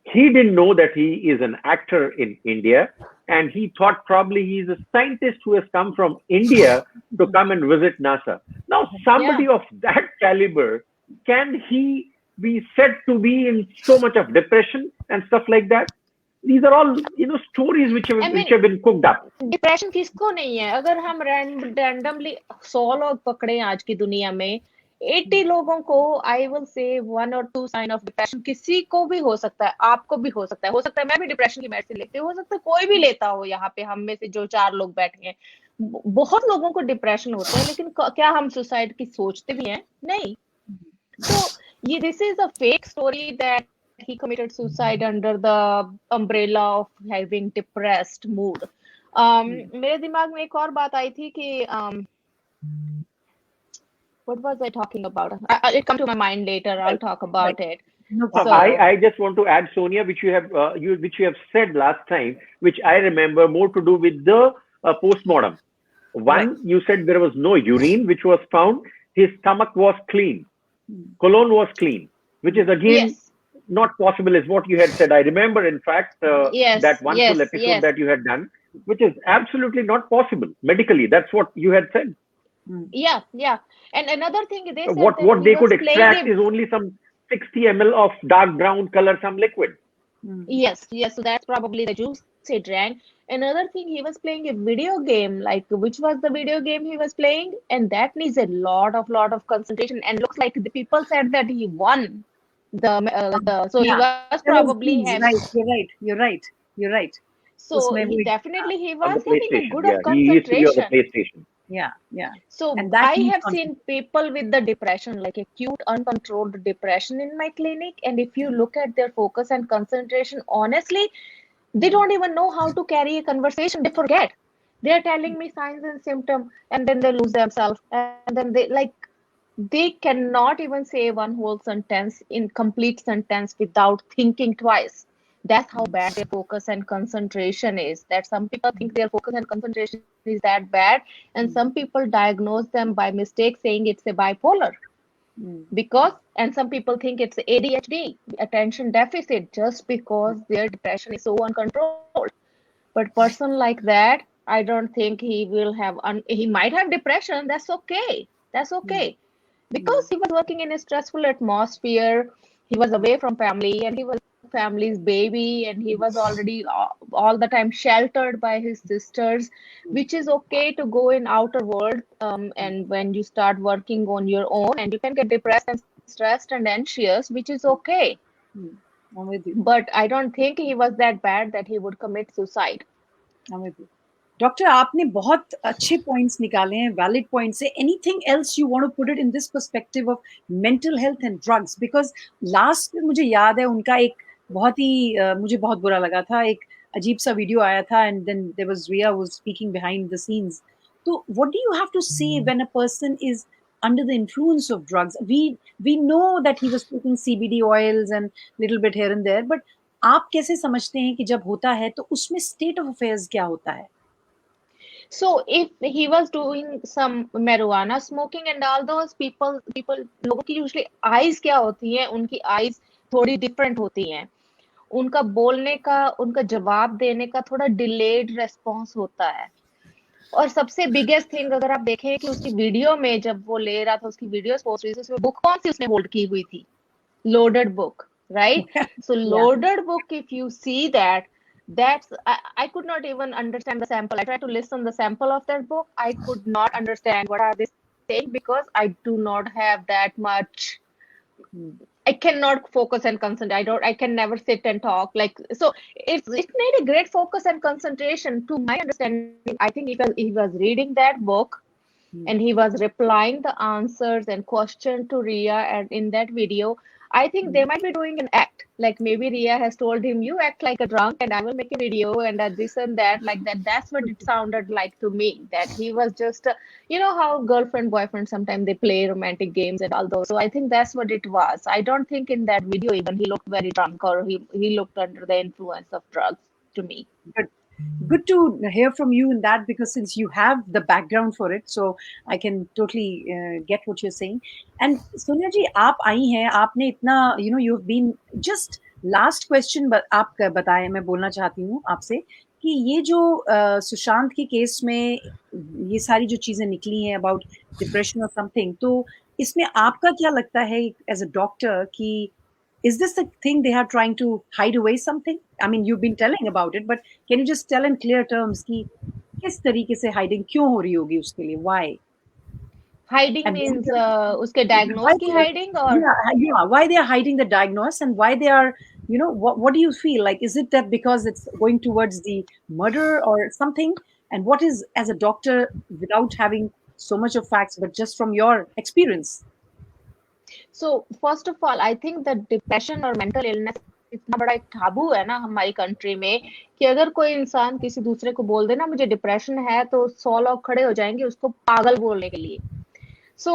Speaker 4: He didn't know that he is an actor in India, and he thought probably he's a scientist who has come from India to come and visit NASA. Now, somebody of that caliber, can he be said to be in so much of depression and stuff like that? These are all, stories which have been cooked up.
Speaker 6: Depression किसको नहीं है? अगर हम randomly 100 लोग पकड़े आज की दुनिया में, 80 लोगों को I will say 1 or 2 sign of depression किसी को भी हो सकता है, आपको भी हो सकता है मैं भी डिप्रेशन की मेडिसिन लेती हूँ, हो सकता है कोई भी लेता हो यहाँ पे हम में से जो 4 लोग बैठे हैं. बहुत लोगों को डिप्रेशन होता है, लेकिन क्या हम सुसाइड की सोचते भी हैं? नहीं. So this is a fake story that he committed suicide under the umbrella of having depressed mood. मेरे दिमाग में एक और बात आई थी कि what was I talking about? It come to my mind later. I'll talk about it.
Speaker 1: No
Speaker 6: problem.
Speaker 4: I just want to add, Sonia, which you have said last time, which I remember more to do with the postmortem. One, you said there was no urine which was found. His stomach was clean. Colon was clean, which is again not possible, is what you had said. I remember, in fact, that one full episode that you had done, which is absolutely not possible medically. That's what you had said.
Speaker 6: Yeah. And another thing, they said
Speaker 4: what they could extract is only some 60 ml of dark brown color, some liquid.
Speaker 6: Yes. So that's probably the juice he drank. Another thing, he was playing a video game. Like, which was the video game he was playing? And that needs a lot of concentration. And looks like the people said that he won so he was probably
Speaker 1: right. You're right.
Speaker 6: So he definitely was having a good
Speaker 4: concentration. He used to be on the PlayStation.
Speaker 6: Yeah. So I have seen people with the depression, like acute uncontrolled depression in my clinic. And if you look at their focus and concentration, honestly, they don't even know how to carry a conversation. They forget. They're telling me signs and symptoms, and then they lose themselves. And then they cannot even say one whole sentence in complete sentence without thinking twice. That's how bad their focus and concentration is. That some people think their focus and concentration is that bad, and some people diagnose them by mistake, saying it's a bipolar. And some people think it's ADHD, attention deficit, just because their depression is so uncontrolled. But person like that, I don't think he will have. He might have depression. That's okay. Because he was working in a stressful atmosphere. he was away from family, and he was family's baby, and he was already all the time sheltered by his sisters, which is okay to go in outer world, and when you start working on your own, and you can get depressed and stressed and anxious, which is okay.
Speaker 1: I'm with you.
Speaker 6: But I don't think he was that bad that he would commit suicide.
Speaker 1: I'm with you. Doctor आपने बहुत अच्छे points निकाले हैं, valid points है. Anything else you want to put it in this perspective of mental health and drugs? Because last में मुझे याद है उनका एक बहुत ही मुझे बहुत बुरा लगा था, एक अजीब सा वीडियो आया था, and then there was Rhea was speaking behind the scenes. तो what do you have to say when a person is under the influence of drugs? We know that he was taking CBD oils and little bit here and there, but आप कैसे समझते हैं कि जब होता है तो उसमें state of affairs क्या होता है?
Speaker 6: So if he was doing some marijuana smoking and all those people लोगों की usually eyes क्या होती हैं, उनकी eyes थोड़ी different होती हैं, उनका बोलने का, उनका जवाब देने का थोड़ा delayed response होता है. और सबसे biggest thing अगर आप देखें कि उसकी वीडियो में जब वो ले रहा था, उसकी वीडियोस पोस्ट हुई थी, उसमें बुक कौन सी उसने होल्ड की हुई थी? Loaded book, right? So loaded book, if you see that, that's I could not even understand the sample. I tried to listen the sample of that book. I could not understand what are they saying because I do not have that much. I cannot focus and concentrate. I can never sit and talk like so. It made a great focus and concentration. To my understanding, I think he was reading that book, and he was replying the answers and question to Ria, and in that video I think they might be doing an act, like maybe Ria has told him, you act like a drunk and I will make a video and this and that, like that. That's what it sounded like to me, that he was just you know how girlfriend boyfriend sometimes they play romantic games and all those. So I think that's what it was. I don't think in that video even he looked very drunk or he looked under the influence of drugs to me.
Speaker 1: Good to hear from you in that, because since you have the background for it, so I can totally get what you're saying. And Sonia ji, आप आई हैं, आपने इतना you know you've been just last question आप बताएं, मैं बोलना चाहती हूँ आपसे कि ये जो सुशांत के केस में ये सारी जो चीजें निकली हैं about depression or something, तो इसमें आपका क्या लगता है as a doctor कि is this the thing they are trying to hide away something? I mean, you've been telling about it, but can you just tell in clear terms कि किस तरीके से hiding क्यों हो रही होगी उसके लिए? Why?
Speaker 6: Hiding
Speaker 1: And
Speaker 6: means उसके diagnose की hiding or
Speaker 1: yeah, why they are hiding the diagnosis and why they are, you know, what do you feel like? Is it that because it's going towards the murder or something? And what is, as a doctor, without having so much of facts, but just from your experience?
Speaker 6: So first of all, I think that depression और mental illness इतना बड़ा एक taboo है ना हमारी country में कि अगर कोई इंसान किसी दूसरे को बोल दे ना मुझे डिप्रेशन है तो 100 लोग खड़े हो जाएंगे उसको पागल बोलने के लिए. So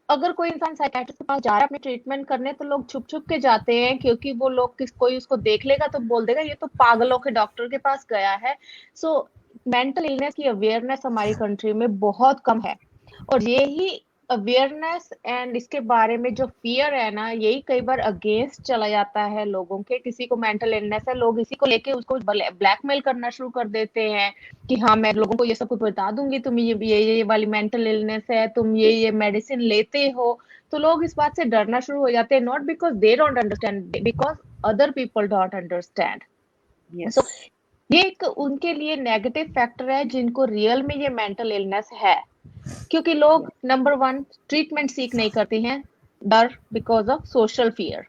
Speaker 6: अगर कोई इंसान साइकियाट्रिस्ट के पास जा रहा है अपने ट्रीटमेंट करने तो लोग छुप छुप के जाते हैं क्योंकि वो लोग कोई उसको देख लेगा तो बोल देगा ये तो पागलों के डॉक्टर के पास गया है. So मेंटल इलनेस की अवेयरनेस हमारी कंट्री में बहुत कम है और यही अवेयरनेस एंड इसके बारे में जो फियर है ना यही कई बार अगेंस्ट चला जाता है लोगों के. किसी को मेंटल इलनेस है, लोग इसी को लेके उसको ब्लैकमेल करना शुरू कर देते हैं कि हाँ मैं लोगों को ये सब कुछ बता दूंगी, तुम ये वाली मेंटल इलनेस है, तुम ये मेडिसिन लेते हो. तो लोग इस बात से डरना शुरू हो जाते हैं, not because they don't understand, because other people don't understand. So ये एक उनके लिए नेगेटिव फैक्टर है जिनको रियल में ये मेंटल इलनेस है, क्योंकि लोग नंबर 1 ट्रीटमेंट सीख नहीं करते हैं, डर, because of social fear.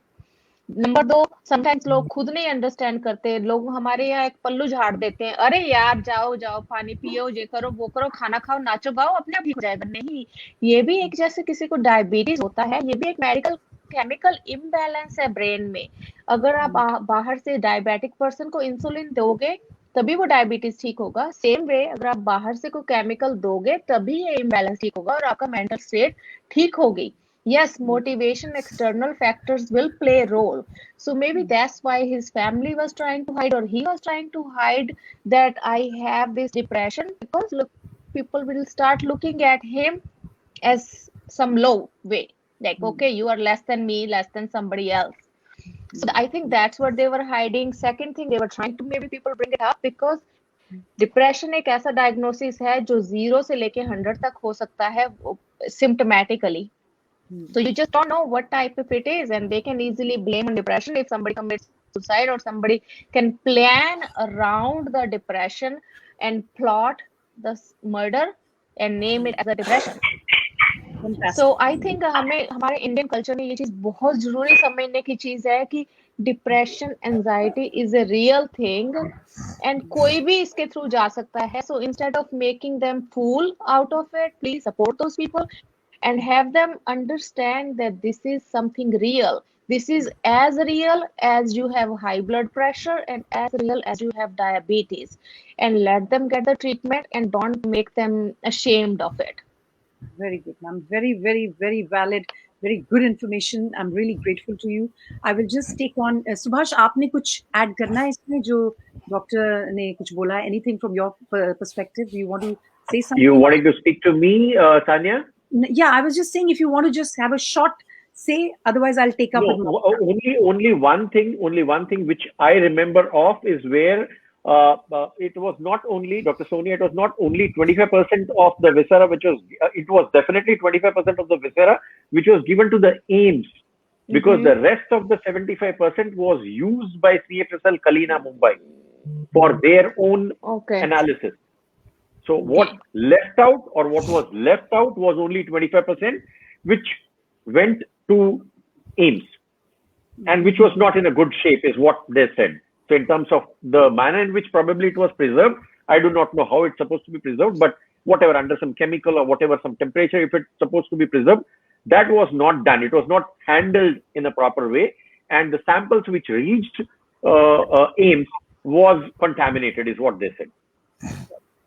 Speaker 6: Number 2 sometimes लोग खुद नहीं अंडरस्टैंड करते. लोग हमारे यहाँ एक पल्लू झाड़ देते हैं, अरे यार जाओ जाओ पानी पियो, ये करो वो करो, खाना खाओ, नाचो गाओ, अपने आप ठीक हो जाएगा. नहीं, ये भी एक जैसे किसी को डायबिटीज होता है, ये भी एक मेडिकल केमिकल इम्बैलेंस है ब्रेन में. अगर आप बाहर से डायबिटिक पर्सन को इंसुलिन दोगे तभी वो डायबिटीज ठीक होगा. सेम वे अगर आप बाहर से कोई केमिकल दोगे तभी ये इम्बैलेंस ठीक होगा और आपका मेंटल स्टेट ठीक होगी. Yes, motivation, external factors will play a role. So maybe that's why his family was trying to hide, or he was trying to hide that I have this depression, because look, people will start looking at him as some low way, like okay, you are less than me, less than somebody else. So I think that's what they were hiding. Second thing, they were trying to maybe people bring it up because depression एक ऐसा diagnosis है जो 0 से लेके 100 तक हो सकता है symptomatically. So you just don't know what type of it is, and they can easily blame on depression if somebody commits suicide, or somebody can plan around the depression and plot the murder and name it as a depression.
Speaker 1: Fantastic.
Speaker 6: So I think हमें हमारे Indian culture में ये चीज बहुत जरूरी समझने की चीज है कि depression anxiety is a real thing and कोई भी इसके थ्रू जा सकता है. So instead of making them fool out of it, please support those people and have them understand that this is something real. This is as real as you have high blood pressure and as real as you have diabetes. And let them get the treatment and don't make them ashamed of it.
Speaker 1: Very good, ma'am. Very, very, very valid, very good information. I'm really grateful to you. I will just take on Subhash. आपने कुछ add करना है इसमें जो doctor ने कुछ बोला है? Anything from your perspective? Do you want to say something?
Speaker 4: You wanting to speak to me, Sanya?
Speaker 1: Yeah, I was just saying if you want to just have a short say, otherwise I'll take up.
Speaker 4: No, only one thing which I remember of is where it was not only, Dr. Sonia, it was not only 25% of the viscera, which was, it was definitely 25% of the viscera, which was given to the AIMS, because the rest of the 75% was used by CFSL Kalina Mumbai for their own analysis. So what left out, or what was left out, was only 25%, which went to AIMS, and which was not in a good shape, is what they said. So in terms of the manner in which probably it was preserved, I do not know how it's supposed to be preserved, but whatever, under some chemical or whatever, some temperature, if it's supposed to be preserved, that was not done. It was not handled in a proper way, and the samples which reached AIMS was contaminated, is what they said.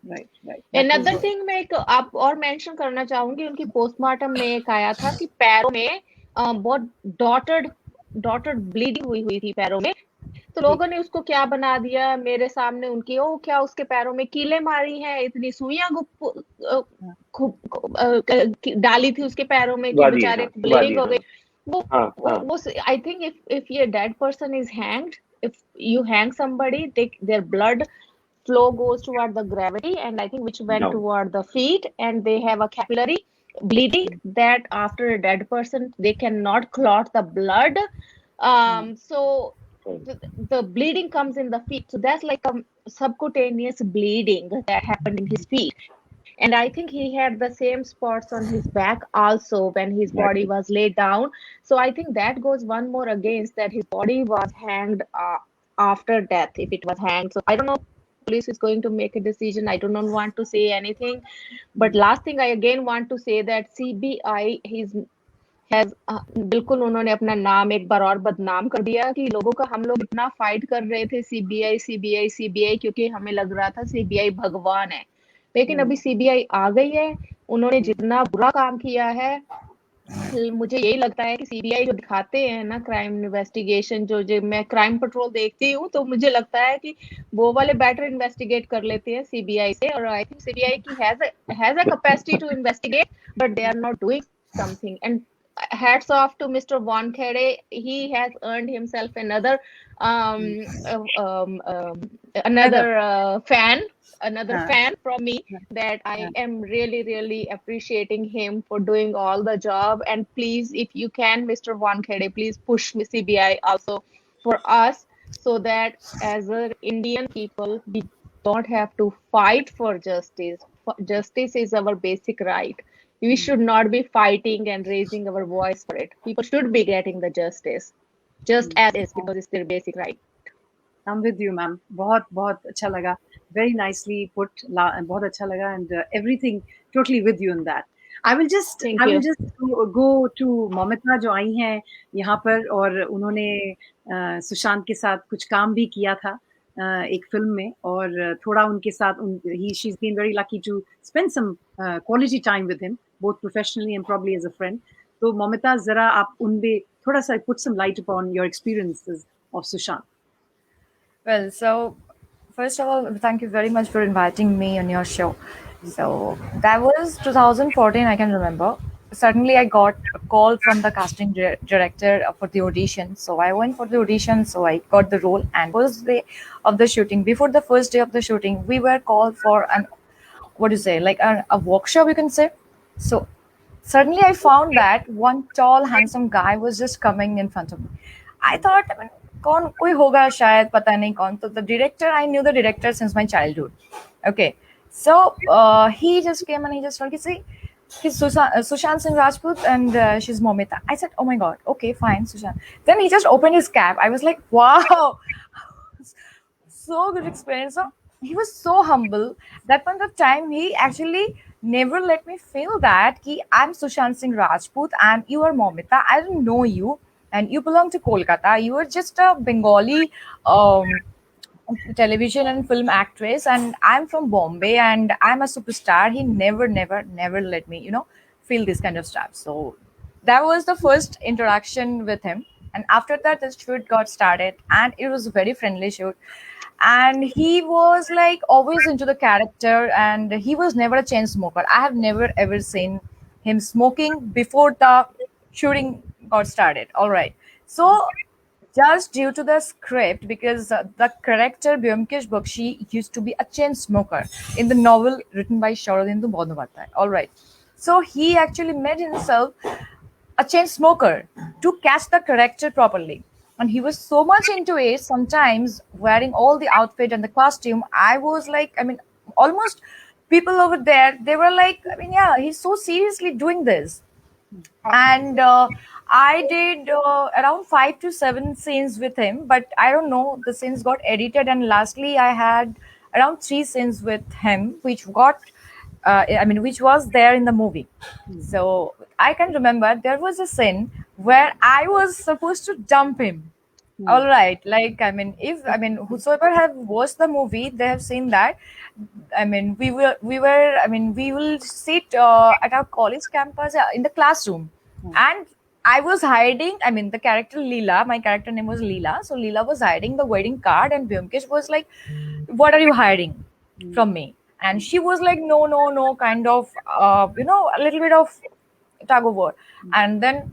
Speaker 1: Right.
Speaker 6: Another thing मैं एक आप और mention करना चाहूंगी, उनकी postmortem में एक आया था कि पैरों में बहुत डॉटेड ब्लीडिंग हुई थी पैरों में. तो लोगों ने उसको क्या बना दिया मेरे सामने, उनकी क्या उसके पैरों में कीले मारी हैं, इतनी सुइयां डाली थी उसके पैरों में कि बेचारे ब्लीडिंग हो गई. वो I think if a dead person is hanged, if you hang somebody, their blood flow goes toward the gravity, and I think which went toward the feet, and they have a capillary bleeding that after a dead person they cannot clot the blood. So the bleeding comes in the feet. So that's like a subcutaneous bleeding that happened in his feet. And I think he had the same spots on his back also when his body was laid down. So I think that goes one more against that his body was hanged after death, if it was hanged. So I don't know, police is going to make a decision. I do not want to say anything. But last thing I again want to say that CBI has बिल्कुल उन्होंने अपना नाम एक बार और बदनाम कर दिया कि लोगों का, हम लोग इतना फाइट कर रहे थे CBI क्योंकि हमें लग रहा था CBI भगवान है. लेकिन अभी CBI आ गई है, उन्होंने जितना बुरा काम किया है, मुझे यही लगता है कि CBI जो दिखाते हैं ना क्राइम इन्वेस्टिगेशन, जो मैं क्राइम पेट्रोल देखती हूँ, तो मुझे लगता है कि वो वाले बेटर इन्वेस्टिगेट कर लेते हैं CBI से. और आई थिंक CBI की has a capacity to investigate, but they are not doing something. And hats off to Mr. Wankhede. He has earned himself another fan from me, that I am really appreciating him for doing all the job. And please, if you can, Mr. Wankhede, please push CBI also for us, so that as an Indian people, we don't have to fight for justice. Justice is our basic right. We should not be fighting and raising our voice for it. People should be getting the justice, just as is, because it's their basic right.
Speaker 1: I'm with you, ma'am. बहुत अच्छा लगा. Very nicely put. बहुत अच्छा लगा, and everything totally with you in that. I will just go to Momita जो आई हैं यहाँ पर, और उन्होंने सुशांत के साथ कुछ काम भी किया था एक फिल्म में, और थोड़ा उनके साथ she's been very lucky to spend some quality time with him, both professionally and probably as a friend. तो मोमिता, जरा आप उनपे थोड़ा सा put some light upon your experiences of Sushant.
Speaker 7: Well, so first of all, thank you very much for inviting me on your show. So that was 2014, I can remember. Suddenly I got a call from the casting director for the audition. So I went for the audition, so I got the role. And first day of the shooting, before the first day of the shooting, we were called for a workshop, you can say. So suddenly I found that one tall, handsome guy was just coming in front of me. I thought, I mean, कौन कोई होगा शायद पता नहीं कौन. So the director, I knew the director since my childhood. Okay, so he just came and he just told me, see, he's Sushant Singh Rajput and she's Momita. I said, oh my god, okay, fine, Sushant. Then he just opened his cap. I was like, wow, so good experience. So he was so humble. That point of time, he actually never let me feel that I'm Sushant Singh Rajput and you are Momita. I don't know you and you belong to Kolkata. You are just a Bengali television and film actress and I'm from Bombay and I'm a superstar. He never let me, feel this kind of stuff. So that was the first interaction with him. And after that, the shoot got started and it was a very friendly shoot. And he was like always into the character and he was never a chain smoker. I have never ever seen him smoking before the shooting got started. All right. So just due to the script, because the character Byomkesh Bakshi used to be a chain smoker in the novel written by Sharadindu Bandyopadhyay. All right. So he actually made himself a chain smoker to catch the character properly. And he was so much into it, sometimes wearing all the outfit and the costume. I was like, I mean, almost people over there, they were like, I mean, yeah, he's so seriously doing this. And I did around 5 to 7 scenes with him, but I don't know, the scenes got edited. And lastly, I had around 3 scenes with him, which which was there in the movie. So I can remember there was a scene where I was supposed to dump him. All right, like whosoever have watched the movie, they have seen that. We will sit at our college campus in the classroom, and I was hiding. I mean, the character Leela, my character name was Leela. So Leela was hiding the wedding card, and Byomkesh was like, "What are you hiding from me?" And she was like, "No, no, no," kind of, a little bit of tug of war. And then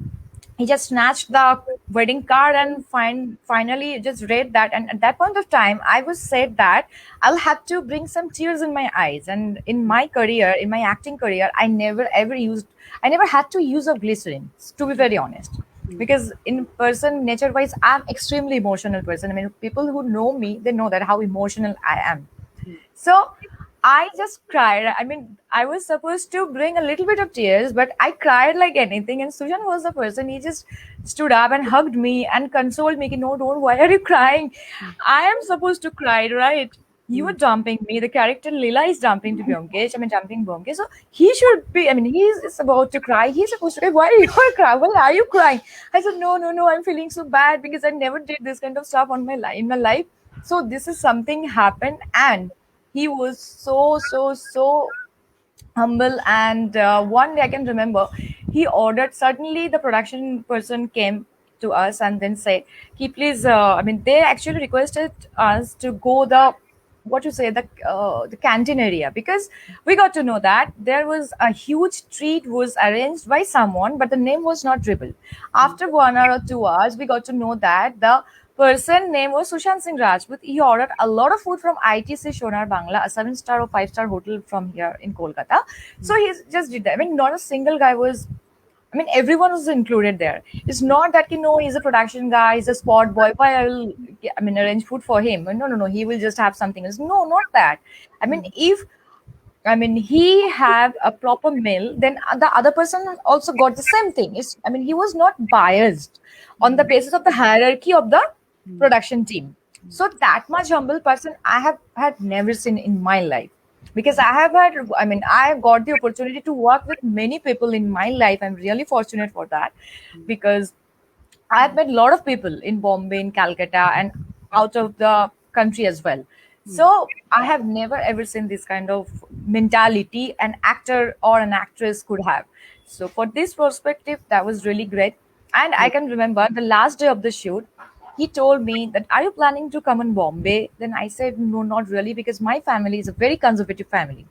Speaker 7: he just snatched the wedding card and finally just read that. And at that point of time, I was said that I'll have to bring some tears in my eyes. And in my career, in my acting career, I never had to use a glycerin, to be very honest. Because in person, nature wise, I'm extremely emotional person. I mean, people who know me, they know that how emotional I am. So I just cried. I mean, I was supposed to bring a little bit of tears, but I cried like anything. And Sujan was the person. He just stood up and hugged me and consoled me. No, don't. Why are you crying? I am supposed to cry, right? You were dumping me. The character Lila is dumping to Byomkesh. Dumping Byomkesh. So he should be. I mean, he's about to cry. He's supposed to cry. Why are you crying? Why are you crying? I said, no, no, no. I'm feeling so bad because I never did this kind of stuff in my life. So this is something happened, and he was so humble. And one day I can remember, he ordered, suddenly the production person came to us and then said, please, they actually requested us to go the canteen area, because we got to know that there was a huge treat was arranged by someone, but the name was not dribbled. After 1 hour or 2 hours, we got to know that the person name was Sushant Singh Rajput. He ordered a lot of food from ITC Shonar Bangla, a 7-star or 5-star hotel from here in Kolkata. So he just did that. I mean, not a single guy was, everyone was included there. It's not that, he's a production guy, he's a spot boy, why I will, arrange food for him. No, he will just have something else. No, not that. If he had a proper meal, then the other person also got the same thing. He was not biased on the basis of the hierarchy of the production team. So that much humble person I have had never seen in my life, because I have got the opportunity to work with many people in my life. I'm really fortunate for that, because I've met a lot of people in Bombay, in Calcutta, and out of the country as well. So I have never ever seen this kind of mentality an actor or an actress could have. So for this perspective, that was really great. And I can remember the last day of the shoot, he told me that, are you planning to come in Bombay? Then I said, no, not really, because my family is a very conservative family.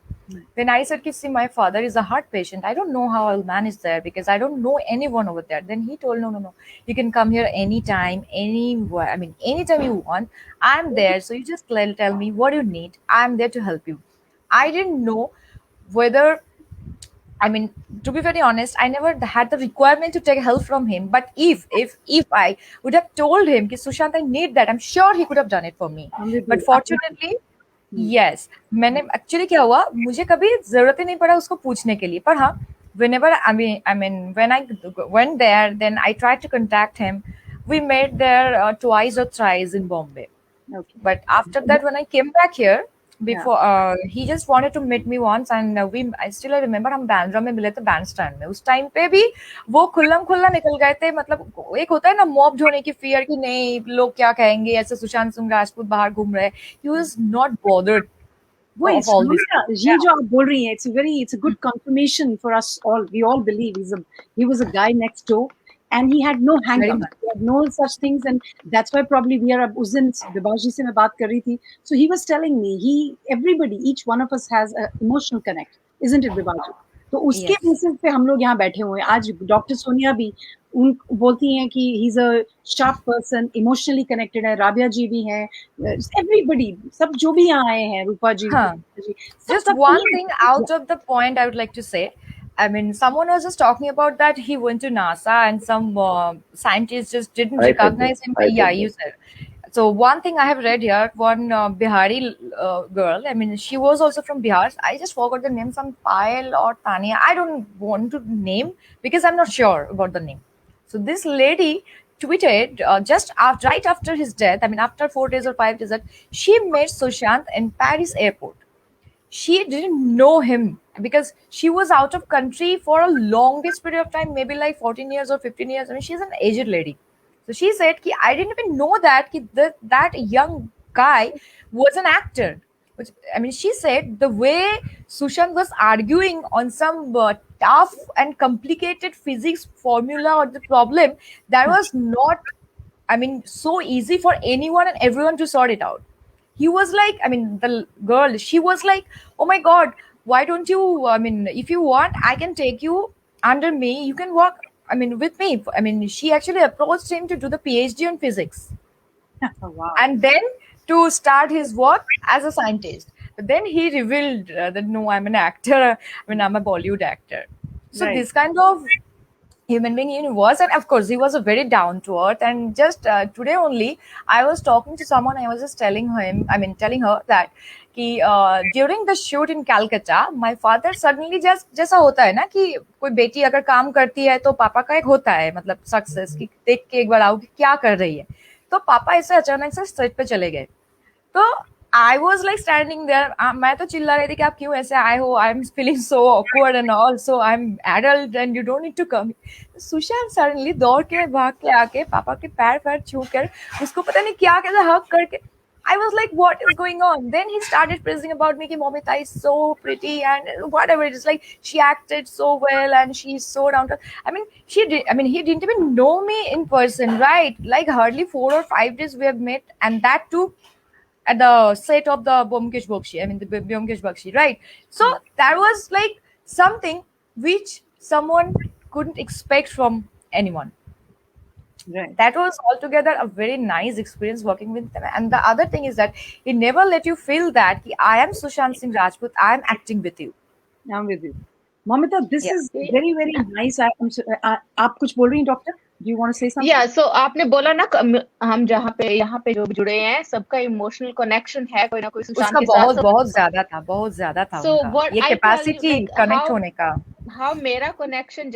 Speaker 7: Then I said, see, my father is a heart patient. I don't know how I'll manage there, because I don't know anyone over there. Then he told, no. You can come here anytime, anywhere. Anytime you want. I'm there. So you just tell me what you need. I'm there to help you. I didn't know whether I mean, to be very honest, I never had the requirement to take help from him. But if I would have told him, कि Sushant, I need that, I'm sure he could have done it for me.
Speaker 1: I'm with
Speaker 7: But
Speaker 1: you.
Speaker 7: fortunately, yes, मैंने actually क्या हुआ, मुझे कभी जरूरत ही नहीं पड़ा उसको पूछने के लिए. पर हाँ, whenever I mean when I went there, then I tried to contact him. We met there twice or thrice in Bombay.
Speaker 1: Okay.
Speaker 7: But after that, when I came back here, before he just wanted to meet me once, and I still remember हम बैंड्रा में मिले थे Bandstand में. उस time पे भी वो खुल्लम खुल्ला निकल गए थे. मतलब एक होता है ना मॉब्ड होने की फियर कि नहीं लोग क्या कहेंगे, ऐसे सुशांत सिंह राजपूत बाहर घूम रहे. He was not bothered
Speaker 1: Wait,
Speaker 7: of all this.
Speaker 1: ये जो आप बोल रही हैं, it's a good confirmation for us all. We all believe he was a guy next door, and he had no hang-ups. He had no such things, and that's why probably we are. उस दिन विभाजी से मैं बात कर रही थी. So he was telling me everybody, each one of us has an emotional connect, isn't it, विभाजी? तो उसके बेसिस पे हम लोग यहाँ बैठे हुए हैं. आज डॉक्टर सोनिया भी उन बोलती हैं कि he is a sharp person, emotionally connected है. राबिया जी भी हैं, एवरीबडी, सब जो भी यहाँ आए हैं, रूपा जी.
Speaker 7: Just one thing out of the point I would like to say. I mean, someone was just talking about that he went to NASA and some scientists just didn't recognize him. Yeah, you said. So one thing I have read here, one Bihari girl, I mean, she was also from Bihar. I just forgot the name, some Payal or Tania. I don't want to name because I'm not sure about the name. So this lady tweeted just after, right after his death, I mean, after 4 days or 5 days, that she met Sushant in Paris airport. She didn't know him because she was out of country for a longest period of time, maybe like 14 years or 15 years. I mean, she's an aged lady. So she said, ki, I didn't even know that that young guy was an actor. Which, I mean, she said the way Sushant was arguing on some tough and complicated physics formula or the problem, that was not, I mean, so easy for anyone and everyone to sort it out. He was like, I mean, the girl, she was like, oh my God, why don't you, I mean, if you want, I can take you under me, you can work, I mean, with me. I mean, she actually approached him to do the PhD on physics.
Speaker 1: Oh, wow.
Speaker 7: And then to start his work as a scientist. But then he revealed that no, I'm an actor, I mean, I'm a Bollywood actor. So
Speaker 1: Right.
Speaker 7: this kind of human being he was, and of course he was a very down to earth. And just today only I was talking to someone, I was just telling her that कि during the shoot in Calcutta, my father suddenly just जैसा होता है ना कि कोई बेटी अगर काम करती है तो पापा का एक होता है मतलब सक्सेस कि देख के एक बार आओ कि क्या कर रही है. तो पापा ऐसे अचानक से सेट पे चले गए. तो I was like standing there. मैं तो चिल्ला रही थी कि आप क्यों ऐसे आए हो? I'm feeling so awkward and all. So I'm adult and you don't need to come. Sushant suddenly दौड़ के भाग के आके पापा के पैर छू कर उसको पता नहीं क्या कैसे हक करके. I was like, what is going on? Then he started praising about me कि Momita is so pretty and whatever. It is like she acted so well and she's so down to. I mean, he didn't even know me in person, right? Like hardly 4 or 5 days we have met, and that too at the set of the Byomkesh Bakshi, I mean the Byomkesh Bakshi, right? So that was like something which someone couldn't expect from anyone.
Speaker 1: Right.
Speaker 7: That was altogether a very nice experience working with them. And the other thing is that he never let you feel that I am Sushant Singh Rajput, I am acting with you.
Speaker 1: I'm with you. Mamita, this is very, very nice. आप कुछ बोल रही हैं doctor? Do you want to say something?
Speaker 6: Yeah, so आपने बोला ना हम यहाँ पे जो जुड़े हैं सबका इमोशनल कनेक्शन है कोई ना कोई सुशांत के साथ.
Speaker 7: बहुत ज्यादा था
Speaker 6: So
Speaker 7: उनका.
Speaker 6: what
Speaker 7: ये
Speaker 6: I
Speaker 7: capacity
Speaker 6: tell you,
Speaker 7: connect होने का.
Speaker 6: How मेरा connection,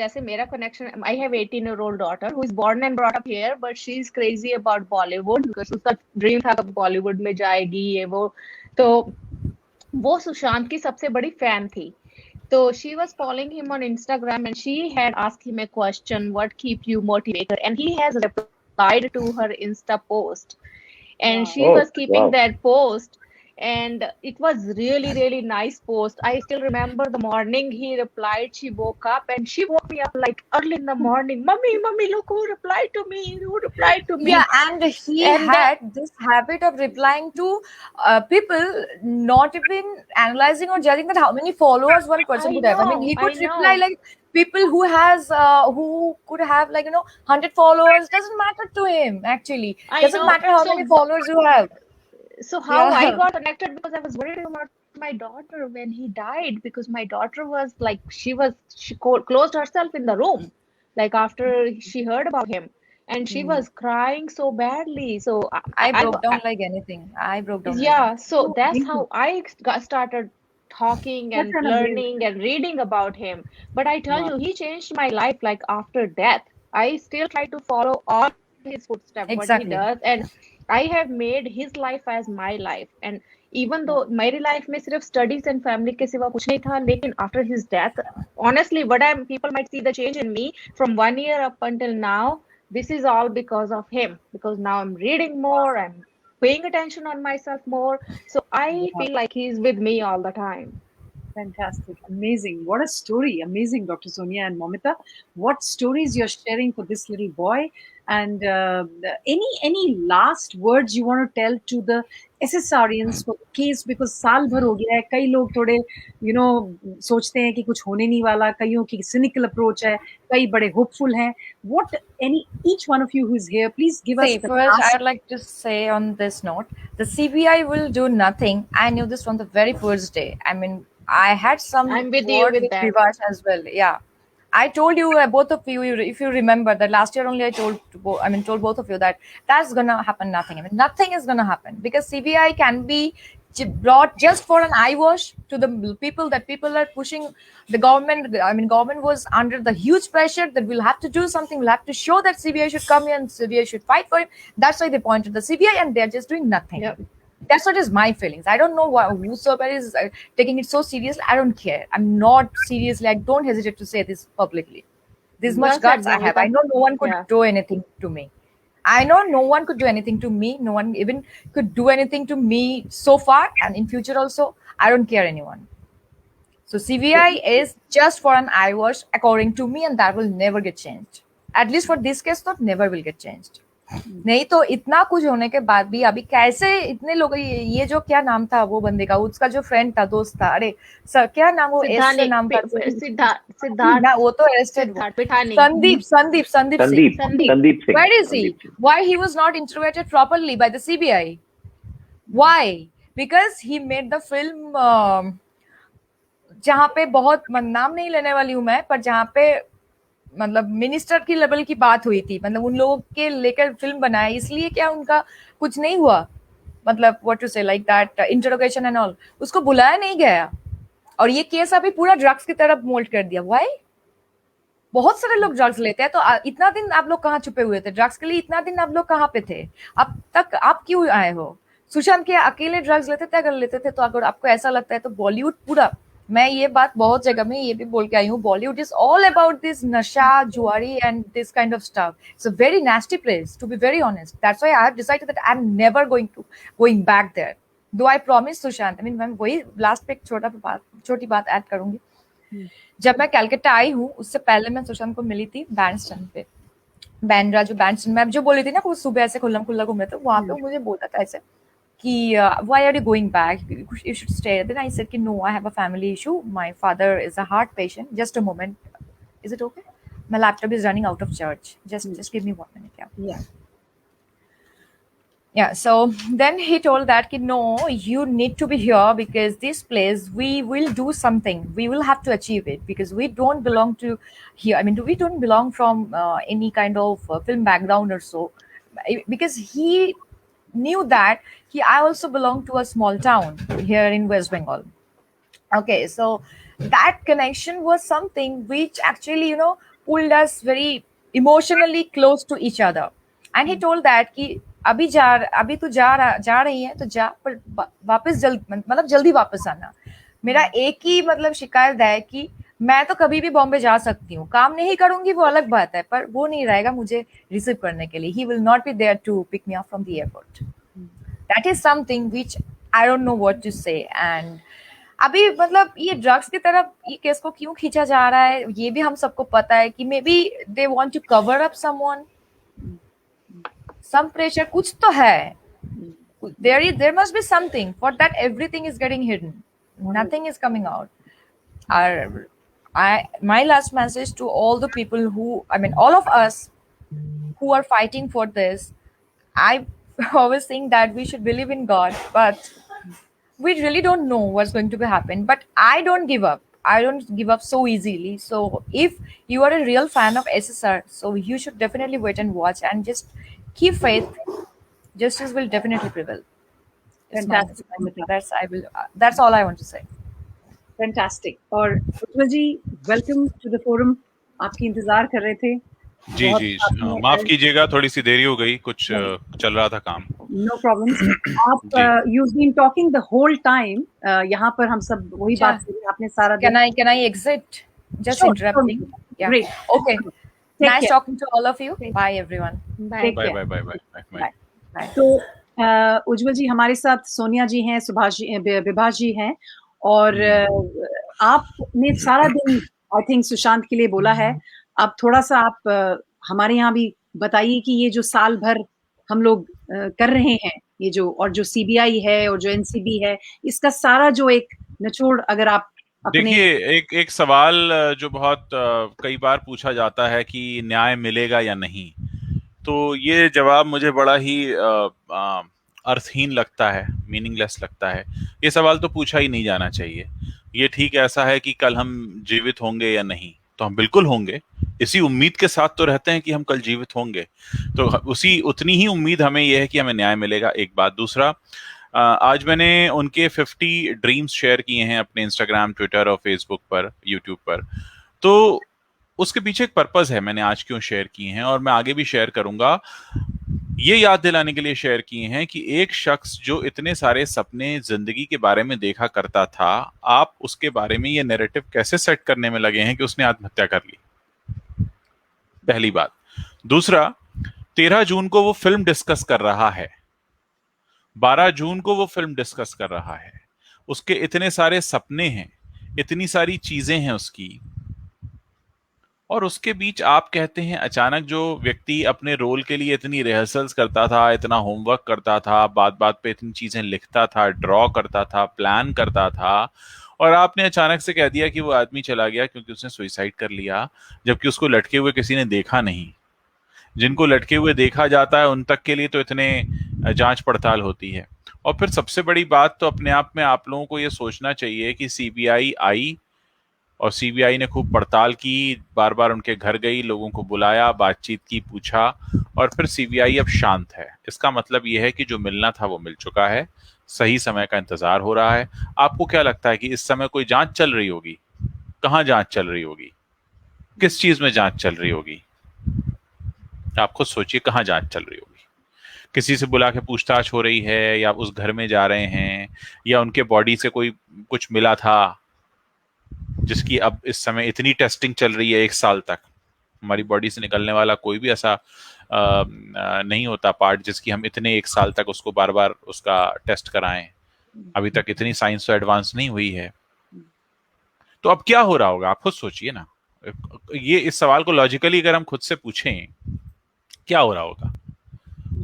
Speaker 6: I have 18-year-old daughter who is born and brought up here, but she's crazy about Bollywood because उसका ड्रीम था कि बॉलीवुड में जाएगी ये वो. तो वो सुशांत की सबसे बड़ी फैन थी. So she was following him on Instagram and she had asked him a question, what keep you motivated? And he has replied to her Insta post. And she was keeping that post. And it was really, really nice post. I still remember the morning he replied. She woke up and she woke me up like early in the morning. Mummy, look who replied to me.
Speaker 7: Yeah, and he had this habit of replying to people, not even analyzing or judging that how many followers one person could have. I mean, he could reply like people who could have like 100 followers. Doesn't matter to him actually. Doesn't matter how many followers you have.
Speaker 6: So how I got connected because I was worried about my daughter when he died, because my daughter was like, she closed herself in the room, like after she heard about him, and she was crying so badly. So
Speaker 7: I broke down like anything. I broke down like
Speaker 6: yeah,
Speaker 7: anything.
Speaker 6: so
Speaker 1: Oh,
Speaker 6: that's
Speaker 1: amazing.
Speaker 6: how I got started talking
Speaker 1: What
Speaker 6: and
Speaker 1: an amazing.
Speaker 6: learning and reading about him. But I tell
Speaker 1: Wow.
Speaker 6: you, he changed my life like after death. I still try to follow all his footsteps, what he
Speaker 7: Exactly.
Speaker 6: does, and I have made his life as my life. And even though मेरी life में सिर्फ studies and family के सिवा कुछ नहीं था, लेकिन after his death, honestly, what I'm people might see the change in me from 1 year up until now. This is all because of him. Because now I'm reading more, I'm paying attention on myself more. So I
Speaker 1: Wow.
Speaker 6: feel like he's with me all the time.
Speaker 1: Fantastic. Amazing. What a story. Amazing, Dr. Sonia and Momita. What stories you're sharing for this little boy. And any last words you want to tell to the SSRians for the case, because साल भर हो गया है, कई लोग थोड़े सोचते हैं कि कुछ होने नहीं वाला, कईयों की cynical approach है, कई बड़े hopeful हैं. What each one of you who is here, please give us
Speaker 7: See,
Speaker 1: the
Speaker 7: first, I
Speaker 1: last.
Speaker 7: would like to say on this note, the CBI will do nothing. I knew this from the very first day. I mean, I had some
Speaker 6: I'm with you
Speaker 7: word
Speaker 6: with
Speaker 7: with
Speaker 6: that.
Speaker 7: Privash as well. Yeah, I told you, both of you, if you remember that last year only, I told told both of you that that's gonna happen. Nothing. I mean, nothing is gonna happen because CBI can be brought just for an eye wash to the people, that people are pushing the government. I mean, government was under the huge pressure that we'll have to do something. We'll have to show that CBI should come here and CBI should fight for him. That's why they pointed the CBI, and they're just doing nothing.
Speaker 6: Yep.
Speaker 7: That's what is my feelings. I don't know why whosoever is taking it so seriously. I don't care. I'm not seriously. I don't hesitate to say this publicly. This much
Speaker 6: Well said,
Speaker 7: guts I have. I
Speaker 6: Momita.
Speaker 7: know no one could
Speaker 6: Yeah.
Speaker 7: do anything to me. I know no one could do anything to me. No one even could do anything to me so far, and in future also. I don't care anyone. So CBI is just for an eye wash, according to me, and that will never get changed. At least for this case, not never will get changed. नहीं तो इतना कुछ होने के बाद भी अभी कैसे इतने लोग, ये जो क्या नाम था वो बंदे का, उसका जो फ्रेंड था, दोस्त था, अरे सर क्या नाम, वो एस से नाम था,
Speaker 6: सिद्धार्थ
Speaker 7: ना वो तो arrested,
Speaker 6: Pithani,
Speaker 7: Sandeep Singh.
Speaker 4: Sandeep Singh.
Speaker 7: Where is he? Why he was not interrogated properly by the CBI? Why? Because he made the film जहाँ पे बहुत नाम नहीं लेने वाली हूँ मैं, पर जहाँ पे मतलब मिनिस्टर की लेवल की बात हुई थी, मतलब उन लोगों के लेकर फिल्म बनाई, इसलिए क्या उनका कुछ नहीं हुआ, मतलब व्हाट टू से like that interrogation and all, उसको बुलाया नहीं गया, और ये केस अभी पूरा ड्रग्स की तरफ मोल्ड कर दिया. व्हाई? बहुत सारे लोग ड्रग्स लेते हैं, तो इतना दिन आप लोग कहाँ छुपे हुए थे ड्रग्स के लिए? इतना दिन आप लोग कहाँ पे थे? अब तक आप क्यों आए हो? सुशांत के अकेले ड्रग्स लेते थे, अगर लेते थे तो अगर आपको ऐसा लगता है तो बॉलीवुड पूरा, मैं ये बात बहुत जगह में ये भी बोल के आई हूँ, Bollywood is all about this नशा, जुआरी and this kind of stuff. It's a very nasty place, to be very honest. That's why I have decided that I'm never going back there. Do I promise, Sushant? I mean, मैं वही last पे एक छोटी बात add करूंगी. जब मैं कलकत्ता आई हूँ, उससे पहले मैं सुशांत को मिली थी बैंड स्टैंड पे, बैंड्रा जो बैंड स्टैंड में जो बोली थी ना, वो सुबह ऐसे खुल्लम खुल्ला घूम रहे थे, वहां पे मुझे बोला था ऐसे कि why are you going back, you should stay. Then I said कि no, I have a family issue, my father is a heart patient. Just a moment, is it okay? My laptop is running out of charge. Just give me 1 minute. Yeah, so then he told that ki, no, you need to be here because this place, we will do something, we will have to achieve it, because we don't belong to here. I mean, we don't belong from any kind of film background or so, because he knew that I also belong to a small town here in West Bengal. Okay, so that connection was something which actually pulled us very emotionally close to each other. And he told that कि अभी तू जा रही है तो जा, पर वापस जल्दी वापस आना. मेरा एक ही मतलब शिकायत है कि मैं तो कभी भी बॉम्बे जा सकती हूँ, काम नहीं करूंगी वो अलग बात है, पर वो नहीं रहेगा मुझे रिसीव करने के लिए. He will not be there to pick me up from the airport. That is something which I don't know what to say. And अभी मतलब ये ड्रग्स की तरफ ये केस को क्यों खींचा जा रहा है, ये भी हम सबको पता है कि maybe they want to cover up someone, some pressure कुछ तो है. There must be something for that everything is getting hidden, nothing is coming out. My last message to all the people who, I mean all of us who are fighting for this, I always think that we should believe in God, but we really don't know what's going to be happen, but I don't give up. I don't give up so easily. So if you are a real fan of SSR, so you should definitely wait and watch and just keep faith. Justice will definitely prevail. It's my
Speaker 1: fantastic Amrita,
Speaker 7: that's all I want to say.
Speaker 1: Fantastic. और उज्ज्वल जी, welcome to the forum. आपकी इंतजार कर रहे थे।
Speaker 8: जी
Speaker 1: बहुत
Speaker 8: जी,
Speaker 1: आपने
Speaker 8: माफ कीजिएगा, थोड़ी सी देरी हो गई, कुछ चल रहा था काम।
Speaker 1: No problems. आप
Speaker 8: जी।
Speaker 1: You been talking the whole time. यहाँ पर हम सब वही
Speaker 7: अच्छा।
Speaker 1: बात करी, आपने सारा
Speaker 7: Can
Speaker 1: दिन।
Speaker 7: I exit? Just
Speaker 1: Sure,
Speaker 7: interrupting.
Speaker 1: sure.
Speaker 7: Yeah.
Speaker 1: Great.
Speaker 7: Okay.
Speaker 1: Take
Speaker 7: Nice
Speaker 1: care.
Speaker 7: talking to all of you. Bye everyone.
Speaker 1: Take
Speaker 8: bye
Speaker 1: care.
Speaker 8: Bye bye bye bye bye.
Speaker 7: Bye.
Speaker 1: तो उज्ज्वल जी हमारे साथ सोनिया जी हैं, सुभाष जी, विभाष जी हैं, और आपने सारा दिन आई थिंक सुशांत के लिए बोला है। अब थोड़ा सा आप हमारे यहाँ भी बताइए कि ये जो साल भर हम लोग कर रहे हैं, ये जो, और जो सीबीआई है और जो एनसीबी है, इसका सारा जो एक निचोड़ अगर आप अपने।
Speaker 8: देखिए, एक सवाल जो बहुत कई बार पूछा जाता है कि न्याय मिलेगा या नहीं, तो ये जवाब मुझे बड़ा ही अर्थहीन लगता है, मीनिंगलेस लगता है। ये सवाल तो पूछा ही नहीं जाना चाहिए। ये ठीक ऐसा है कि कल हम जीवित होंगे या नहीं, तो हम बिल्कुल होंगे। इसी उम्मीद के साथ तो रहते हैं कि हम कल जीवित होंगे, तो उतनी ही उम्मीद हमें ये है कि हमें न्याय मिलेगा। एक बात। दूसरा, आज मैंने उनके 50 ड्रीम्स शेयर किए हैं अपने इंस्टाग्राम, ट्विटर और फेसबुक पर, यूट्यूब पर। तो उसके पीछे एक पर्पस है, मैंने आज क्यों शेयर किए हैं और मैं आगे भी शेयर करूंगा। ये याद दिलाने के लिए शेयर किए हैं कि एक शख्स जो इतने सारे सपने जिंदगी के बारे में देखा करता था, आप उसके बारे में ये नैरेटिव कैसे सेट करने में लगे हैं कि उसने आत्महत्या कर ली। पहली बात। दूसरा, 13 जून को वो फिल्म डिस्कस कर रहा है, 12 जून को वो फिल्म डिस्कस कर रहा है, उसके इतने सारे सपने हैं, इतनी सारी चीजें हैं उसकी, और उसके बीच आप कहते हैं अचानक जो व्यक्ति अपने रोल के लिए इतनी रिहर्सल्स करता था, इतना होमवर्क करता था, बात बात पे इतनी चीजें लिखता था, ड्रॉ करता था, प्लान करता था, और आपने अचानक से कह दिया कि वो आदमी चला गया क्योंकि उसने सुसाइड कर लिया, जबकि उसको लटके हुए किसी ने देखा नहीं। जिनको लटके हुए देखा जाता है उन तक के लिए तो इतने जांच पड़ताल होती है। और फिर सबसे बड़ी बात तो अपने आप में आप लोगों को ये सोचना चाहिए कि सीबीआई आई और सीबीआई ने खूब पड़ताल की, बार बार उनके घर गई, लोगों को बुलाया, बातचीत की, पूछा, और फिर सीबीआई अब शांत है। इसका मतलब ये है कि जो मिलना था वो मिल चुका है, सही समय का इंतजार हो रहा है। आपको क्या लगता है कि इस समय कोई जांच चल रही होगी? कहाँ जांच चल रही होगी? किस चीज में जांच चल रही होगी? आप खुद सोचिए, कहाँ जांच चल रही होगी? किसी से बुला के पूछताछ हो रही है, या उस घर में जा रहे हैं, या उनके बॉडी से कोई कुछ मिला था जिसकी अब इस समय इतनी टेस्टिंग चल रही है? 1 साल तक हमारी बॉडी से निकलने वाला कोई भी ऐसा नहीं होता पार्ट जिसकी हम इतने 1 साल तक उसको बार बार उसका टेस्ट कराएं। अभी तक इतनी साइंस तो एडवांस नहीं हुई है। तो अब क्या हो रहा होगा, आप खुद सोचिए ना। ये इस सवाल को लॉजिकली अगर हम खुद से पूछें, क्या हो रहा होगा?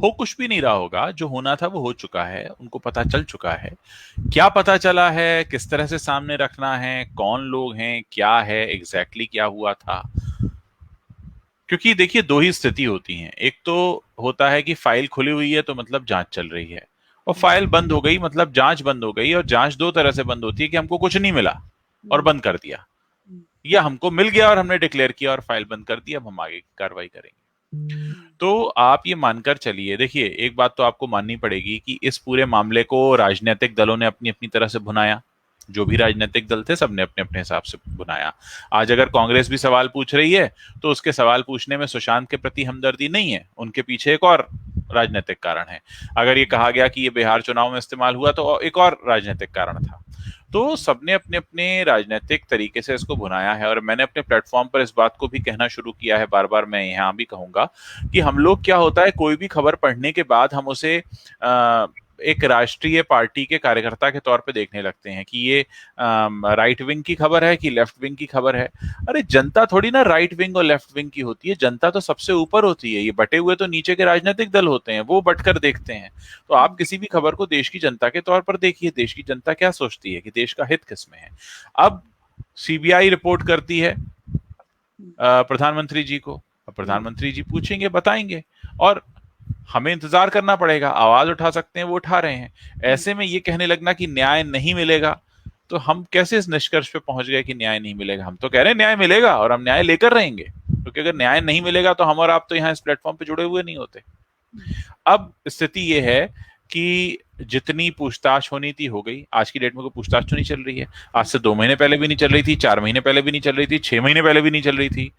Speaker 8: हो कुछ भी नहीं रहा होगा। जो होना था वो हो चुका है, उनको पता चल चुका है। क्या पता चला है, किस तरह से सामने रखना है, कौन लोग हैं, क्या है एग्जैक्टली क्या हुआ था। क्योंकि देखिए, 2 ही स्थिति होती हैं। एक तो होता है कि फाइल खुली हुई है तो मतलब जांच चल रही है, और फाइल बंद हो गई मतलब जांच बंद हो गई। और जांच 2 तरह से बंद होती है कि हमको कुछ नहीं मिला और बंद कर दिया, या हमको मिल गया और हमने डिक्लेयर किया और फाइल बंद कर दी, अब हम आगे की कार्रवाई करेंगे। तो आप ये मानकर चलिए, देखिए एक बात तो आपको माननी पड़ेगी कि इस पूरे मामले को राजनीतिक दलों ने अपनी अपनी तरह से भुनाया। जो भी राजनीतिक दल थे सबने अपने अपने हिसाब से भुनाया। आज अगर कांग्रेस भी सवाल पूछ रही है तो उसके सवाल पूछने में सुशांत के प्रति हमदर्दी नहीं है, उनके पीछे एक और राजनीतिक कारण है। अगर ये कहा गया कि ये बिहार चुनाव में इस्तेमाल हुआ तो एक और राजनीतिक कारण था। तो सबने अपने अपने राजनीतिक तरीके से इसको भुनाया है। और मैंने अपने प्लेटफॉर्म पर इस बात को भी कहना शुरू किया है, बार बार मैं यहाँ भी कहूंगा कि हम लोग, क्या होता है, कोई भी खबर पढ़ने के बाद हम उसे एक राष्ट्रीय पार्टी के कार्यकर्ता के तौर पे देखने लगते हैं कि ये राइट विंग की खबर है कि लेफ्ट विंग की खबर है। अरे जनता थोड़ी ना राइट विंग और लेफ्ट विंग की होती है, जनता तो सबसे ऊपर होती है। ये बटे हुए तो नीचे के राजनीतिक दल होते हैं, वो बटकर देखते हैं। तो आप किसी भी खबर को देश की जनता के तौर पर देखिए, देश की जनता क्या सोचती है कि देश का हित किसमें है। अब सीबीआई रिपोर्ट करती है प्रधानमंत्री जी को, अब प्रधानमंत्री जी पूछेंगे, बताएंगे। और हमें इंतजार करना पड़ेगा, आवाज उठा सकते हैं, वो उठा रहे हैं। ऐसे में ये कहने लगना कि न्याय नहीं मिलेगा, तो हम कैसे इस निष्कर्ष पे पहुंच गए कि न्याय नहीं मिलेगा? हम तो कह रहे हैं न्याय मिलेगा और हम न्याय लेकर रहेंगे, क्योंकि अगर न्याय नहीं मिलेगा तो हम और आप तो यहाँ इस प्लेटफॉर्म पे जुड़े हुए नहीं होते। अब स्थिति ये है कि जितनी पूछताछ होनी थी हो गई। आज की डेट में कोई पूछताछ तो नहीं चल रही है। आज से 2 महीने पहले भी नहीं चल रही थी, 4 महीने पहले भी नहीं चल रही थी, 6 महीने पहले भी नहीं चल रही थी।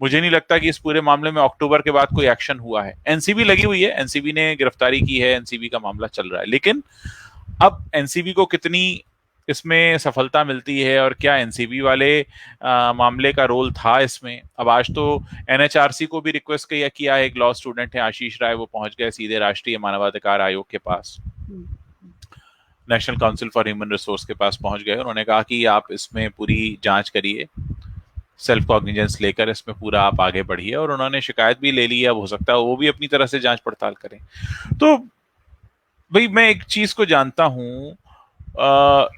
Speaker 8: मुझे नहीं लगता कि इस पूरे मामले में अक्टूबर के बाद कोई एक्शन हुआ है। एनसीबी लगी हुई है, एनसीबी ने गिरफ्तारी की है, एनसीबी का मामला चल रहा है, लेकिन अब एनसीबी को कितनी इसमें सफलता मिलती है और क्या एनसीबी वाले मामले का रोल था इसमें? अब आज तो एनएचआरसी को भी रिक्वेस्ट किया है, एक लॉ स्टूडेंट है आशीष राय, वो पहुंच गए सीधे राष्ट्रीय मानवाधिकार आयोग के पास, national council for human resource के पास पहुंच गए। उन्होंने कहा कि आप इसमें पूरी जांच करिए, सेल्फ कॉग्निजेंस लेकर इसमें पूरा आप आगे बढ़िए, और उन्होंने शिकायत भी ले ली है। अब हो सकता है वो भी अपनी तरह से जांच पड़ताल करें। तो भाई मैं एक चीज को जानता हूं,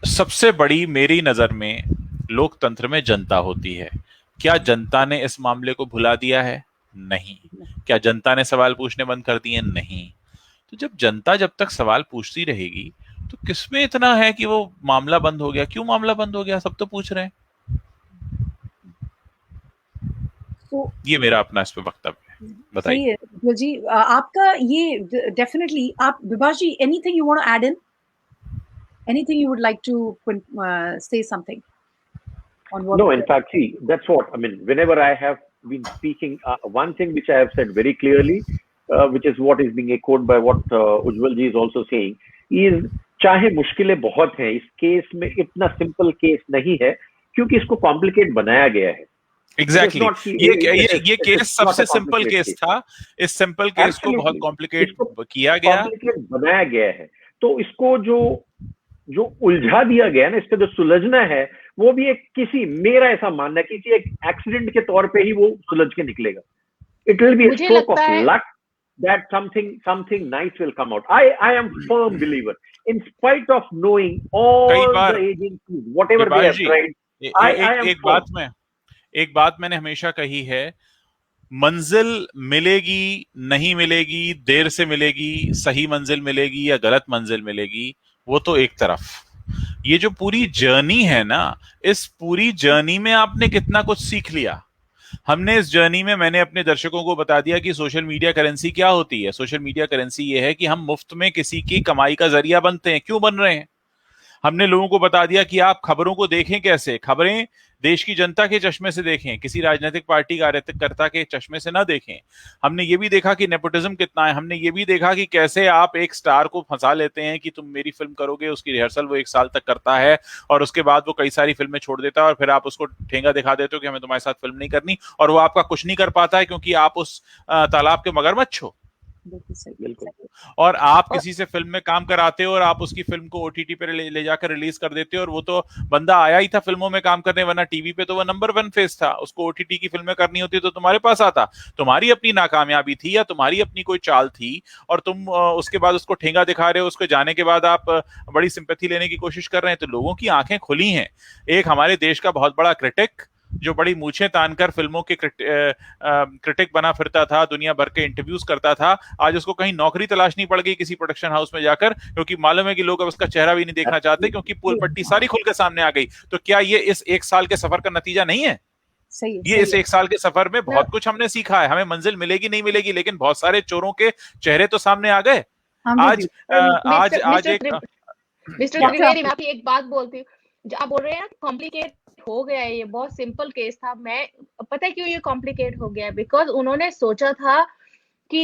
Speaker 8: सबसे बड़ी मेरी नजर में लोकतंत्र में जनता होती है। क्या जनता ने इस मामले को भुला दिया है? नहीं। क्या जनता ने सवाल पूछने बंद कर दिए? नहीं। तो जब तक सवाल पूछती रहेगी तो किसमें इतना है कि वो मामला बंद हो गया? क्यों मामला बंद हो गया? सब तो पूछ रहे हैं। ये मेरा अपना इस पे वक्तव्य है। बताइए।
Speaker 1: सही है उज्ज्वल जी, आपका ये डेफिनेटली। आप Vibhash ji, anything you want to add in, anything you would like to say something on what?
Speaker 4: No, in fact, see, that's what I mean. Whenever I have been speaking, one thing which I have said very clearly, which is what is being echoed by what Ujjwal ji is also saying, is चाहे मुश्किलें बहुत हैं, इस case में इतना simple case नहीं है, क्योंकि इसको कॉम्प्लिकेट बनाया गया है।
Speaker 8: एग्जैक्टली ये केस सबसे सिंपल केस था। इस सिंपल केस को बहुत कॉम्प्लिकेट किया गया,
Speaker 4: कॉम्प्लिकेट बनाया गया है। तो इसको जो उलझा दिया गया ना, इस पे जो सुलझना है, वो भी एक किसी, मेरा ऐसा मानना है, किसी एक एक्सीडेंट के तौर पे ही वो सुलझ के निकलेगा। It will be a stroke of luck that something nice will come out. I am firm believer, in spite of knowing all the agencies, whatever they have tried.
Speaker 8: एक बात मैंने हमेशा कही है, मंजिल मिलेगी नहीं मिलेगी, देर से मिलेगी, सही मंजिल मिलेगी या गलत मंजिल मिलेगी, वो तो एक तरफ। ये जो पूरी जर्नी है ना, इस पूरी जर्नी में आपने कितना कुछ सीख लिया। हमने इस जर्नी में, मैंने अपने दर्शकों को बता दिया कि सोशल मीडिया करेंसी क्या होती है। सोशल मीडिया करेंसी ये है कि हम मुफ्त में किसी की कमाई का जरिया बनते हैं। क्यों बन रहे हैं? हमने लोगों को बता दिया कि आप खबरों को देखें कैसे, खबरें देश की जनता के चश्मे से देखें, किसी राजनीतिक पार्टी कार्यकर्ता के चश्मे से ना देखें। हमने ये भी देखा कि नेपोटिज्म कितना है। हमने ये भी देखा कि कैसे आप एक स्टार को फंसा लेते हैं कि तुम मेरी फिल्म करोगे, उसकी रिहर्सल वो 1 साल तक करता है और उसके बाद वो कई सारी फिल्में छोड़ देता है, और फिर आप उसको ठेंगा दिखा देते हो कि हमें तुम्हारे साथ फिल्म नहीं करनी, और वो आपका कुछ नहीं कर पाता है क्योंकि आप उस तालाब के मगरमच्छ हो।
Speaker 4: बिल्कुल।
Speaker 8: और आप किसी से फिल्म में काम कराते हो और आप उसकी फिल्म को ओटीटी पे ले जाकर रिलीज कर देते हो, और वो तो बंदा आया ही था फिल्मों में काम करने, वरना टीवी पे तो वो नंबर 1 फेस था। उसको ओटीटी की फिल्में करनी होती तो तुम्हारे पास आता। तुम्हारी अपनी नाकामयाबी थी या तुम्हारी अपनी कोई चाल थी, और तुम उसके बाद उसको ठेंगा दिखा रहे हो। उसके जाने के बाद आप बड़ी सिंपैथी लेने की कोशिश कर रहे हैं। तो लोगों की आंखें खुली हैं। एक हमारे देश का बहुत बड़ा क्रिटिक, जो बड़ी मूछें तानकर फिल्मों के क्रिटिक बना फिरता था, दुनिया भर के इंटरव्यूज करता था, आज उसको कहीं नौकरी तलाशनी पड़ गई किसी प्रोडक्शन हाउस में जाकर, क्योंकि मालूम है कि लोग अब उसका चेहरा भी नहीं देखना चाहते, क्योंकि पोल पट्टी सारी खुल के सामने आ गई। तो क्या ये इस 1 साल के सफर का नतीजा नहीं है? ये इस 1 साल के सफर में बहुत कुछ हमने सीखा है। हमें मंजिल मिलेगी नहीं मिलेगी, लेकिन बहुत सारे चोरों के चेहरे तो सामने आ गए। आज एक
Speaker 6: मिस्टर त्रिवेदी, मैं आपकी एक बात बोलती हूँ। जो आप बोल रहे हैं कॉम्प्लिकेट हो गया है, ये बहुत सिंपल केस था। मैं पता है क्यों ये कॉम्प्लिकेट हो गया? बिकॉज उन्होंने सोचा था कि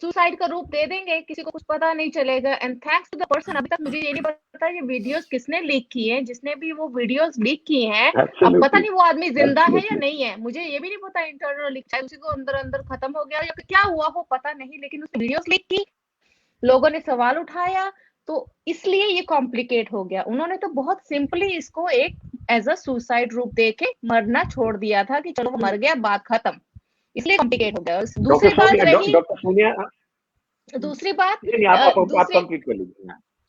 Speaker 6: सुसाइड का रूप दे देंगे, किसी को कुछ पता नहीं चलेगा। And thanks to the person, अभी तक मुझे ये नहीं पता ये वीडियोस किसने लीक की हैं। जिसने भी वो वीडियोस लीक की हैं, अब पता नहीं वो आदमी जिंदा है या नहीं है, मुझे ये भी नहीं पता। इंटरनल लीक, चाहे उसी को अंदर अंदर खत्म हो गया या क्या हुआ वो पता नहीं, लेकिन उसने वीडियोस लीक की, लोगों ने सवाल उठाया, तो इसलिए ये कॉम्प्लिकेट हो गया। उन्होंने तो बहुत सिंपली इसको एक एज अ सुसाइड रूप देके मरना छोड़ दिया था कि चलो वो मर गया, बात खत्म। इसलिए कॉम्प्लिकेट हो गया। दूसरी बात रही,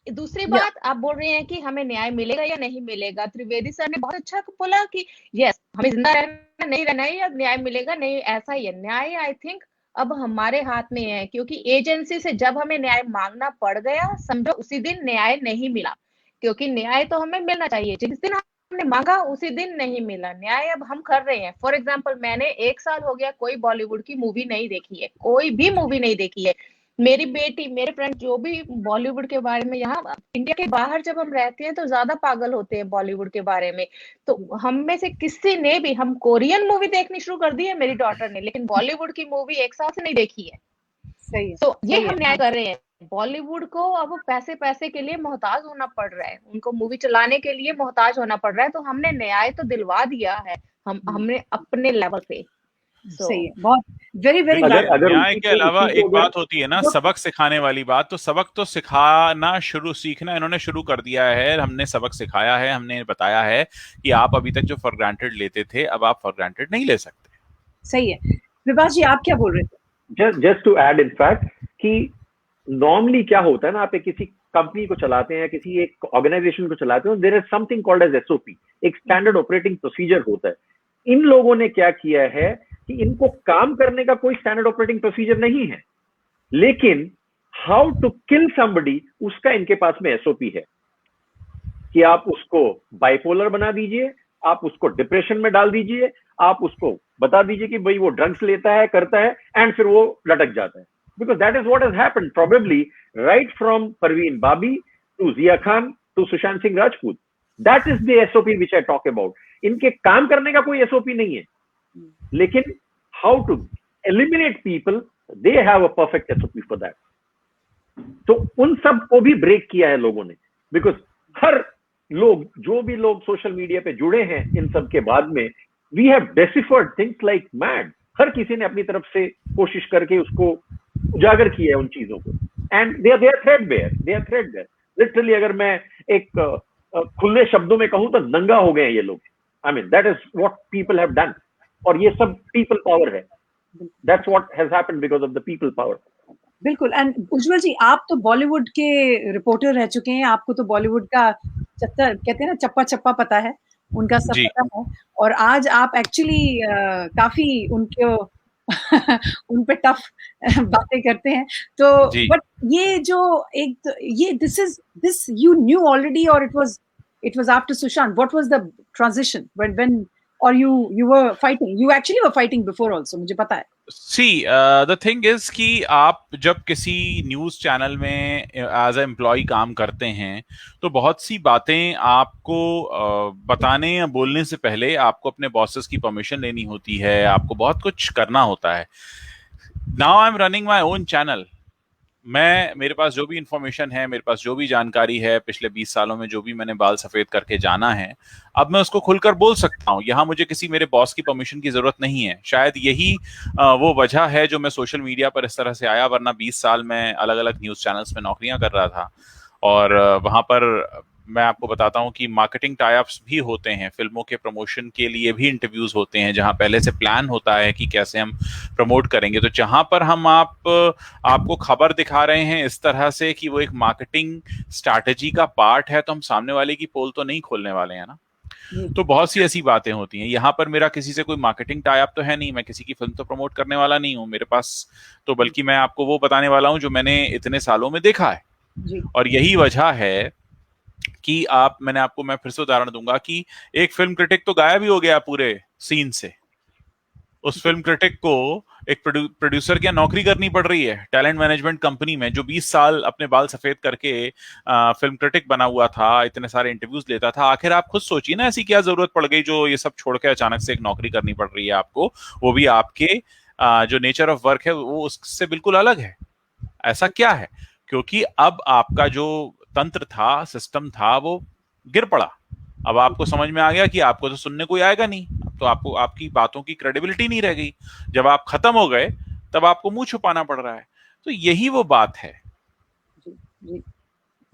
Speaker 6: दूसरी बात आप बोल रहे हैं कि हमें न्याय मिलेगा या नहीं मिलेगा। त्रिवेदी सर ने बहुत अच्छा बोला कि यस, हमें जिंदा रहना नहीं रहना है, या न्याय मिलेगा नहीं, ऐसा ही है। न्याय आई थिंक अब हमारे हाथ में है, क्योंकि एजेंसी से जब हमें न्याय मांगना पड़ गया, समझो उसी दिन न्याय नहीं मिला, क्योंकि न्याय तो हमें मिलना चाहिए, जिस दिन हमने मांगा उसी दिन नहीं मिला न्याय। अब हम कर रहे हैं। फॉर एग्जाम्पल, मैंने 1 साल हो गया कोई बॉलीवुड की मूवी नहीं देखी है, कोई भी मूवी नहीं देखी है। मेरी बेटी, मेरे फ्रेंड जो भी बॉलीवुड के बारे में, यहाँ इंडिया के बाहर जब हम रहते हैं तो ज्यादा पागल होते हैं बॉलीवुड के बारे में। तो हम में से किसी ने भी, हम कोरियन मूवी देखनी शुरू कर दी है मेरी डॉटर ने, लेकिन बॉलीवुड की मूवी 1 साल से नहीं देखी है।
Speaker 1: सही है,
Speaker 6: तो ये
Speaker 1: सही
Speaker 6: हम
Speaker 1: है।
Speaker 6: न्याय कर रहे हैं। बॉलीवुड को अब पैसे पैसे के लिए मोहताज होना पड़ रहा है, उनको मूवी चलाने के लिए मोहताज होना पड़ रहा है। तो हमने न्याय तो दिलवा दिया है, हमने अपने लेवल पे।
Speaker 1: सही है, बहुत वेरी वेरी
Speaker 8: देखिए,
Speaker 1: वैलिड।
Speaker 4: अगर
Speaker 8: न्याय
Speaker 4: उसी
Speaker 8: के
Speaker 4: को
Speaker 8: अलावा
Speaker 4: उसी को
Speaker 8: एक
Speaker 4: अगर
Speaker 8: बात होती है ना, सबक सिखाने वाली बात। तो सबक तो सीखना इन्होंने शुरू कर दिया है। हमने सबक सिखाया है, हमने बताया है कि आप अभी तक जो फॉर ग्रांटेड लेते थे, अब आप फॉर ग्रांटेड नहीं ले सकते।
Speaker 1: सही है। विभास जी, आप क्या बोल रहे थे?
Speaker 4: Just to add in fact कि नॉर्मली क्या होता है ना, आप एक किसी कंपनी को चलाते हैं, किसी एक ऑर्गेनाइजेशन को चलाते हैं, there is something called as SOP, एक स्टैंडर्ड ऑपरेटिंग प्रोसीजर होता है। इन लोगों ने क्या किया है कि इनको काम करने का कोई स्टैंडर्ड ऑपरेटिंग प्रोसीजर नहीं है, लेकिन हाउ टू किल समबडी उसका इनके पास में एसओपी है कि आप उसको बाइपोलर बना दीजिए, आप उसको डिप्रेशन में डाल दीजिए, आप उसको बता दीजिए कि भाई वो ड्रग्स लेता है, करता है, एंड फिर वो लटक जाता है। Because that is what has happened probably right from Parveen Babi to Zia Khan to Sushant Singh Rajput. That is the SOP which I talk about. इनके काम करने का कोई SOP नहीं है, लेकिन how to eliminate people, they have a perfect SOP for that. तो उन सब को भी ब्रेक किया है लोगों ने, बिकॉज हर लोग, जो भी लोग सोशल मीडिया पे जुड़े हैं इन सब के बाद में, we have deciphered things like mad. हर किसी ने अपनी तरफ से कोशिश करके उसको उजागर किया है उन चीजों को, and they are threadbare. Literally अगर मैं एक खुले शब्दों में कहूं तो नंगा हो गए हैं ये लोग। I mean that is what people have done, और ये सब पीपल पावर है। That's what has happened because of the people power.
Speaker 1: बिल्कुल। एंड उज्जवल जी, आप तो बॉलीवुड के रिपोर्टर रह चुके हैं, आपको तो बॉलीवुड का चत्ता कहते हैं ना, चप्पा चप्पा पता है, उनका सब
Speaker 8: जी।
Speaker 1: पता है। और आज आप एक्चुअली काफी उनको उन पे टफ बातें करते हैं। तो
Speaker 8: जी।
Speaker 1: बट ये जो ये दिस यू न्यू ऑलरेडी, और it was after Sushant? What was the transition when और you were fighting, you actually were fighting before also, मुझे पता है।
Speaker 8: सी द थिंग इज कि आप जब किसी न्यूज चैनल में एज ए एम्प्लॉय काम करते हैं, तो बहुत सी बातें आपको बताने या बोलने से पहले आपको अपने बॉसेस की परमिशन लेनी होती है, आपको बहुत कुछ करना होता है। Now I am running my own channel. मेरे पास जो भी इंफॉर्मेशन है, मेरे पास जो भी जानकारी है, पिछले 20 सालों में जो भी मैंने बाल सफेद करके जाना है, अब मैं उसको खुलकर बोल सकता हूँ। यहाँ मुझे किसी मेरे बॉस की परमिशन की जरूरत नहीं है। शायद यही वो वजह है जो मैं सोशल मीडिया पर इस तरह से आया, वरना 20 साल में अलग अलग न्यूज चैनल्स में नौकरियां कर रहा था। और वहां पर मैं आपको बताता हूँ कि मार्केटिंग टाई-अप्स भी होते हैं, फिल्मों के प्रमोशन के लिए भी इंटरव्यूज होते हैं, जहां पहले से प्लान होता है कि कैसे हम प्रमोट करेंगे। तो जहां पर हम आपको खबर दिखा रहे हैं इस तरह से कि वो एक मार्केटिंग स्ट्रैटेजी का पार्ट है, तो हम सामने वाले की पोल तो नहीं खोलने वाले हैं ना। तो बहुत सी ऐसी बातें होती हैं। यहाँ पर मेरा किसी से कोई मार्केटिंग टाई अप तो है नहीं, मैं किसी की फिल्म तो प्रमोट करने वाला नहीं हूँ मेरे पास, तो बल्कि मैं आपको वो बताने वाला हूँ जो मैंने इतने सालों में देखा है। और यही वजह है कि मैं फिर से उदाहरण दूंगा कि एक फिल्म क्रिटिक तो गायब ही हो गया पूरे सीन से। उस फिल्म क्रिटिक को एक प्रोड्यूसर की नौकरी करनी पड़ रही है टैलेंट मैनेजमेंट कंपनी में, जो 20 साल अपने बाल सफेद करके फिल्म क्रिटिक बना हुआ था, इतने सारे इंटरव्यूज लेता था। आखिर आप खुद सोचिए ना, ऐसी क्या जरूरत पड़ गई जो ये सब छोड़ के अचानक से एक नौकरी करनी पड़ रही है आपको, वो भी आपके जो नेचर ऑफ वर्क है वो उससे बिल्कुल अलग है। ऐसा क्या है? क्योंकि अब आपका जो तंत्र था, सिस्टम था, वो गिर पड़ा। अब आपको समझ में आ गया कि आपको तो सुनने कोई आएगा नहीं, अब तो आपको आपकी बातों की क्रेडिबिलिटी नहीं रह गई। जब आप खत्म हो गए तब आपको मुंह छुपाना पड़ रहा है। तो यही वो बात है।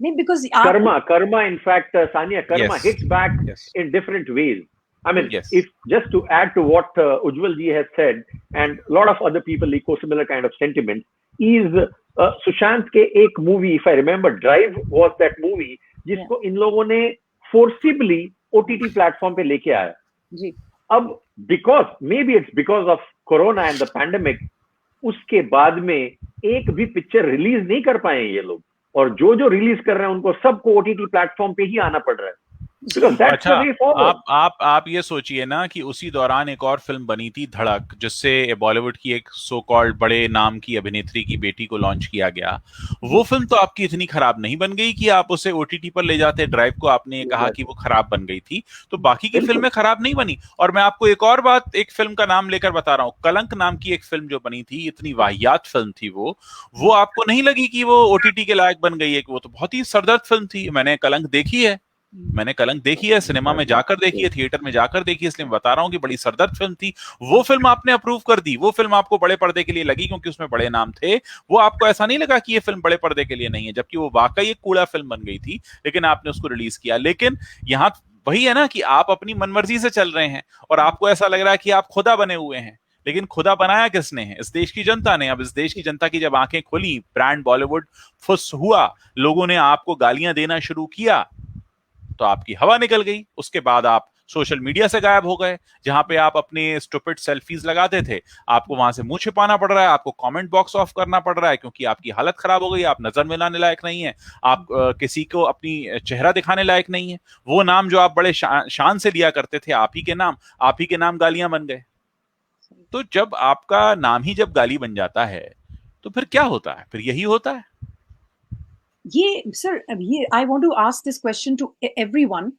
Speaker 1: नहीं, because
Speaker 4: karma in fact, Sanya, karma hits back in different ways. I mean, if just to add to what Ujjwal ji has said, and a lot of other people echo similar kind of sentiments, is Sushant के एक movie, if I remember, Drive was that movie जिसको इन लोगों ने forcibly OTT platform पे लेके आया। अब because maybe it's because of Corona and the pandemic, उसके बाद में एक भी पिक्चर रिलीज नहीं कर पाए ये लोग, और जो रिलीज कर रहे हैं उनको सबको ओटीटी प्लेटफॉर्म पे ही आना पड़ रहा है।
Speaker 8: अच्छा, आप ये सोचिए ना कि उसी दौरान एक और फिल्म बनी थी धड़क, जिससे बॉलीवुड की एक सो कॉल्ड बड़े नाम की अभिनेत्री की बेटी को लॉन्च किया गया। वो फिल्म तो आपकी इतनी खराब नहीं बन गई कि आप उसे ओटीटी पर ले जाते। ड्राइव को आपने कहा कि वो खराब बन गई थी, तो बाकी की फिल्में खराब नहीं बनी। और मैं आपको एक और बात, एक फिल्म का नाम लेकर बता रहा हूँ, कलंक नाम की एक फिल्म जो बनी थी, इतनी वाहियात फिल्म थी वो आपको नहीं लगी कि वो ओटीटी के लायक बन गई है? कि वो तो बहुत ही सरदर्द फिल्म थी। मैंने कलंक देखी है, सिनेमा में जाकर देखी है, थिएटर में जाकर देखी है, इसलिए मैं बता रहा हूँ कि बड़ी सरदर्द फिल्म थी। वो फिल्म आपने अप्रूव कर दी, वो फिल्म आपको बड़े पर्दे के लिए लगी क्योंकि उसमें बड़े नाम थे। वो आपको ऐसा नहीं लगा कि ये फिल्म बड़े पर्दे के लिए नहीं है, जबकि वो वाकई एक कूड़ा फिल्म बन गई थी, लेकिन आपने उसको रिलीज किया। लेकिन यहाँ वही है ना कि आप अपनी मनमर्जी से चल रहे हैं और आपको ऐसा लग रहा है कि आप खुदा बने हुए हैं, लेकिन खुदा बनाया किसने है? इस देश की जनता ने। अब इस देश की जनता की जब आंखें खुली, ब्रांड बॉलीवुड फुस हुआ, लोगों ने आपको गालियां देना शुरू किया, तो आपकी हवा निकल गई। उसके बाद आप सोशल मीडिया से गायब हो गए, जहां पे आप अपने स्टूपिड सेल्फीज लगाते थे, आपको वहां से मुंह छिपाना पड़ रहा है, आपको कमेंट बॉक्स ऑफ करना पड़ रहा है क्योंकि आपकी हालत खराब हो गई, आप नजर में लाने लायक नहीं है, आप किसी को अपनी चेहरा दिखाने लायक नहीं है। वो नाम जो आप बड़े शान से लिया करते थे, आप ही के नाम गालियां बन गए। तो जब आपका नाम ही जब गाली बन जाता है, तो फिर क्या होता है? फिर यही होता है।
Speaker 1: ये सर, ये I want to ask this question to everyone.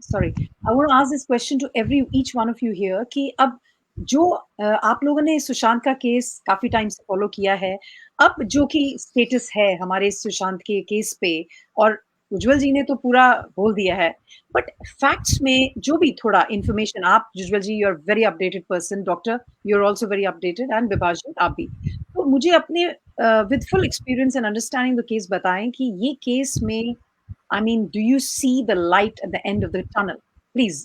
Speaker 1: Sorry, I want to ask this question to each one of you here कि अब जो आप लोगों ने सुशांत का केस काफी टाइम से फॉलो किया है, अब जो कि स्टेटस है हमारे सुशांत के केस पे, और उज्जवल जी ने तो पूरा बोल दिया है, बट फैक्ट्स में जो भी थोड़ा इंफॉर्मेशन, आप Ujjwal ji you are very updated person, doctor you are also very updated, and Vibhaji आप भी, तो मुझे अपने with full experience and understanding the case बताएं कि ये केस में, I mean, do you see the light at the end of the tunnel? Please,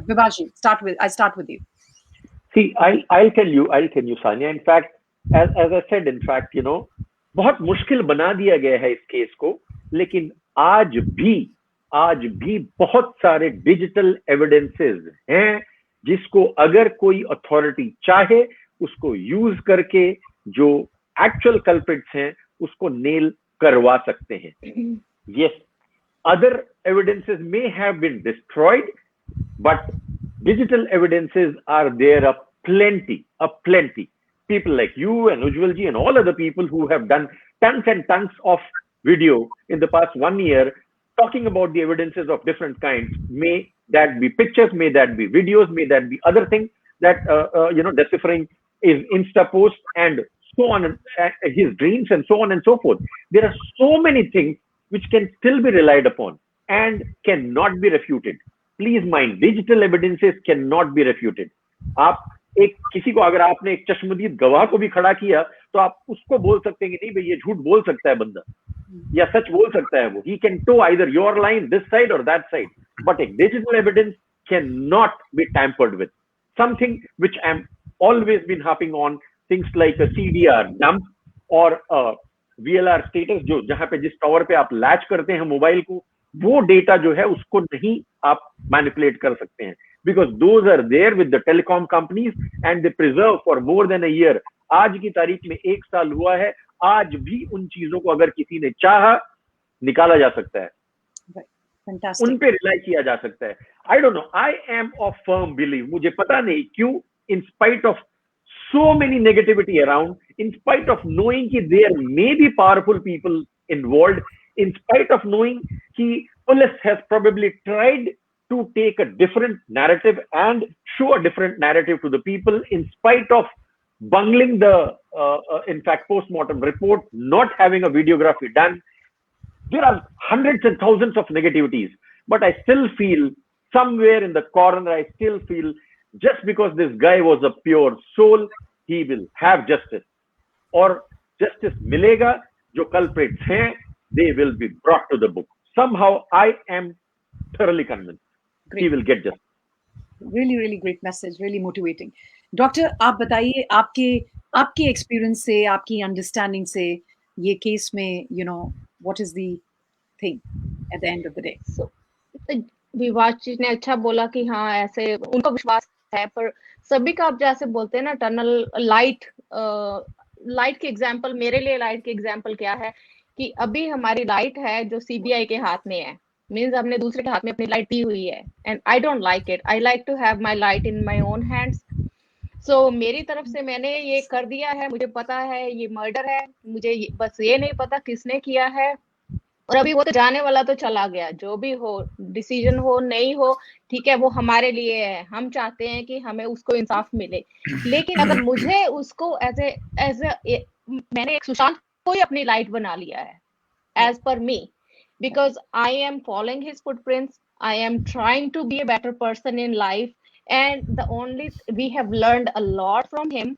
Speaker 1: Vivashi, I start with you.
Speaker 4: See, I'll tell you, Sanya. In fact, as I said, in fact, बहुत मुश्किल बना दिया गया है इस case को, लेकिन आज भी बहुत सारे डिजिटल एविडेंसेस हैं जिसको अगर कोई अथॉरिटी चाहे उसको यूज करके जो एक्चुअल कल्प्रिट्स हैं उसको नेल करवा सकते हैं। Yes, other evidences may have been destroyed, but digital evidences are there a plenty. People like you and Ujjwal ji and all other people who have done tons and tons of video in the past 1 year talking about the evidences of different kinds. May that be pictures, may that be videos, may that be other things that, deciphering is Insta post and so on, his dreams and so on and so forth. There are so many things which can still be relied upon and cannot be refuted. Please mind, digital evidences cannot be refuted. आप किसी को अगर आपने एक चश्मदीद गवाह को भी खड़ा किया तो आप उसको बोल सकते हैं कि नहीं भाई ये झूठ बोल सकता है बंदा या सच बोल सकता है वो. He can toe either your line this side or that side, but a digital evidence cannot be tampered with. Something which I'm always been harping on, things like a CDR dump or a VLR status, जो जहां पे जिस tower पे आप latch करते हैं mobile को, वो डेटा जो है उसको नहीं आप मैनिपुलेट कर सकते हैं, because those are there with the telecom companies and they preserve for more than a year. आज की तारीख में 1 साल हुआ है, आज भी उन चीजों को अगर किसी ने चाहा निकाला जा सकता है, उन पे रिलाई किया जा सकता है. आई don't no, I am of firm believe, मुझे पता नहीं क्यों, in spite of so many negativity around, in spite of knowing that there may be powerful people involved, in spite of knowing that police has probably tried to take a different narrative and show a different narrative to the people, in spite of bungling the in fact post-mortem report, not having a videography done, there are hundreds and thousands of negativities. But I still feel somewhere in the corner, I still feel just because this guy was a pure soul, he will have justice, or justice milega. Jo culprits hain, they will be brought to the book. Somehow I am thoroughly convinced he will get justice.
Speaker 1: Really, really great message, really motivating. Doctor, आप बताइए, आपके experience से, आपकी understanding से ये case में, what is the thing at the end of the day?
Speaker 6: So, विवाद जी ने अच्छा बोला कि हाँ ऐसे उनको विश्वास है, पर सभी का आप जैसे बोलते हैं ना टनल लाइट, लाइट के एग्जाम्पल, मेरे लिए लाइट के एग्जाम्पल क्या है कि अभी हमारी लाइट है जो सीबीआई के हाथ में है, मीन्स हमने दूसरे के हाथ में अपनी लाइट दी हुई है, and I don't like it, I like to have my light in my own hands. So मेरी तरफ से मैंने ये कर दिया है, मुझे पता है ये मर्डर है, मुझे बस ये नहीं पता किसने किया है, और अभी वो तो जाने वाला तो चला गया, जो भी हो डिसीजन हो नहीं हो ठीक है, वो हमारे लिए है, हम चाहते हैं कि हमें उसको इंसाफ मिले, लेकिन अगर मुझे उसको एज ए मैंने एक सुशांत को ही अपनी लाइट बना लिया है as per me, because I am following his footprints, I am trying to be a better person in life, and the only we have learned a lot from him.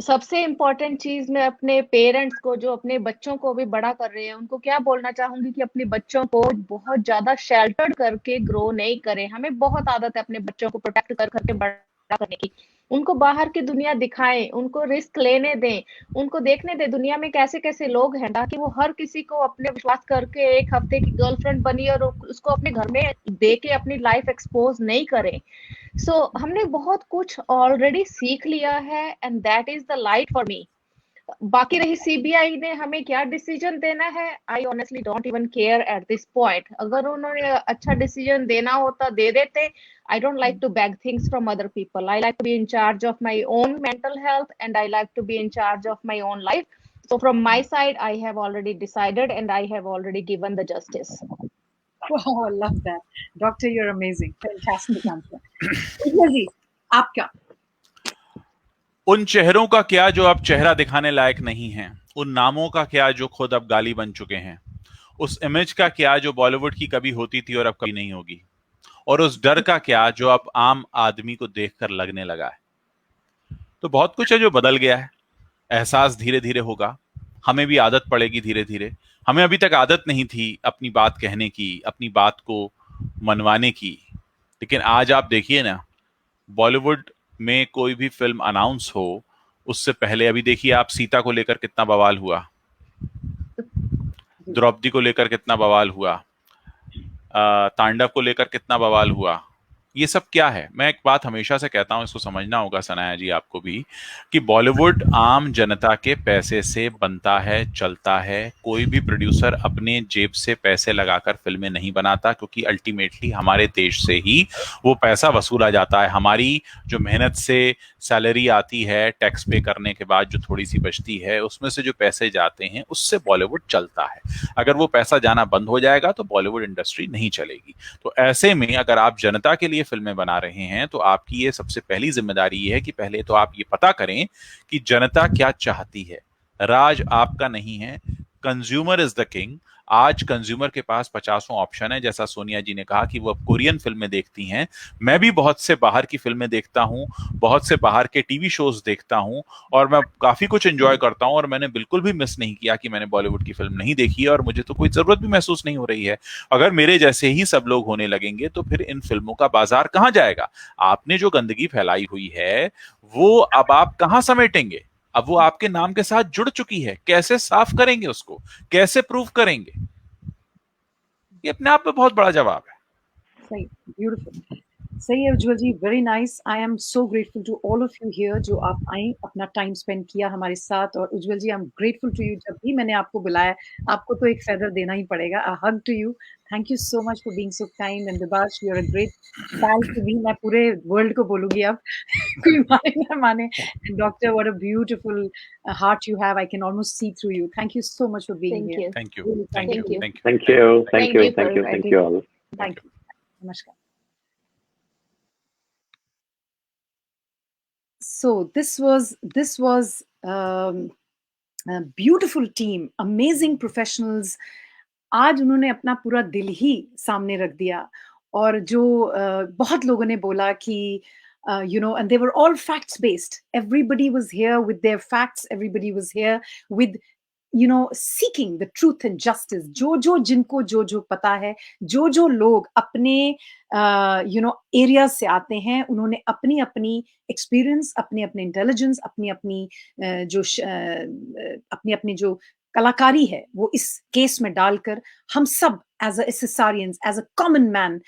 Speaker 6: सबसे important चीज मैं अपने parents को, जो अपने बच्चों को भी बड़ा कर रहे हैं, उनको क्या बोलना चाहूंगी कि अपने बच्चों को बहुत ज्यादा शेल्टर्ड करके ग्रो नहीं करें। हमें बहुत आदत है अपने बच्चों को प्रोटेक्ट कर करके बड़ा करने की, उनको बाहर की दुनिया दिखाएं, उनको रिस्क लेने दें, उनको देखने दें दुनिया में कैसे कैसे लोग हैं, ताकि वो हर किसी को अपने विश्वास करके एक हफ्ते की गर्लफ्रेंड बनी और उसको अपने घर में दे के अपनी लाइफ एक्सपोज नहीं करें। सो हमने बहुत कुछ ऑलरेडी सीख लिया है, and that is the light for me. बाकी रही सीबीआई ने हमें क्या डिसीजन देना है, I honestly don't even care at this point. अगर उन्होंने अच्छा डिसीजन देना होता दे देते। I don't like to beg things from other people. I like to be in charge of my own mental health, and I like to be in charge of my own life. So from my side, I have already decided, and I have already given the justice.
Speaker 1: Wow, I love that. Doctor, you're amazing. Fantastic answer. Ujjwal ji, आपका?
Speaker 8: उन चेहरों का क्या जो अब चेहरा दिखाने लायक नहीं है, उन नामों का क्या जो खुद अब गाली बन चुके हैं, उस इमेज का क्या जो बॉलीवुड की कभी होती थी और अब कभी नहीं होगी, और उस डर का क्या जो अब आम आदमी को देखकर लगने लगा है। तो बहुत कुछ है जो बदल गया है। एहसास धीरे धीरे होगा, हमें भी आदत पड़ेगी धीरे धीरे। हमें अभी तक आदत नहीं थी अपनी बात कहने की, अपनी बात को मनवाने की, लेकिन आज आप देखिए ना, बॉलीवुड में कोई भी फिल्म अनाउंस हो उससे पहले, अभी देखिए आप सीता को लेकर कितना बवाल हुआ, द्रौपदी को लेकर कितना बवाल हुआ, तांडव को लेकर कितना बवाल हुआ। ये सब क्या है? मैं एक बात हमेशा से कहता हूं, इसको समझना होगा सनाया जी आपको भी, कि बॉलीवुड आम जनता के पैसे से बनता है, चलता है। कोई भी प्रोड्यूसर अपने जेब से पैसे लगाकर फिल्में नहीं बनाता, क्योंकि अल्टीमेटली हमारे देश से ही वो पैसा वसूला जाता है। हमारी जो मेहनत से सैलरी आती है, टैक्स पे करने के बाद जो थोड़ी सी बचती है, उसमें से जो पैसे जाते हैं उससे बॉलीवुड चलता है। अगर वो पैसा जाना बंद हो जाएगा तो बॉलीवुड इंडस्ट्री नहीं चलेगी। तो ऐसे में अगर आप जनता के लिए फिल्में बना रहे हैं तो आपकी ये सबसे पहली जिम्मेदारी ये है कि पहले तो आप ये पता करें कि जनता क्या चाहती है। राज आपका नहीं है, कंज्यूमर इज द किंग। आज कंज्यूमर के पास 50 ऑप्शन है। जैसा सोनिया जी ने कहा कि वो अब कोरियन फिल्में देखती हैं, मैं भी बहुत से बाहर की फिल्में देखता हूं, बहुत से बाहर के टीवी शोज देखता हूं, और मैं काफी कुछ एंजॉय करता हूं, और मैंने बिल्कुल भी मिस नहीं किया कि मैंने बॉलीवुड की फिल्म नहीं देखी है, और मुझे तो कोई जरूरत भी महसूस नहीं हो रही है। अगर मेरे जैसे ही सब लोग होने लगेंगे तो फिर इन फिल्मों का बाजार कहां जाएगा? आपने जो गंदगी फैलाई हुई है वो अब आप कहां समेटेंगे? अब वो आपके नाम के साथ जुड़ चुकी है, कैसे साफ करेंगे उसको, कैसे प्रूव करेंगे? ये अपने आप में बहुत बड़ा जवाब है।
Speaker 1: सही, ब्यूटीफुल। सही है Ujjwal ji, very nice. I am so grateful to all of you here, जो आप आए, अपना टाइम स्पेंड किया हमारे साथ। और Ujjwal ji, I am grateful to you, जब भी मैंने आपको बुलाया, आपको तो एक फेदर देना ही पड़ेगा। A hug to you, thank you so much for being so kind and Vibhash, you are a great pal to me. मैं पूरे वर्ल्ड को बोलूंगी अब, कोई माने ना माने। And doctor, what a beautiful heart you have. I can almost see through you. Thank you so much for being here.
Speaker 8: Thank you.
Speaker 1: Really,
Speaker 8: Thank you.
Speaker 1: thank you.
Speaker 8: Thank you.
Speaker 4: Thank you. Thank you. Thank you. Thank you all.
Speaker 1: Thank you. Namaskar. So this was a beautiful team, amazing professionals. आज उन्होंने अपना पूरा दिल ही सामने रख दिया, और जो बहुत लोगों ने बोला कि you know, and they were all facts based. Everybody was here with their facts. Everybody was here with, you know, seeking the truth and justice. जो जिनको जो पता है, जो लोग अपने you know एरिया से आते हैं, उन्होंने अपनी अपनी एक्सपीरियंस, अपनी अपनी इंटेलिजेंस, अपनी अपनी जो कलाकारी है वो इस केस में डालकर हम सब as a SSRians, as a common man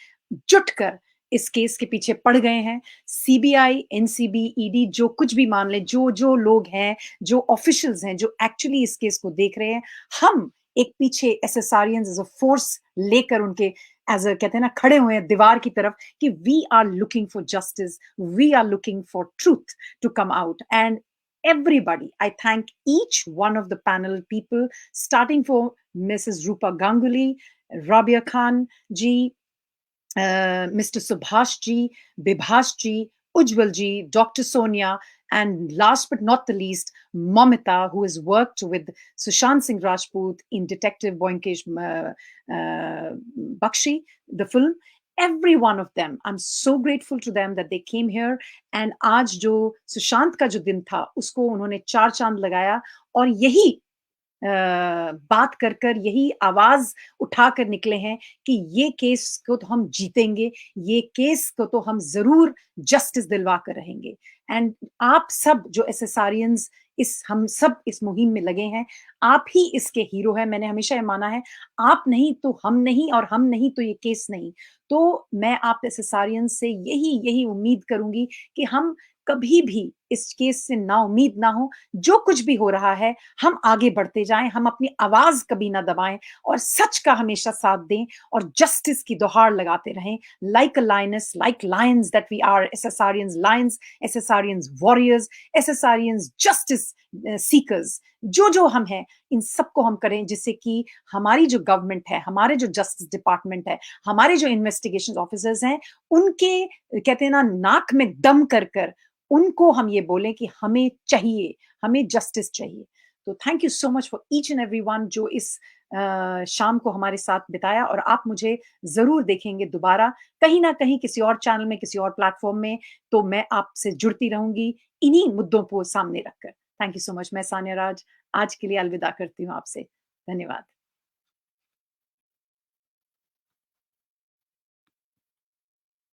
Speaker 1: जुटकर इस केस के पीछे पड़ गए हैं। सीबीआई, एनसीबी, ईडी जो कुछ भी मान ले, जो लोग हैं, जो ऑफिशियल्स हैं, जो एक्चुअली इस केस को देख रहे हैं, हम एक पीछे एसएसआरियंस एज अ फोर्स लेकर उनके एज अ कहते हैं ना खड़े हुए हैं दीवार की तरफ कि we are looking for justice, we are looking for truth to come out. And everybody, I thank each one of the panel people, starting for Mrs. Rupa Ganguli, Rabia Khan ji, Mr. Subhash ji, Bibhash ji, Ujjwal ji, Dr. Sonia, and last but not the least, Momita, who has worked with Sushant Singh Rajput in Detective Boinkesh Bakshi, the film. Every one of them, I'm so grateful to them that they came here. And आज जो सुशांत का जो दिन था उसको उन्होंने 4 चांद लगाया और यही बात कर कर यही आवाज उठाकर निकले हैं कि ये केस को तो हम जीतेंगे, ये केस को तो हम जरूर जस्टिस दिलवा कर रहेंगे. एंड आप सब जो एसएसआरियंस हम सब इस मुहिम में लगे हैं, आप ही इसके हीरो हैं. मैंने हमेशा ये माना है, आप नहीं तो हम नहीं और हम नहीं तो ये केस नहीं. तो मैं आप एसएसआरियंस से यही उम्मीद करूंगी कि हम कभी भी इस केस से ना उम्मीद ना हो. जो कुछ भी हो रहा है हम आगे बढ़ते जाएं, हम अपनी आवाज कभी ना दबाएं और सच का हमेशा साथ दें और जस्टिस की दोहार लगाते रहें. Like a lioness, like lions that we are, SSRians lions, SSRians warriors, SSRians justice seekers. जो हम हैं इन सबको हम करें जिससे कि हमारी जो गवर्नमेंट है, हमारे जो जस्टिस डिपार्टमेंट है, हमारे जो इन्वेस्टिगेशन ऑफिसर्स हैं, उनके कहते हैं ना नाक में दम कर कर उनको हम ये बोलें कि हमें चाहिए, हमें जस्टिस चाहिए. तो thank you so much for each and everyone जो इस शाम को हमारे साथ बिताया. और आप मुझे जरूर देखेंगे दोबारा कहीं ना कहीं किसी और चैनल में, किसी और प्लेटफॉर्म में. तो मैं आपसे जुड़ती रहूंगी इन्हीं मुद्दों को सामने रखकर. Thank you so much. मैं सान्या राज आज के लिए अलविदा करती हूँ आपसे. धन्यवाद.